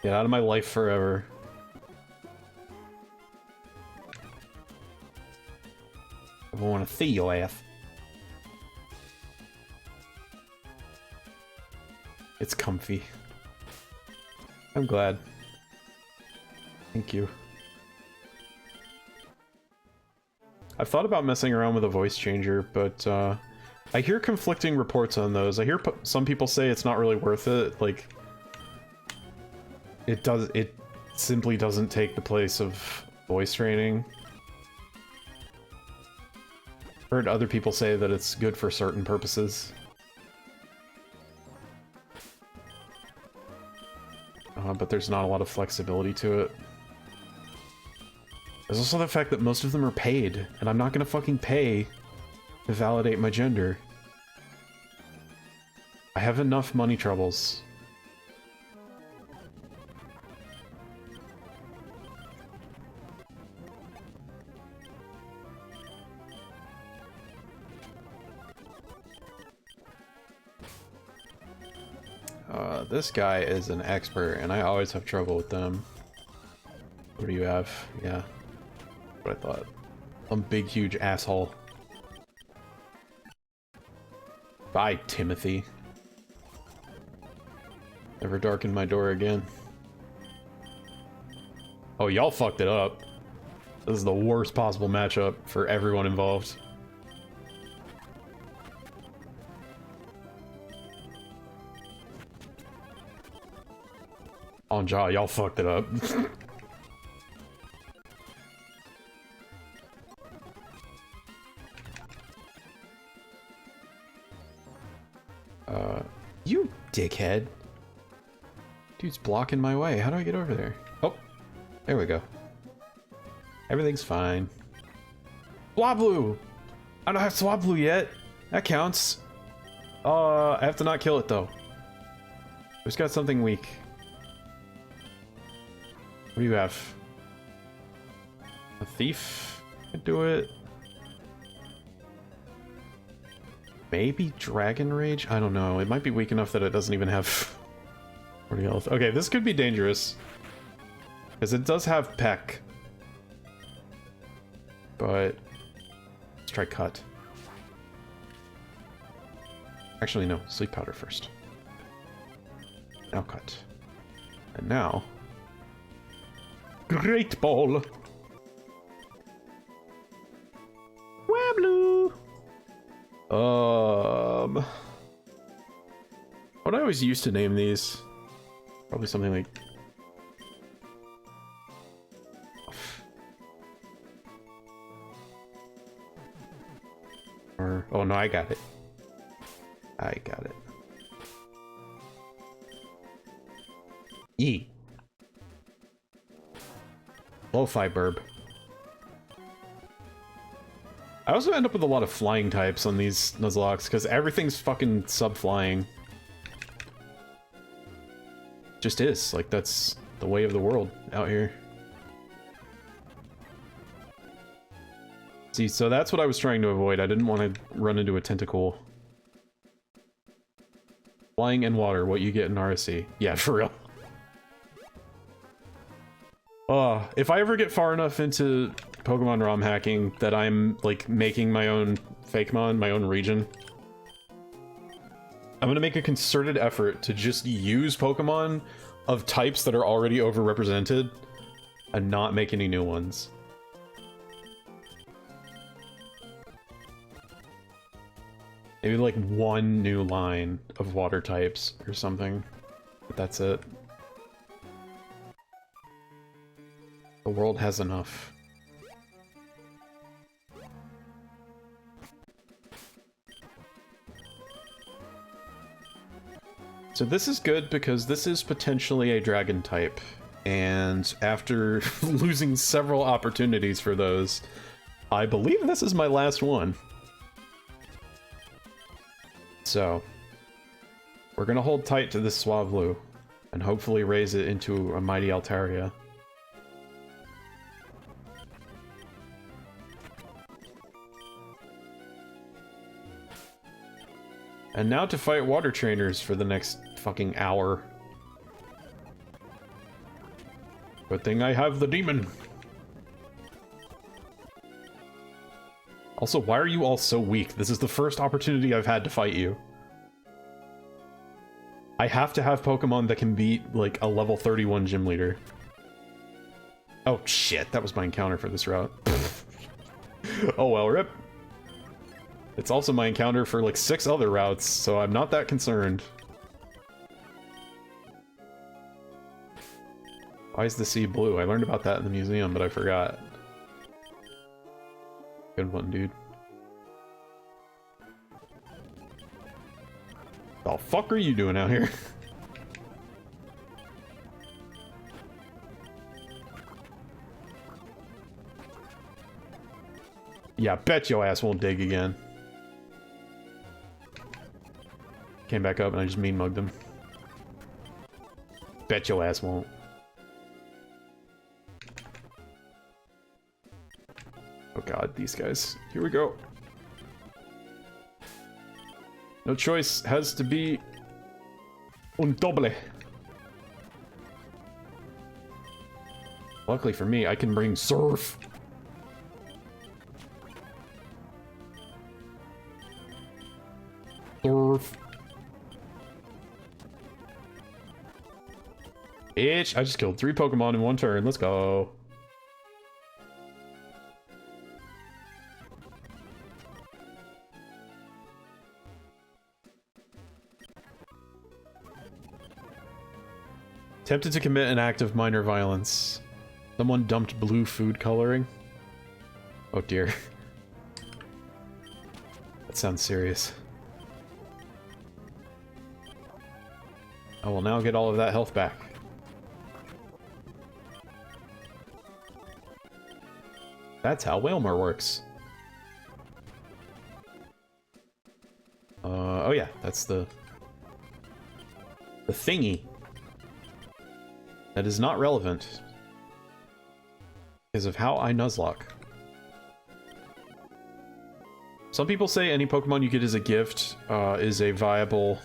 Get out of my life forever. I want to see your ass. It's comfy. I'm glad. Thank you. I've thought about messing around with a voice changer, but I hear conflicting reports on those. I hear some people say it's not really worth it. Like, it simply doesn't take the place of voice training. Heard other people say that it's good for certain purposes. But there's not a lot of flexibility to it. There's also the fact that most of them are paid, and I'm not gonna fucking pay to validate my gender. I have enough money troubles. This guy is an expert, and I always have trouble with them. What do you have? Yeah. What I thought. Some big, huge asshole. Bye, Timothy. Never darken my door again. Oh, y'all fucked it up. This is the worst possible matchup for everyone involved. On Jaw, y'all fucked it up. You dickhead. Dude's blocking my way. How do I get over there? Oh, there we go. Everything's fine. Bloblu! I don't have Swablu yet. That counts. I have to not kill it though. Who's got something weak? What do you have? A thief could do it. Maybe Dragon Rage? I don't know. It might be weak enough that it doesn't even have 40 health. Okay, this could be dangerous. Because it does have Peck. But let's try Cut. Actually, no. Sleep Powder first. Now Cut. And now... Great Ball! Wablu! What I always used to name these? Probably something like... Or... Oh no, I got it. I got it. E. Lo-fi burb. I also end up with a lot of flying types on these Nuzlockes, because everything's fucking sub-flying. Just is. Like, that's the way of the world out here. See, so that's what I was trying to avoid. I didn't want to run into a tentacle. Flying and water, what you get in RSC. Yeah, for real. If I ever get far enough into Pokemon ROM hacking that I'm, like, making my own Fakemon, my own region, I'm gonna make a concerted effort to just use Pokemon of types that are already overrepresented and not make any new ones. Maybe, like, one new line of water types or something, but that's it. The world has enough. So this is good because this is potentially a dragon type, and after losing several opportunities for those, I believe this is my last one. So, we're gonna hold tight to this Swablu, and hopefully raise it into a mighty Altaria. And now to fight water trainers for the next fucking hour. Good thing I have the demon. Also, why are you all so weak? This is the first opportunity I've had to fight you. I have to have Pokemon that can beat, like, a level 31 gym leader. Oh shit, that was my encounter for this route. Oh well, rip. It's also my encounter for like 6 other routes, so I'm not that concerned. Why is the sea blue? I learned about that in the museum, but I forgot. Good one, dude. The fuck are you doing out here? Yeah, bet your ass won't dig again. Came back up and I just mean mugged him. Bet your ass won't. Oh god, these guys. Here we go. No choice, has to be un doble. Luckily for me, I can bring Surf. Surf. Bitch, I just killed 3 Pokemon in 1 turn. Let's go. Tempted to commit an act of minor violence. Someone dumped blue food coloring. Oh dear. That sounds serious. I will now get all of that health back. That's how Wailmer works. yeah, that's the thingy. That is not relevant because of how I Nuzlocke. Some people say any Pokemon you get as a gift is a viable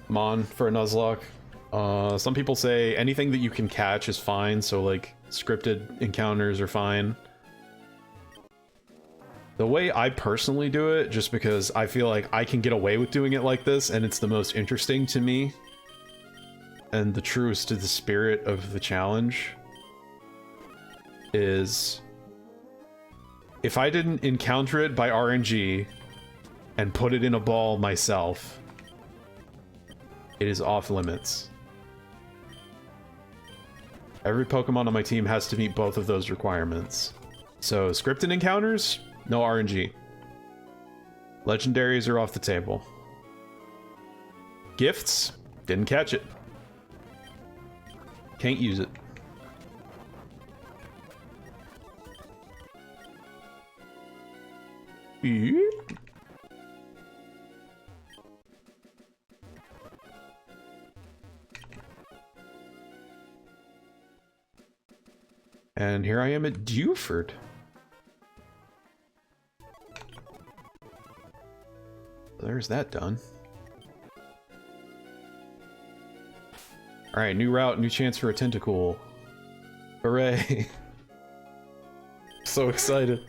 mon for a Nuzlocke. Some people say anything that you can catch is fine, so like scripted encounters are fine. The way I personally do it, just because I feel like I can get away with doing it like this, and it's the most interesting to me, and the truest to the spirit of the challenge, is if I didn't encounter it by RNG and put it in a ball myself, it is off limits. Every Pokemon on my team has to meet both of those requirements. So scripted encounters, no RNG. Legendaries are off the table. Gifts, didn't catch it. Can't use it. And here I am at Dewford. There's that done. Alright, new route, new chance for a Tentacool. Hooray! So excited.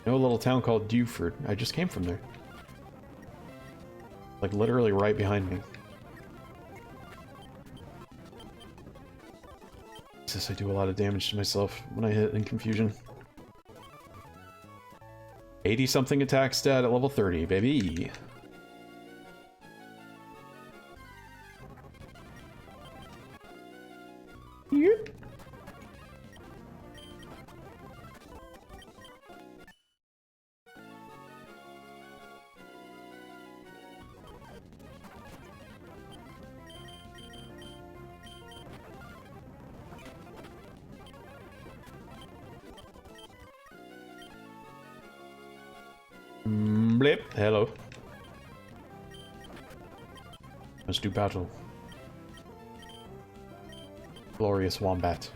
You know a little town called Dewford. I just came from there. Like literally right behind me. Jesus, I do a lot of damage to myself when I hit in confusion. 80-something attack stat at level 30, baby. Yep. Blip. Hello. Let's do battle. Glorious Wombat.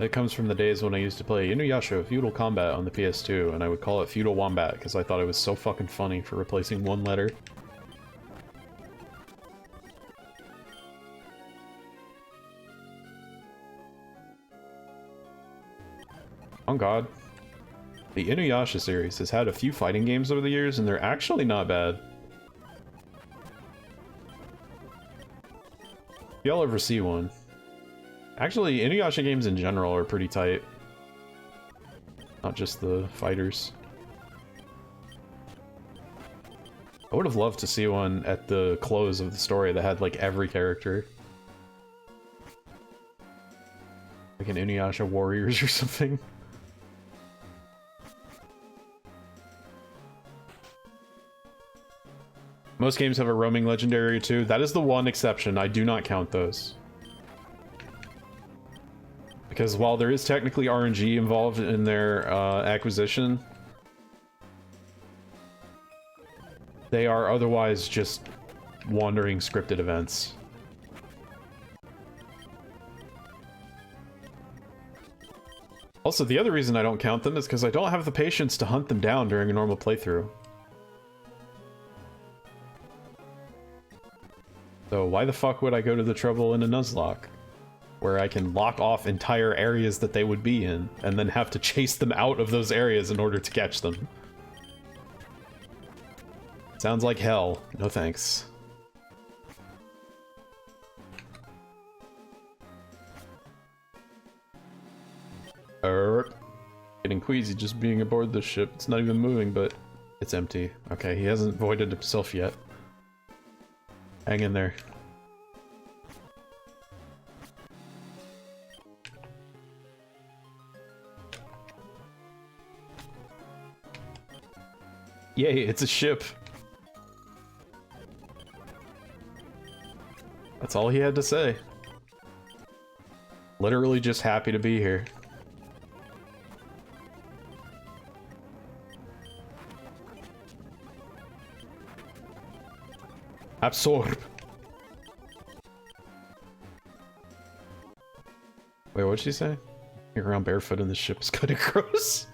It comes from the days when I used to play Inuyasha Feudal Combat on the PS2, and I would call it Feudal Wombat because I thought it was so fucking funny for replacing one letter. Oh god. The Inuyasha series has had a few fighting games over the years, and they're actually not bad. If y'all ever see one. Actually, Inuyasha games in general are pretty tight. Not just the fighters. I would have loved to see one at the close of the story that had, like, every character. Like an Inuyasha Warriors or something. Most games have a roaming legendary too. That is the one exception. I do not count those. Because while there is technically RNG involved in their acquisition, they are otherwise just wandering scripted events. Also, the other reason I don't count them is because I don't have the patience to hunt them down during a normal playthrough. So why the fuck would I go to the trouble in a Nuzlocke, where I can lock off entire areas that they would be in, and then have to chase them out of those areas in order to catch them? Sounds like hell. No thanks. Getting queasy just being aboard this ship. It's not even moving, but it's empty. Okay, he hasn't voided himself yet. Hang in there. Yay, it's a ship. That's all he had to say. Literally just happy to be here. Absorb. Wait, what'd she say? You're around barefoot in the ship is kind of gross.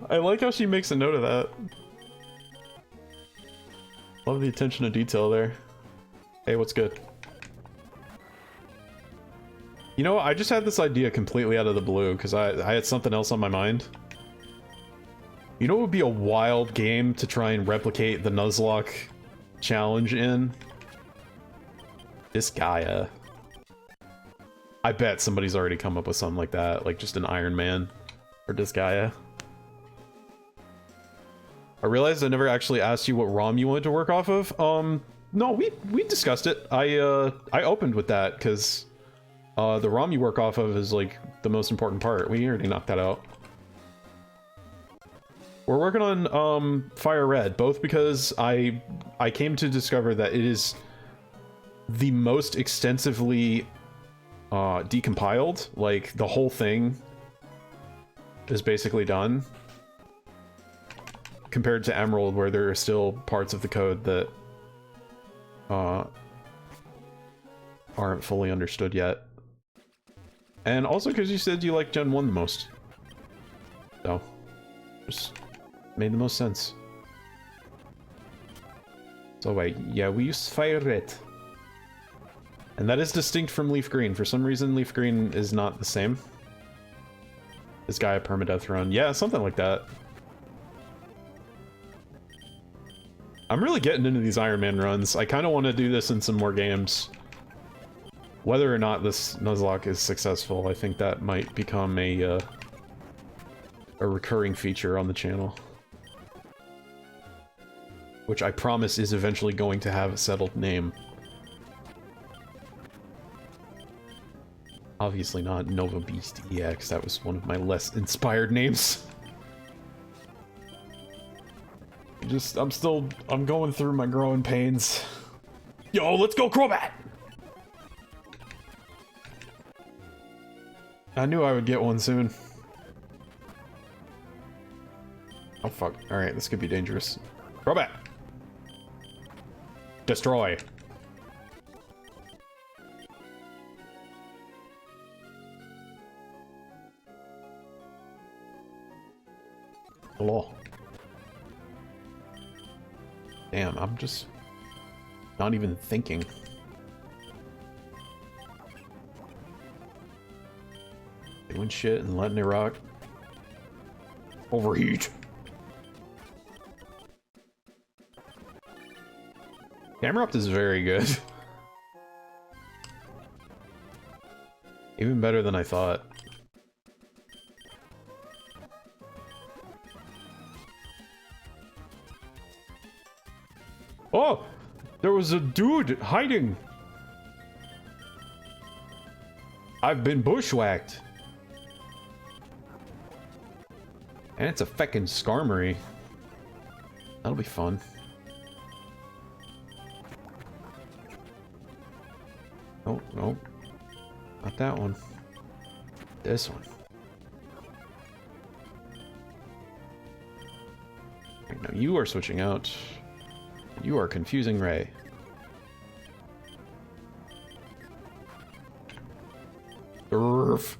I like how she makes a note of that. Love the attention to detail there. Hey, what's good? You know, I just had this idea completely out of the blue because I had something else on my mind. You know what would be a wild game to try and replicate the Nuzlocke challenge in? Disgaea. I bet somebody's already come up with something like that, like just an Iron Man or Disgaea. I realized I never actually asked you what ROM you wanted to work off of. No, we discussed it. I opened with that because the ROM you work off of is like the most important part. We already knocked that out. We're working on Fire Red, both because I came to discover that it is the most extensively decompiled. Like the whole thing is basically done, compared to Emerald, where there are still parts of the code that aren't fully understood yet. And also because you said you like Gen 1 the most. So, just made the most sense. So wait, yeah, we use Fire Red. And that is distinct from Leaf Green. For some reason, Leaf Green is not the same. This guy a permadeath run. Yeah, something like that. I'm really getting into these Iron Man runs. I kind of want to do this in some more games. Whether or not this Nuzlocke is successful, I think that might become a recurring feature on the channel. Which I promise is eventually going to have a settled name. Obviously not Nova Beast EX, that was one of my less inspired names. I'm going through my growing pains. Yo, let's go Crobat! I knew I would get one soon. Oh fuck, alright, this could be dangerous. Crobat! Destroy! Hello. Damn, I'm just not even thinking. Doing shit and letting it rock. Overheat. Camerupt is very good. Even better than I thought. Oh! There was a dude hiding! I've been bushwhacked. And it's a feckin' Skarmory. That'll be fun. Oh, no. Not that one. This one. Right, now you are switching out. You are confusing Ray. Urgh.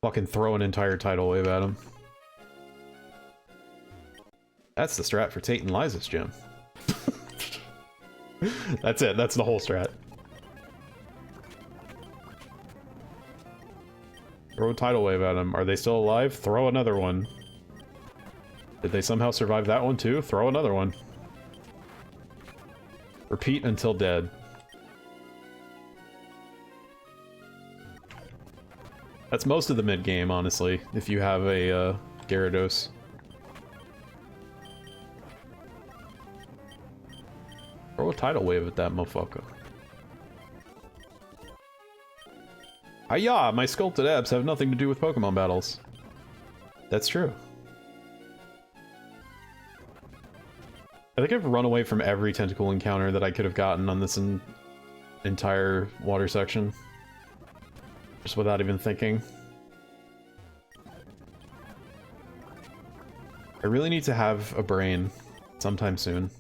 Fucking throw an entire tidal wave at him. That's the strat for Tate and Liza's gym. That's it. That's the whole strat. Throw a tidal wave at them. Are they still alive? Throw another one. Did they somehow survive that one too? Throw another one. Repeat until dead. That's most of the mid-game, honestly, if you have a Gyarados. Throw a tidal wave at that motherfucker. Hiya! My sculpted abs have nothing to do with Pokemon battles. That's true. I think I've run away from every tentacle encounter that I could have gotten on this entire water section. Just without even thinking. I really need to have a brain sometime soon.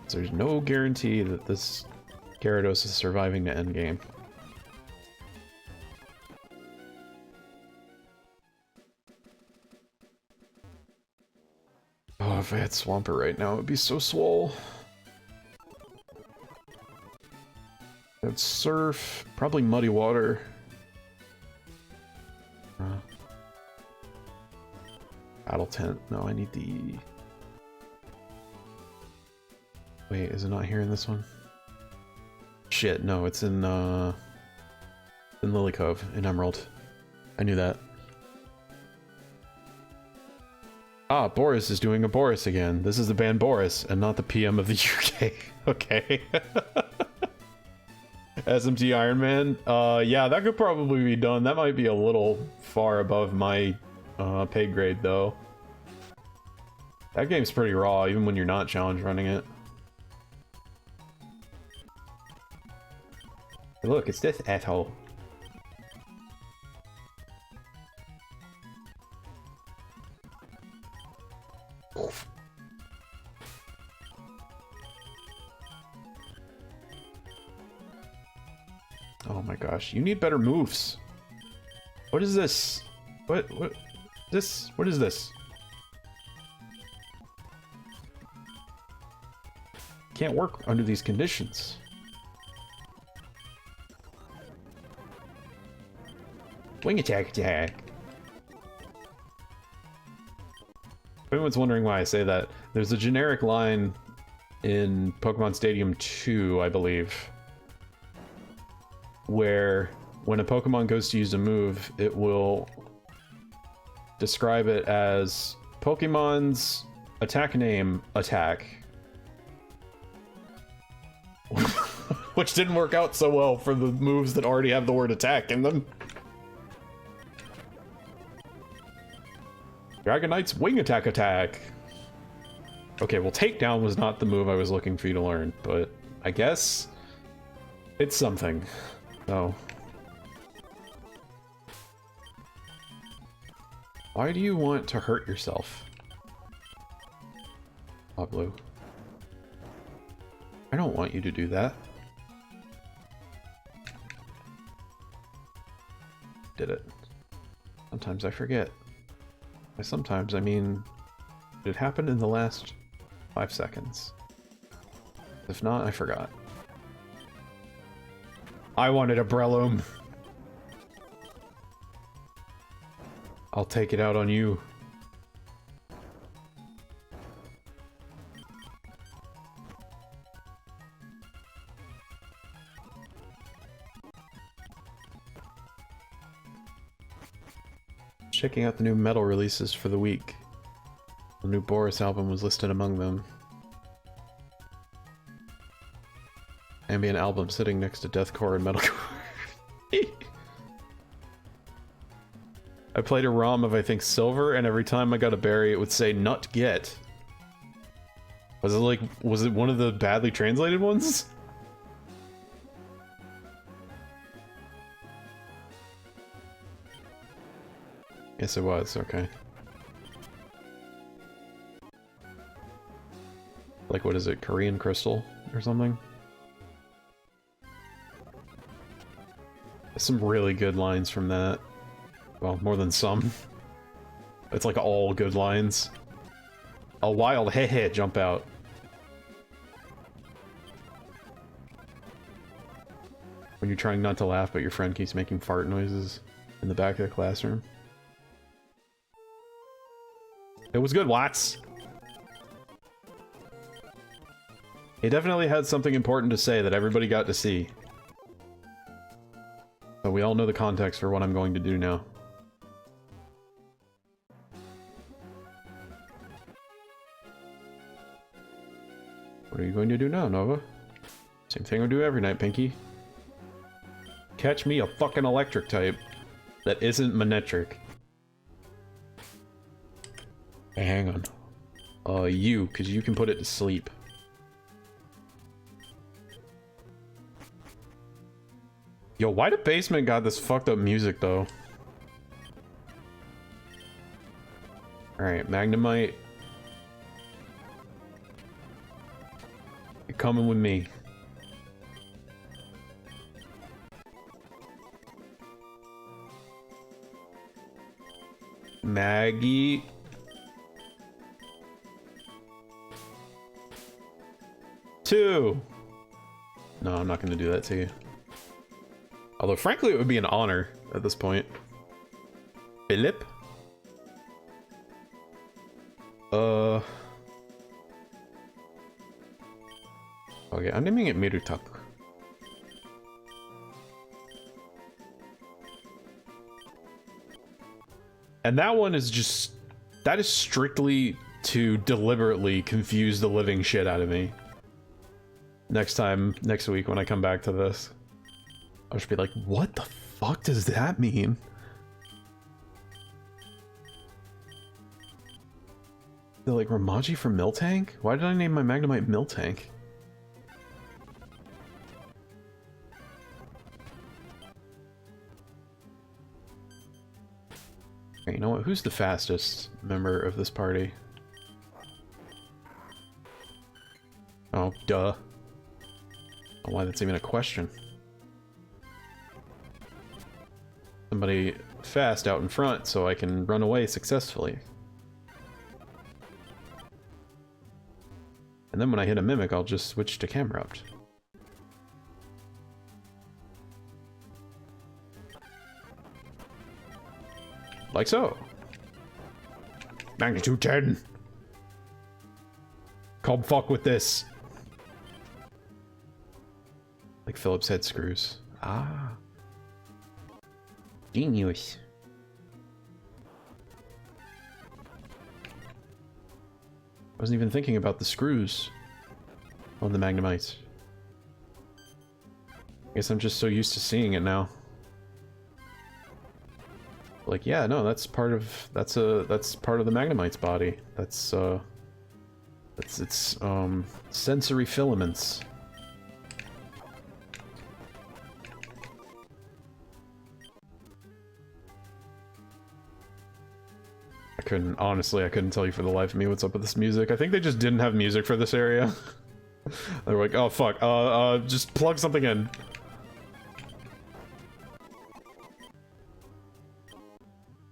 So there's no guarantee that this Gyarados is surviving to endgame. Oh, if I had Swampert right now, it would be so swole. I'd Surf, probably Muddy Water. Battle Tent. No, I need the... Wait, is it not here in this one? Shit, no, it's in Lily Cove, in Emerald. I knew that. Ah, Boris is doing a Boris again. This is the band Boris, and not the PM of the UK. Okay. SMT Iron Man? Yeah, that could probably be done. That might be a little far above my pay grade, though. That game's pretty raw, even when you're not challenge running it. Hey, look, it's this asshole. Oh my gosh, you need better moves. What is this? What is this? Can't work under these conditions. Wing attack. If anyone's wondering why I say that, there's a generic line in Pokemon Stadium 2, I believe, where when a Pokemon goes to use a move, it will describe it as Pokemon's attack name, attack. Which didn't work out so well for the moves that already have the word attack in them. Dragonite's wing attack. Okay, well, takedown was not the move I was looking for you to learn, but I guess it's something. Oh. Why do you want to hurt yourself? Pablo. I don't want you to do that. Did it. Sometimes I forget. By sometimes, I mean, it happened in the last 5 seconds. If not, I forgot. I wanted a Breloom. I'll take it out on you. Checking out the new metal releases for the week. The new Boris album was listed among them. Ambient album sitting next to deathcore and metalcore. I played a ROM of, I think, Silver, and every time I got a berry it would say "nut get." Was it one of the badly translated ones? Yes, it was. Okay. Like, what is it? Korean Crystal or something? Some really good lines from that. Well, more than some. It's like all good lines. A wild hey jump out. When you're trying not to laugh, but your friend keeps making fart noises in the back of the classroom. It was good, Watts. He definitely had something important to say that everybody got to see. But we all know the context for what I'm going to do now. What are you going to do now, Nova? Same thing I do every night, Pinky. Catch me a fucking electric type that isn't Manectric. Hey, hang on. You, because you can put it to sleep. Yo, why the basement got this fucked up music, though? Alright, Magnemite. You're coming with me. Maggie. Two. No, I'm not going to do that to you. Although, frankly, it would be an honor at this point. Philip? Okay, I'm naming it Mirutak. And that one is just... That is strictly to deliberately confuse the living shit out of me. Next week when I come back to this. I'll just be like, what the fuck does that mean? They're like, Ramaji from Miltank? Why did I name my Magnemite Miltank? Okay, you know what? Who's the fastest member of this party? Oh, duh. I don't know why that's even a question. Somebody fast out in front so I can run away successfully. And then when I hit a mimic, I'll just switch to Camerupt. Like so. Magnitude 10. Come fuck with this. Like Phillips head screws. Ah. Genius. Wasn't even thinking about the screws on the Magnemites. Guess I'm just so used to seeing it now. Like, yeah, no, that's part of the Magnemite's body. That's its sensory filaments. Honestly, I couldn't tell you for the life of me what's up with this music. I think they just didn't have music for this area. They were like, oh fuck, just plug something in.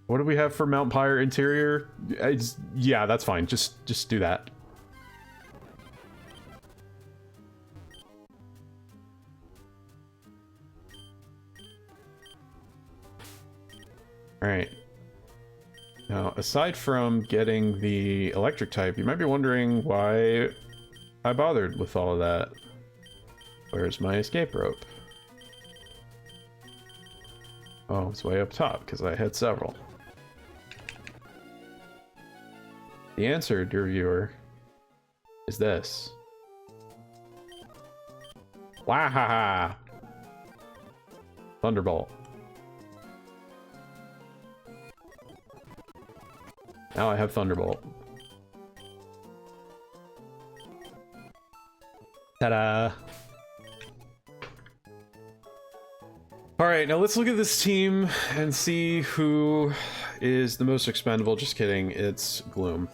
What do we have for Mount Pyre interior? Yeah, that's fine. Just do that. All right. Now, aside from getting the electric type, you might be wondering why I bothered with all of that. Where's my escape rope? Oh, it's way up top, because I had several. The answer, dear viewer, is this. Wahaha! Thunderbolt. Now I have Thunderbolt. Ta-da! Alright, now let's look at this team and see who is the most expendable. Just kidding, it's Gloom.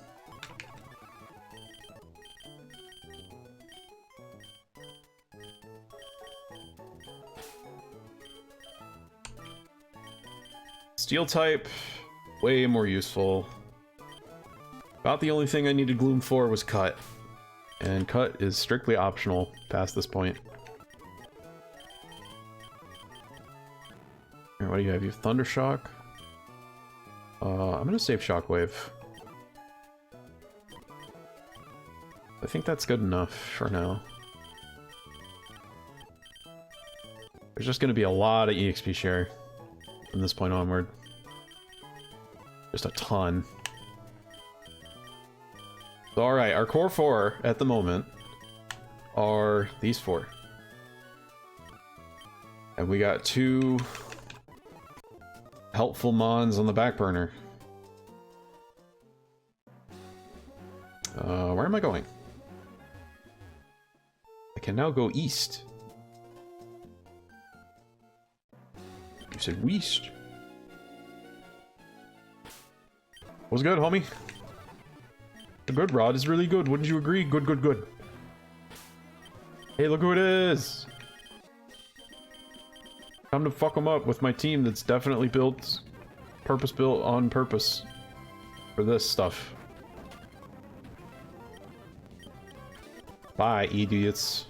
Steel type, way more useful. About the only thing I needed Gloom for was Cut. And Cut is strictly optional past this point. What do you have? You have Thundershock. I'm gonna save Shockwave. I think that's good enough for now. There's just gonna be a lot of EXP share from this point onward. Just a ton. So, alright, our core 4 at the moment are these 4. And we got 2 helpful mons on the back burner. am I going? I can now go east. You said west. What's good, homie? The good rod is really good. Wouldn't you agree? Good, good, good. Hey, look who it is. Time to fuck them up with my team that's definitely built, purpose-built on purpose for this stuff. Bye, idiots.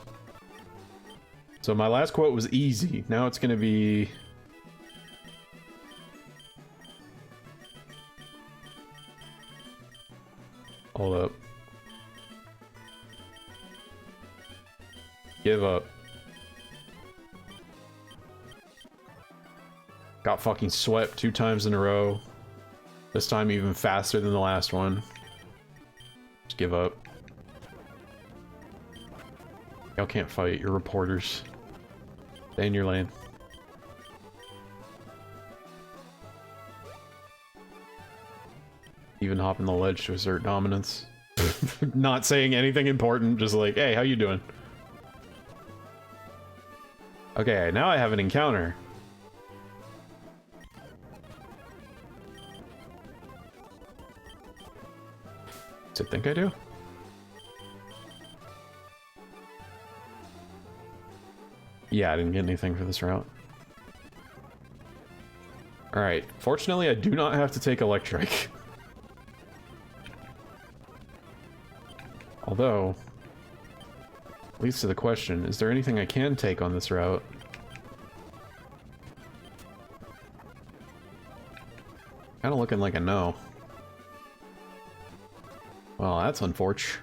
So my last quote was easy. Now it's gonna be... Hold up. Give up. Got fucking swept 2 times in a row. This time even faster than the last one. Just give up. Y'all can't fight, you're reporters. Stay in your lane. Even hopping the ledge to assert dominance. Not saying anything important, just like, hey, how you doing? Okay, now I have an encounter. Does it think I do? Yeah, I didn't get anything for this route. Alright, fortunately I do not have to take electric. Although, leads to the question, is there anything I can take on this route? Kinda looking like a no. Well, that's unfortunate.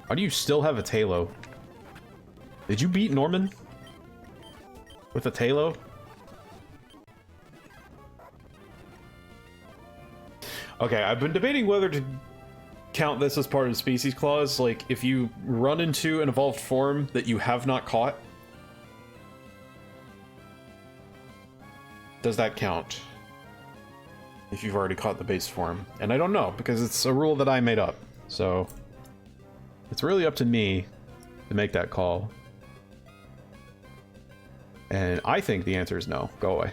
Why do you still have a Talo? Did you beat Norman? With a Talo? Okay, I've been debating whether to count this as part of the species clause. Like, if you run into an evolved form that you have not caught, does that count? If you've already caught the base form. And I don't know, because it's a rule that I made up. So, it's really up to me to make that call. And I think the answer is no. Go away.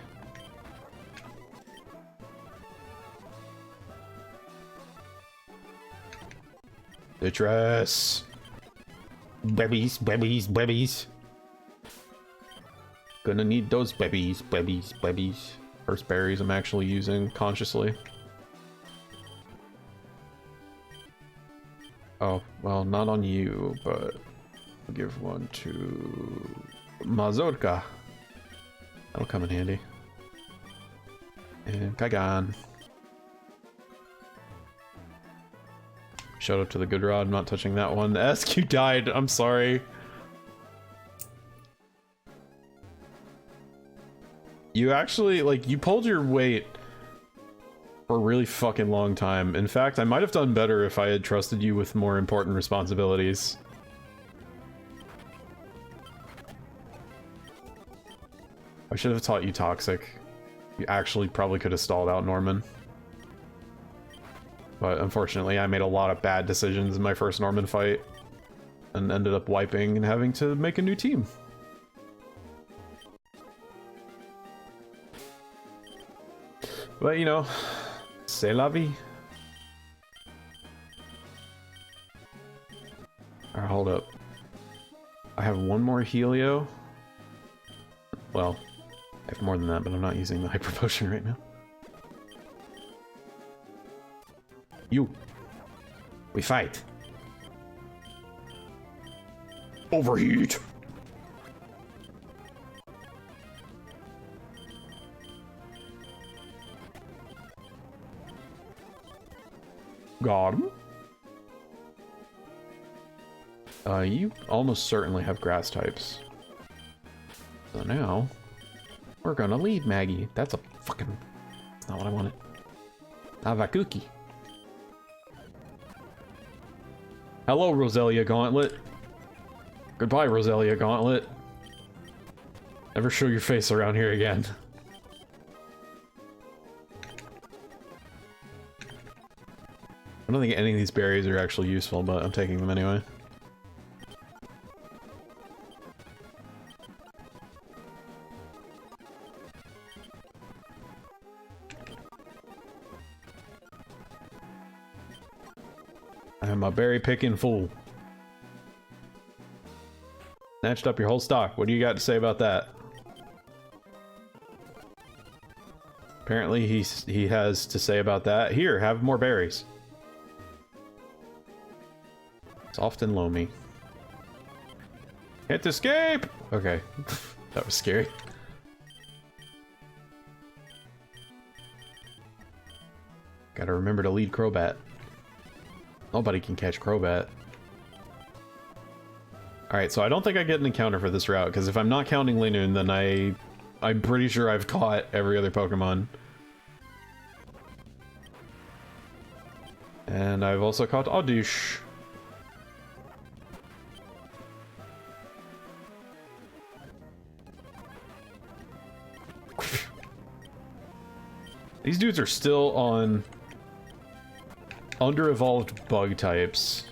Citrus! Babies, babies, babies. Gonna need those babies, babies, babies. First berries I'm actually using consciously. Oh, well, not on you, but I'll give one to Mazurka. That'll come in handy. And Kaigan. Showed up to the good rod, I'm not touching that one. The SQ died, I'm sorry. You actually, like, you pulled your weight for a really fucking long time. In fact, I might have done better if I had trusted you with more important responsibilities. I should have taught you Toxic. You actually probably could have stalled out Norman. But unfortunately, I made a lot of bad decisions in my first Norman fight. And ended up wiping and having to make a new team. But, you know, c'est la vie. Alright, hold up. I have one more Helio. Well, I have more than that, but I'm not using the Hyper Potion right now. You. We fight. Overheat. Got him. You almost certainly have grass types. So now, we're gonna lead Maggie. That's a fucking... That's not what I wanted. Avakuki. Hello, Roselia Gauntlet. Goodbye, Roselia Gauntlet. Never show your face around here again. I don't think any of these berries are actually useful, but I'm taking them anyway. I am a berry picking fool. Snatched up your whole stock. What do you got to say about that? Apparently he has to say about that. Here, have more berries. Soft and loamy. Can't escape! Okay. That was scary. Gotta remember to lead Crobat. Nobody can catch Crobat. Alright, so I don't think I get an encounter for this route, because if I'm not counting Linoon, then I'm pretty sure I've caught every other Pokemon. And I've also caught Oddish. These dudes are still on under-evolved bug types.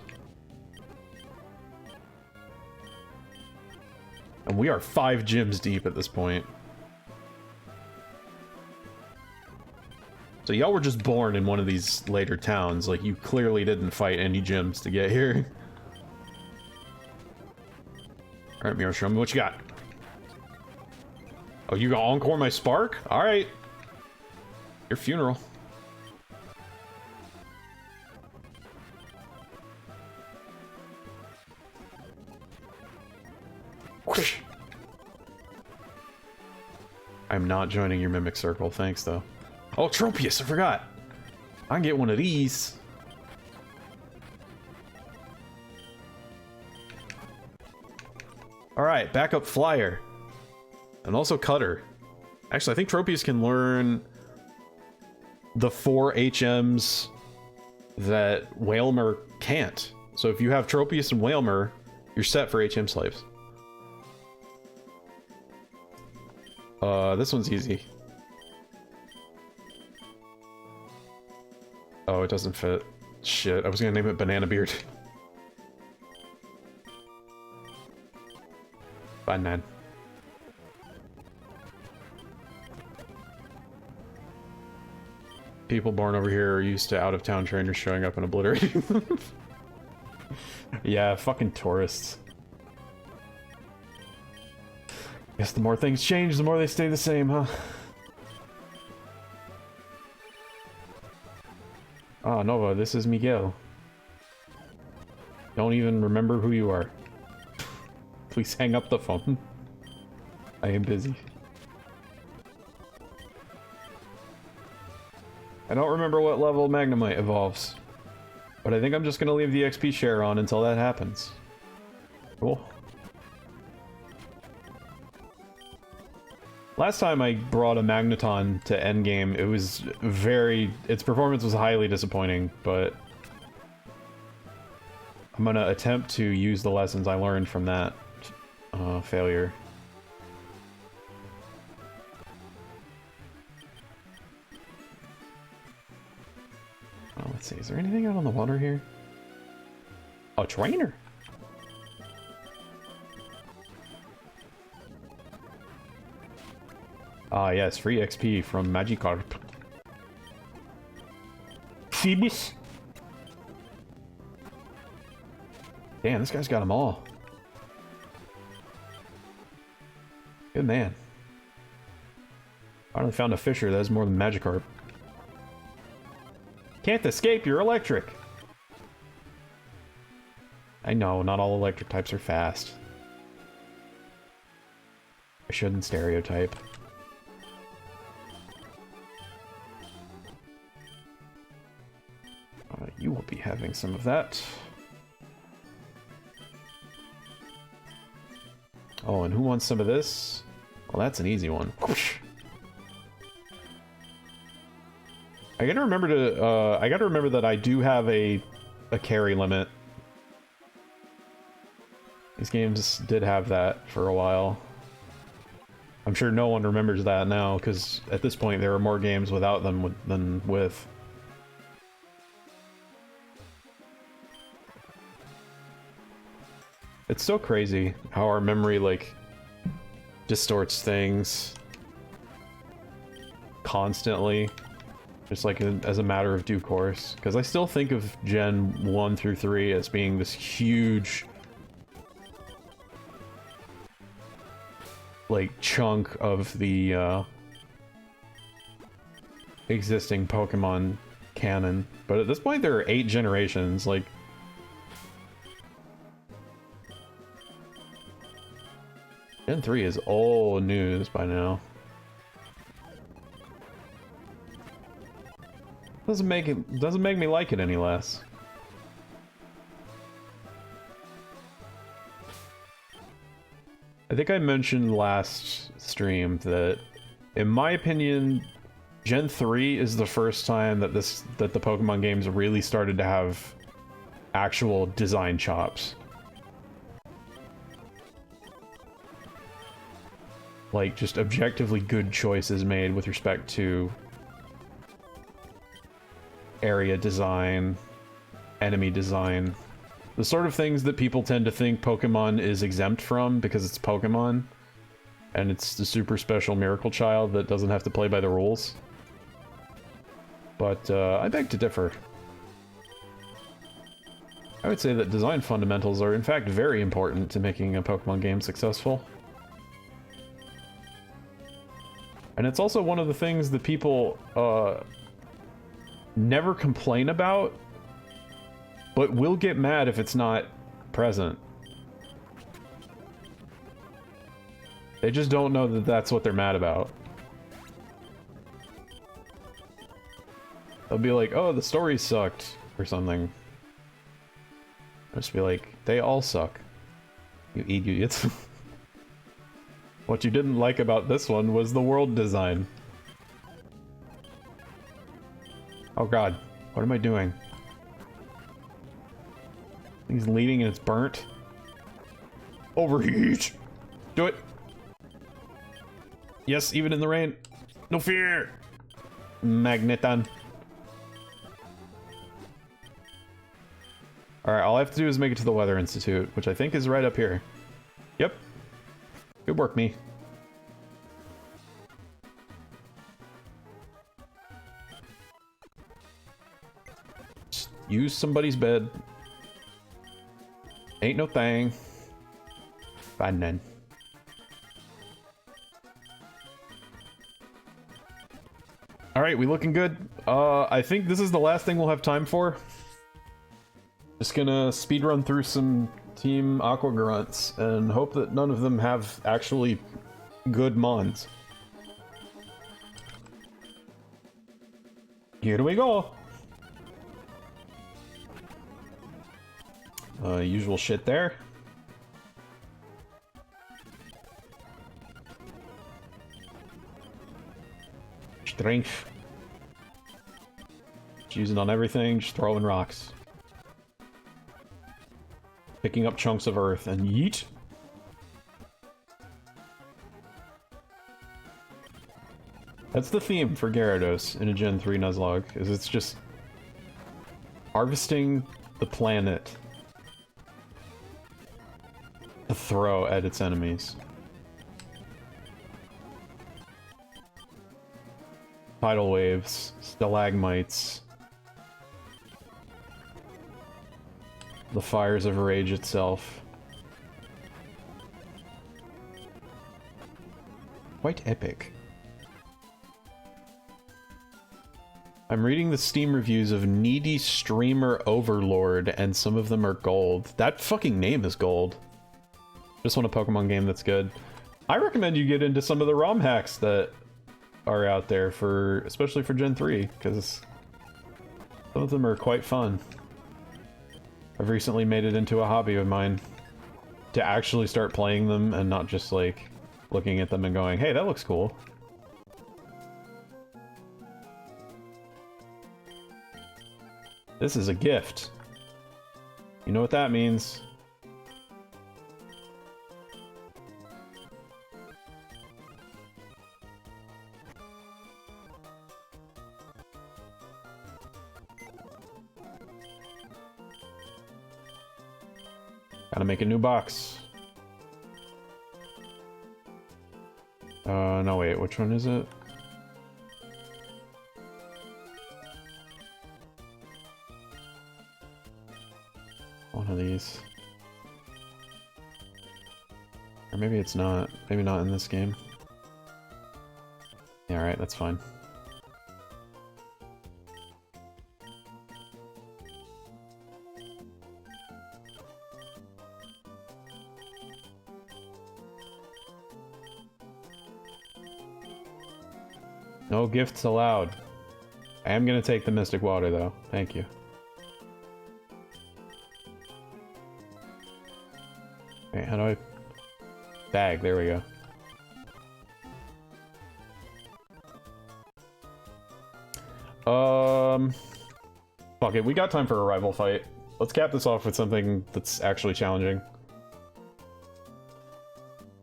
And we are 5 gyms deep at this point. So y'all were just born in one of these later towns. Like, you clearly didn't fight any gyms to get here. Alright, Miro, show me what you got. Oh, you gonna encore my Spark? Alright. Your funeral. Whoosh. I'm not joining your Mimic Circle, thanks though. Oh, Tropius, I forgot. I can get one of these. Alright, backup Flyer. And also Cutter. Actually, I think Tropius can learn the 4 HMs that Wailmer can't. So if you have Tropius and Wailmer, you're set for HM slaves. This one's easy. Oh, it doesn't fit. Shit, I was gonna name it Banana Beard. Banan. People born over here are used to out-of-town trainers showing up and obliterating them. Yeah, fucking tourists. Guess the more things change, the more they stay the same, huh? Ah, Nova, this is Miguel. Don't even remember who you are. Please hang up the phone. I am busy. I don't remember what level Magnemite evolves, but I think I'm just gonna leave the XP share on until that happens. Cool. Last time I brought a Magneton to endgame, it was its performance was highly disappointing, but I'm gonna attempt to use the lessons I learned from that failure. Oh, let's see, is there anything out on the water here? A trainer! Ah, yes, free XP from Magikarp. Phoebus? Damn, this guy's got them all. Good man. Finally found a fisher that has more than Magikarp. Can't escape, you're electric! I know, not all electric types are fast. I shouldn't stereotype. You will be having some of that. Oh, and who wants some of this? Well, that's an easy one. I gotta remember that I do have a carry limit. These games did have that for a while. I'm sure no one remembers that now, because at this point there are more games without them than with. It's so crazy how our memory, like, distorts things constantly, just like as a matter of due course. Because I still think of Gen 1 through 3 as being this huge, like, chunk of the existing Pokemon canon. But at this point, there are 8 generations, like... Gen 3 is old news by now. Doesn't make me like it any less. I think I mentioned last stream that, in my opinion, Gen 3 is the first time that the Pokemon games really started to have actual design chops. Like, just objectively good choices made with respect to area design, enemy design. The sort of things that people tend to think Pokemon is exempt from because it's Pokemon, and it's the super special miracle child that doesn't have to play by the rules. But I beg to differ. I would say that design fundamentals are in fact very important to making a Pokemon game successful. And it's also one of the things that people never complain about, but will get mad if it's not present. They just don't know that that's what they're mad about. They'll be like, oh, the story sucked, or something. I'll just be like, they all suck. You idiots. What you didn't like about this one was the world design. Oh god, what am I doing? He's leading and it's burnt. Overheat! Do it! Yes, even in the rain. No fear! Magneton. Alright, all I have to do is make it to the Weather Institute, which I think is right up here. Yep. Good work, me. Just use somebody's bed. Ain't no thing. Fine then. Alright, we looking good? I think this is the last thing we'll have time for. Just gonna speedrun through some Team Aqua Grunts and hope that none of them have actually good mons. Here we go! Usual shit there. Strength. Just using on everything, just throwing rocks. Picking up chunks of earth and yeet. That's the theme for Gyarados in a Gen 3 Nuzlocke, is it's just harvesting the planet to throw at its enemies. Tidal waves, stalagmites, the fires of rage itself. Quite epic. I'm reading the Steam reviews of Needy Streamer Overlord, and some of them are gold. That fucking name is gold. Just want a Pokemon game that's good. I recommend you get into some of the ROM hacks that are out there, for especially for Gen 3, because some of them are quite fun. I've recently made it into a hobby of mine to actually start playing them and not just like looking at them and going, hey, that looks cool. This is a gift. You know what that means. Gotta make a new box. No wait, which one is it? One of these. Or maybe it's not. Maybe not in this game. Yeah, alright, that's fine. No gifts allowed. I am gonna take the Mystic Water though. Thank you. Wait, how do I... Bag, there we go. Fuck it, we got time for a rival fight. Let's cap this off with something that's actually challenging.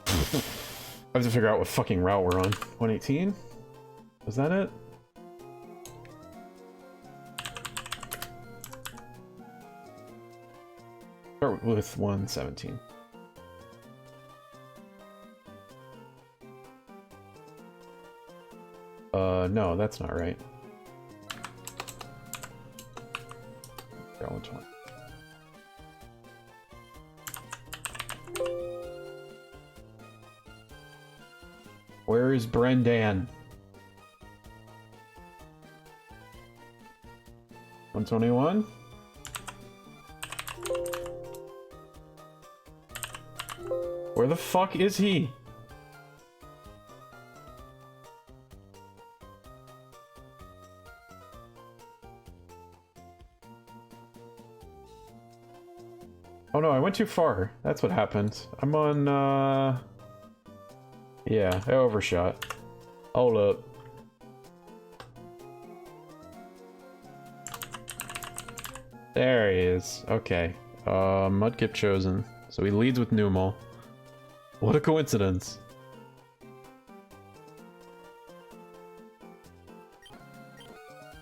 I have to figure out what fucking route we're on. 118? Was that it? Start with 117. No, that's not right. 120. Where is Brendan? 121? Where the fuck is he? Oh no, I went too far. That's what happened. I'm on, yeah, I overshot. Hold up. There he is. Okay. Mudkip chosen. So he leads with Numel. What a coincidence.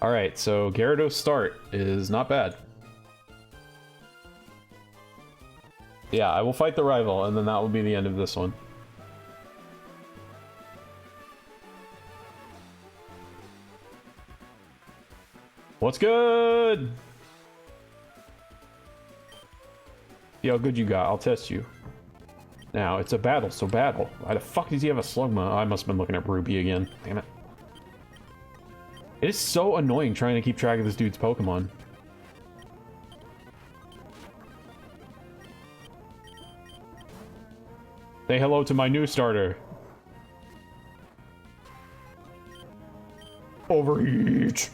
Alright, so Gyarados start is not bad. Yeah, I will fight the rival, and then that will be the end of this one. What's good? See how good you got. I'll test you. Now, it's a battle, so battle. Why the fuck does he have a Slugma? Oh, I must have been looking at Ruby again. Damn it. It is so annoying trying to keep track of this dude's Pokemon. Say hello to my new starter. Overheat.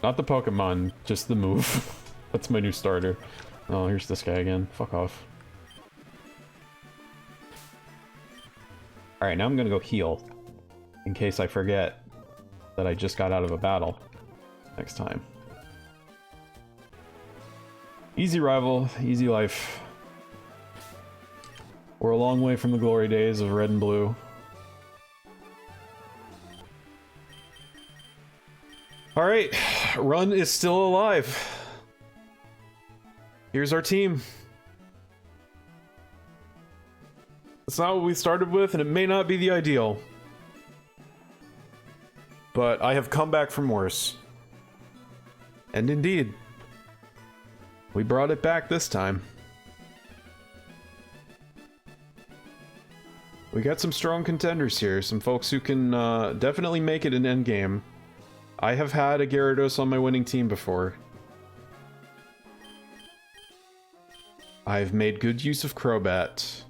Not the Pokemon, just the move. That's my new starter. Oh, here's this guy again. Fuck off. Alright, now I'm gonna go heal. In case I forget that I just got out of a battle. Next time. Easy rival, easy life. We're a long way from the glory days of red and blue. Alright, Run is still alive. Here's our team. It's not what we started with, and it may not be the ideal. But I have come back from worse. And indeed, we brought it back this time. We got some strong contenders here, some folks who can definitely make it in endgame. I have had a Gyarados on my winning team before. I've made good use of Crobat.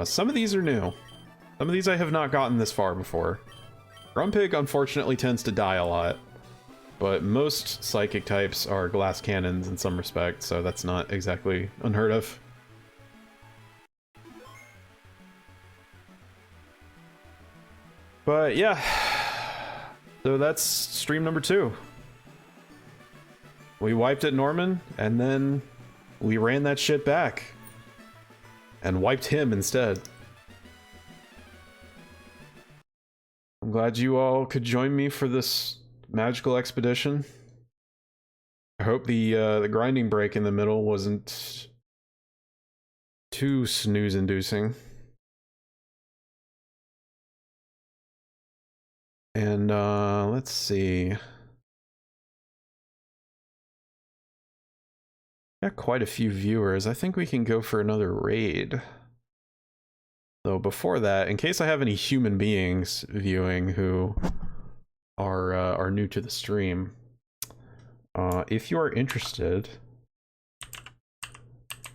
Some of these are new. Some of these I have not gotten this far before. Grumpig unfortunately tends to die a lot, but most Psychic types are glass cannons in some respects, so that's not exactly unheard of. But yeah, so that's stream number 2. We wiped at Norman, and then we ran that shit back. And wiped him instead. I'm glad you all could join me for this magical expedition. I hope the grinding break in the middle wasn't too snooze-inducing. And let's see. Got quite a few viewers. I think we can go for another raid. Though before that, in case I have any human beings viewing who are new to the stream, if you are interested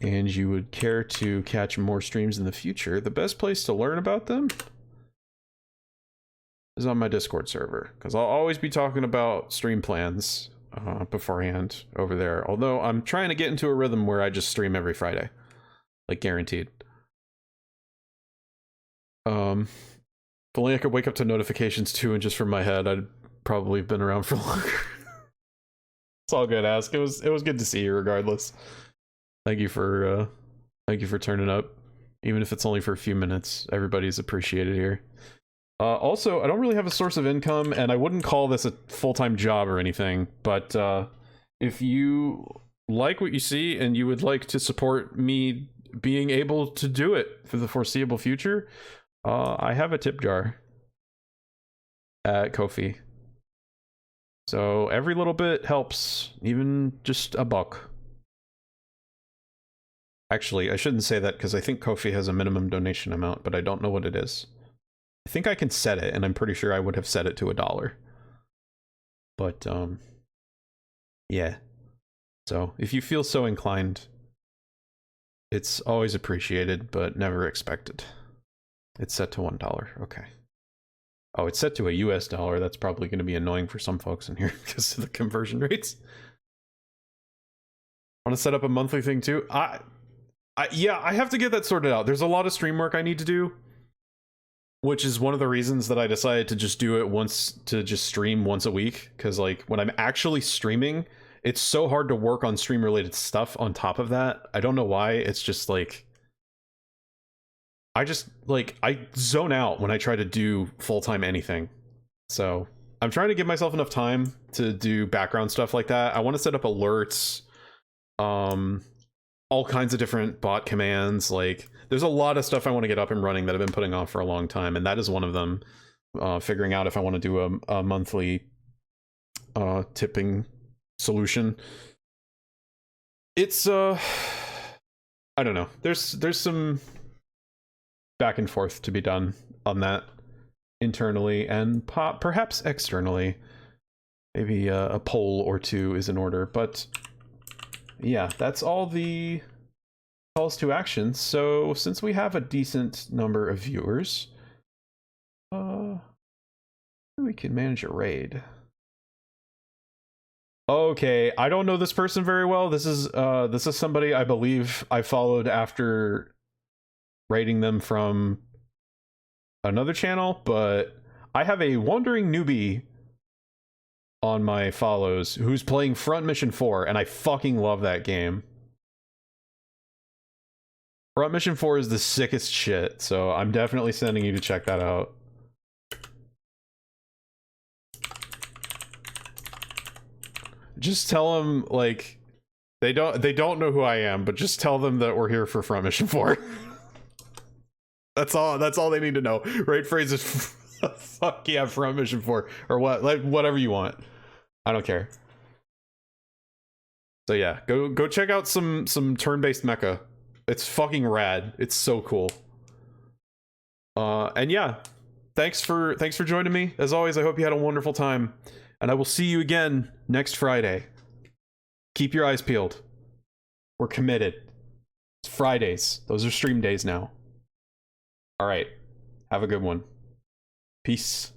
and you would care to catch more streams in the future, the best place to learn about them is on my Discord server, because I'll always be talking about stream plans beforehand over there. Although I'm trying to get into a rhythm where I just stream every Friday, like guaranteed. If only I could wake up to notifications too, and just from my head, I'd probably have been around for longer. It's all good, Ask. It was good to see you regardless. Thank you for turning up, even if it's only for a few minutes. Everybody's appreciated here. Also, I don't really have a source of income, and I wouldn't call this a full-time job or anything, but if you like what you see and you would like to support me being able to do it for the foreseeable future, I have a tip jar at Ko-fi. So every little bit helps, even just $1. Actually, I shouldn't say that because I think Ko-fi has a minimum donation amount, but I don't know what it is. I think I can set it, and I'm pretty sure I would have set it to $1. But, yeah. So, if you feel so inclined, it's always appreciated, but never expected. It's set to $1, okay. Oh, it's set to a US dollar. That's probably going to be annoying for some folks in here because of the conversion rates. Want to set up a monthly thing too? Yeah, I have to get that sorted out. There's a lot of stream work I need to do, which is one of the reasons that I decided to just do it to just stream once a week. Because like when I'm actually streaming, it's so hard to work on stream related stuff on top of that. I don't know why. It's just like, I zone out when I try to do full-time anything. So I'm trying to give myself enough time to do background stuff like that. I want to set up alerts, all kinds of different bot commands. Like there's a lot of stuff I want to get up and running that I've been putting off for a long time, and that is one of them. Figuring out if I want to do a monthly tipping solution. It's I don't know. There's some back and forth to be done on that internally and perhaps externally. Maybe a poll or two is in order, but yeah, that's all the calls to action. So since we have a decent number of viewers, we can manage a raid. Okay, I don't know this person very well. This is somebody I believe I followed after raiding them from another channel, but I have a wandering newbie on my follows who's playing Front Mission 4, and I fucking love that game. Front Mission 4 is the sickest shit, so I'm definitely sending you to check that out. Just tell them, like, they don't know who I am, but just tell them that we're here for Front Mission 4. That's all they need to know. Right phrase is fuck yeah, Front Mission 4 or what, like whatever you want. I don't care. So yeah, go check out some turn-based mecha. It's fucking rad. It's so cool. And yeah, thanks for joining me. As always, I hope you had a wonderful time, and I will see you again next Friday. Keep your eyes peeled. We're committed. It's Fridays. Those are stream days now. All right. Have a good one. Peace.